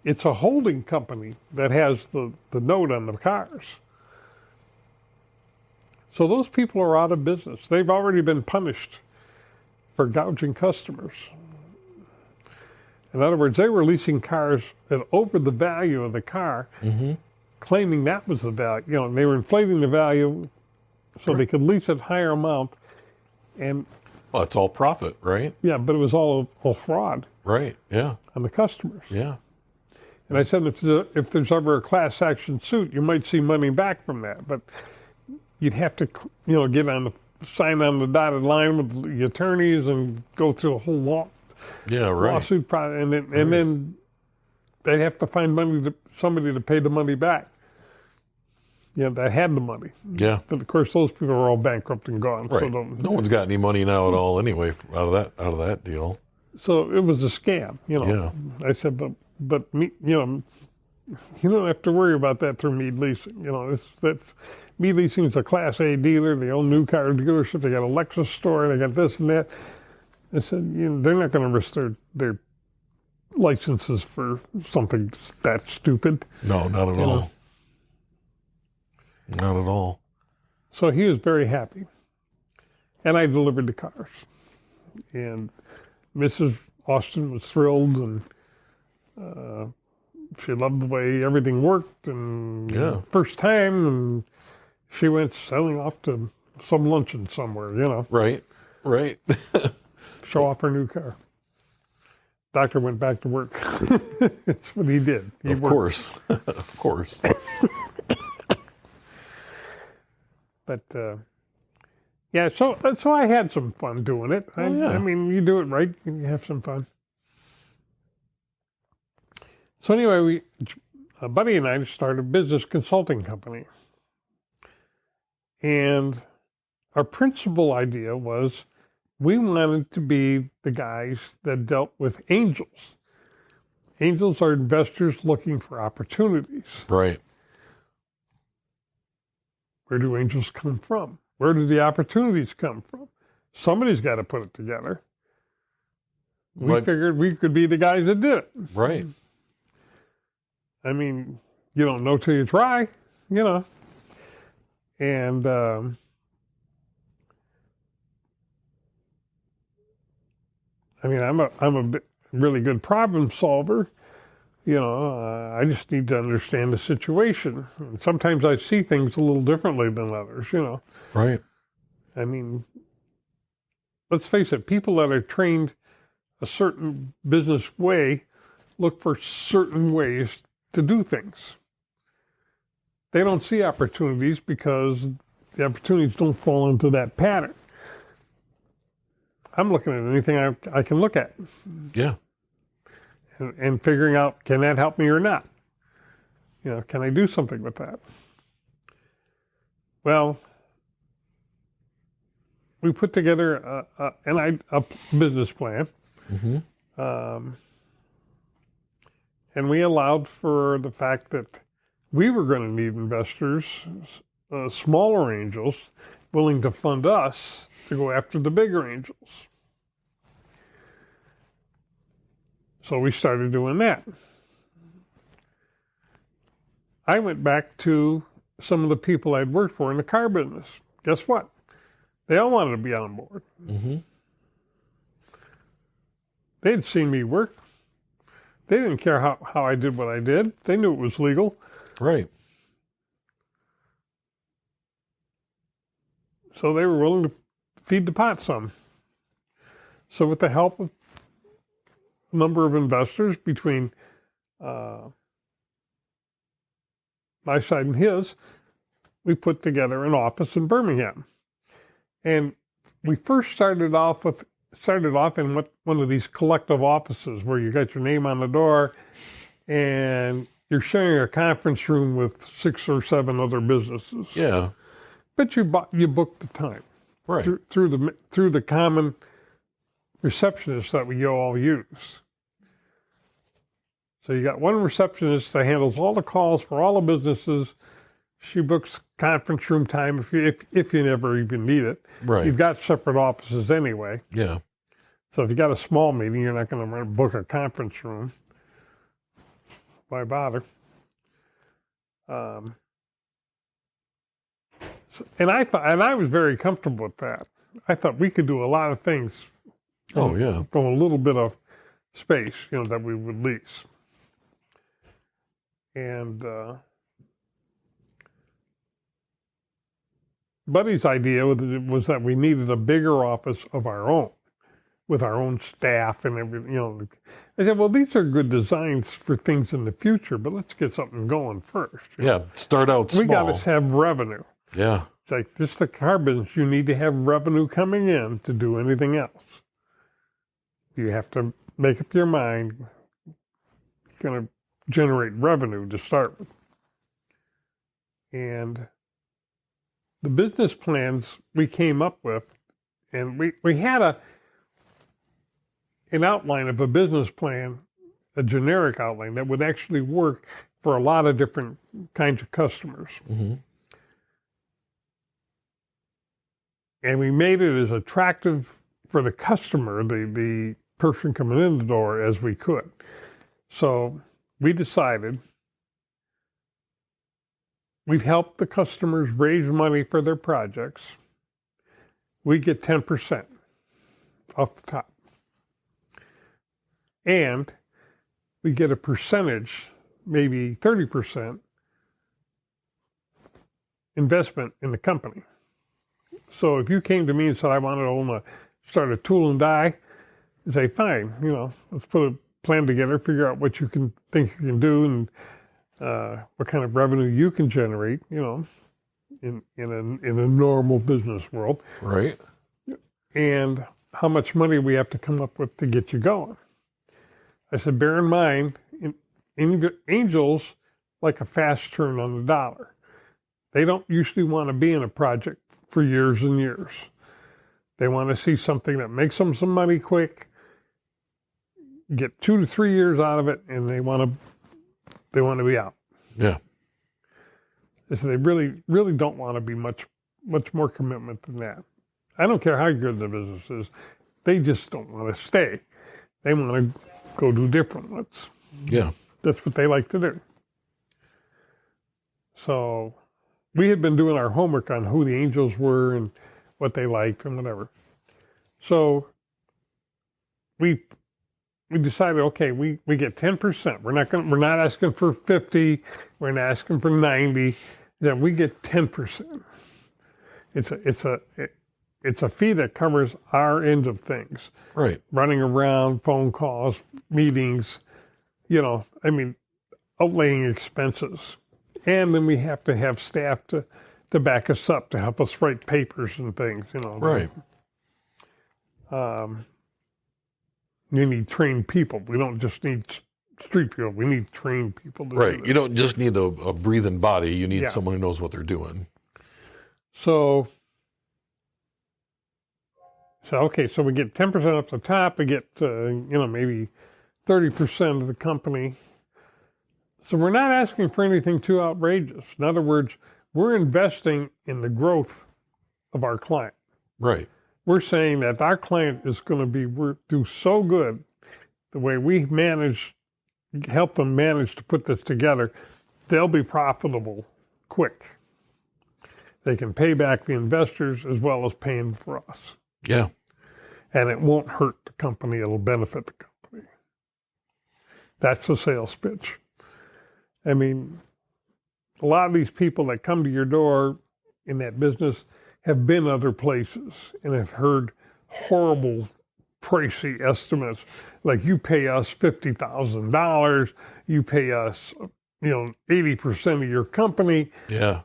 It's a holding company that has the note on the cars. So those people are out of business. They've already been punished for gouging customers. In other words, they were leasing cars at over the value of the car, claiming that was the value. They were inflating the value so they could lease at higher amount. And Well, it's all profit, right? yeah, but it was all fraud Right. Yeah. on the customers. Yeah. And I said, if there's ever a class action suit, you might see money back from that, but you'd have to, sign on the dotted line with the attorneys and go through a whole Yeah. Right. lawsuit process, and then they'd have to find somebody to pay the money back. That had the money. Yeah. But of course, those people are all bankrupt and gone. Right. No one's got any money now at all anyway out of that deal. So it was a scam. Yeah. I said, but me, you don't have to worry about that through Mead Leasing. That's Mead Leasing is a Class A dealer. They own new car dealership. They got a Lexus store. They got this and that. I said, they're not going to risk their licenses for something that stupid. No, not at all. Not at all. So he was very happy. And I delivered the cars. And Mrs. Austin was thrilled, and she loved the way everything worked. And first time, and she went sailing off to some luncheon somewhere, Right. Right. show off her new car. Doctor went back to work. That's what he did. He Of worked. course. Of course. But so I had some fun doing it. I mean, you do it right, you have some fun. So anyway, a buddy and I started a business consulting company, and our principal idea was we wanted to be the guys that dealt with angels. Angels are investors looking for opportunities. Right. Where do angels come from? Where do the opportunities come from? Somebody's got to put it together. We Right. figured we could be the guys that did it. Right. I mean, you don't know till you try, And I mean, I'm a really good problem solver. I just need to understand the situation. And sometimes I see things a little differently than others, Right. I mean, let's face it, people that are trained a certain business way look for certain ways to do things. They don't see opportunities because the opportunities don't fall into that pattern. I'm looking at anything I can look at. Yeah. And figuring out, can that help me or not? Can I do something with that? Well, we put together a business plan. And we allowed for the fact that we were going to need investors, smaller angels, willing to fund us to go after the bigger angels. So we started doing that. I went back to some of the people I'd worked for in the car business. Guess what? They all wanted to be on board. Mm-hmm. They'd seen me work. They didn't care how I did what I did. They knew it was legal. Right. So they were willing to feed the pot some. So with the help of a number of investors between my side and his, we put together an office in Birmingham. And we first started off in one of these collective offices where you got your name on the door and you're sharing a conference room with 6 or 7 other businesses. Yeah. But you booked the time. Right. Through the common receptionist that we all use. So you got one receptionist that handles all the calls for all the businesses. She books conference room time if you never even need it. Right. You've got separate offices anyway. Yeah. So if you got a small meeting, you're not going to book a conference room. Why bother? And I was very comfortable with that. I thought we could do a lot of things. Oh, yeah. From a little bit of space, that we would lease. And Buddy's idea was that we needed a bigger office of our own, with our own staff and everything. I said, well, these are good designs for things in the future, but let's get something going first. Yeah, start out small. We got to have revenue. Yeah. It's like, just the car business, you need to have revenue coming in to do anything else. You have to make up your mind, you're going to generate revenue to start with. And the business plans we came up with, and we had an outline of a business plan, a generic outline that would actually work for a lot of different kinds of customers. Mm-hmm. And we made it as attractive for the customer, the person coming in the door, as we could. So we decided we'd help the customers raise money for their projects. We get 10% off the top. And we get a percentage, maybe 30% investment in the company. So if you came to me and said, I wanted to start a tool and die, I'd say, fine, let's put a plan together, figure out what you think you can do and what kind of revenue you can generate, in a normal business world. Right. And how much money we have to come up with to get you going. I said, bear in mind, angels like a fast turn on the dollar. They don't usually want to be in a project for years and years. They want to see something that makes them some money quick, get 2 to 3 years out of it, and they want to be out. Yeah. So they really, really don't want to be much more commitment than that. I don't care how good the business is. They just don't want to stay. They want to go do different ones. Yeah. That's what they like to do. So we had been doing our homework on who the angels were and what they liked and whatever. So we decided, okay, we get 10%. We're not asking for 50. We're not asking for 90. Then we get 10%. It's a fee that covers our end of things. Right. Running around, phone calls, meetings, outlaying expenses. And then we have to have staff to back us up, to help us write papers and things, Right. You need trained people. We don't just need street people. We need trained people to do Right. this. You don't just need a breathing body. You need someone who knows what they're doing. So okay, so we get 10% off the top. We get, maybe 30% of the company. So we're not asking for anything too outrageous. In other words, we're investing in the growth of our client. Right. We're saying that our client is going to do so good the way we help them manage to put this together, they'll be profitable quick. They can pay back the investors as well as paying for us. Yeah. And it won't hurt the company. It'll benefit the company. That's the sales pitch. I mean, a lot of these people that come to your door in that business have been other places and have heard horrible, pricey estimates. Like, you pay us $50,000, you pay us, 80% of your company, and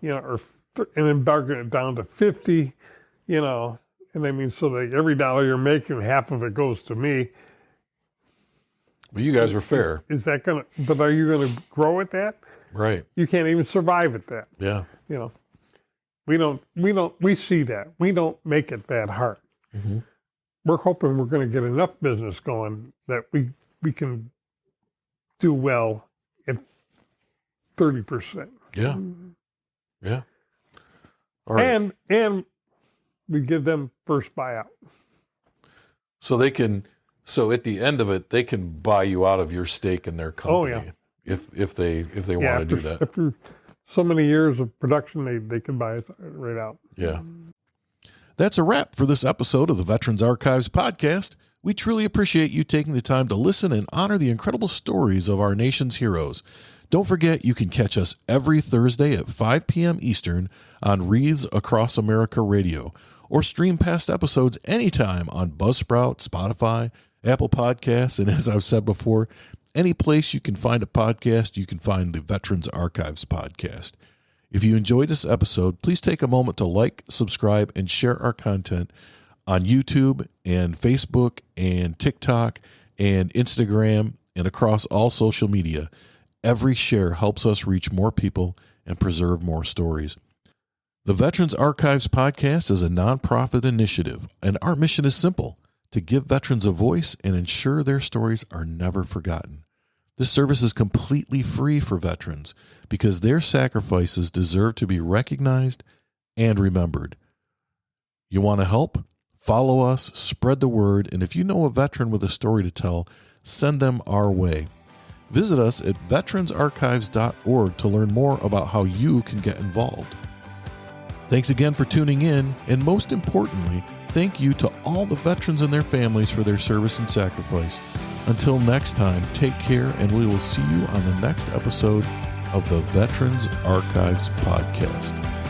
then bargain it down to 50, and I mean, so that every dollar you're making, half of it goes to me. Well, you guys were fair. Is that but are you gonna grow at that? Right. You can't even survive at that. Yeah. We see that. We don't make it that hard. Mm-hmm. We're hoping we're going to get enough business going that we can do well at 30%. Yeah. Yeah. All right. And we give them first buyout. So at the end of it, they can buy you out of your stake in their company. Oh, yeah. If they want to do that. After so many years of production, they can buy it right out. Yeah. That's a wrap for this episode of the Veterans Archives podcast. We truly appreciate you taking the time to listen and honor the incredible stories of our nation's heroes. Don't forget, you can catch us every Thursday at 5 p.m. Eastern on Wreaths Across America Radio, or stream past episodes anytime on Buzzsprout, Spotify, Apple Podcasts, and as I've said before, any place you can find a podcast, you can find the Veterans Archives podcast. If you enjoyed this episode, please take a moment to like, subscribe, and share our content on YouTube and Facebook and TikTok and Instagram and across all social media. Every share helps us reach more people and preserve more stories. The Veterans Archives podcast is a nonprofit initiative, and our mission is simple: to give veterans a voice and ensure their stories are never forgotten. This service is completely free for veterans because their sacrifices deserve to be recognized and remembered. You want to help? Follow us, spread the word, and if you know a veteran with a story to tell, send them our way. Visit us at veteransarchives.org to learn more about how you can get involved. Thanks again for tuning in, and most importantly, thank you to all the veterans and their families for their service and sacrifice. Until next time, take care, and we will see you on the next episode of the Veterans Archives podcast.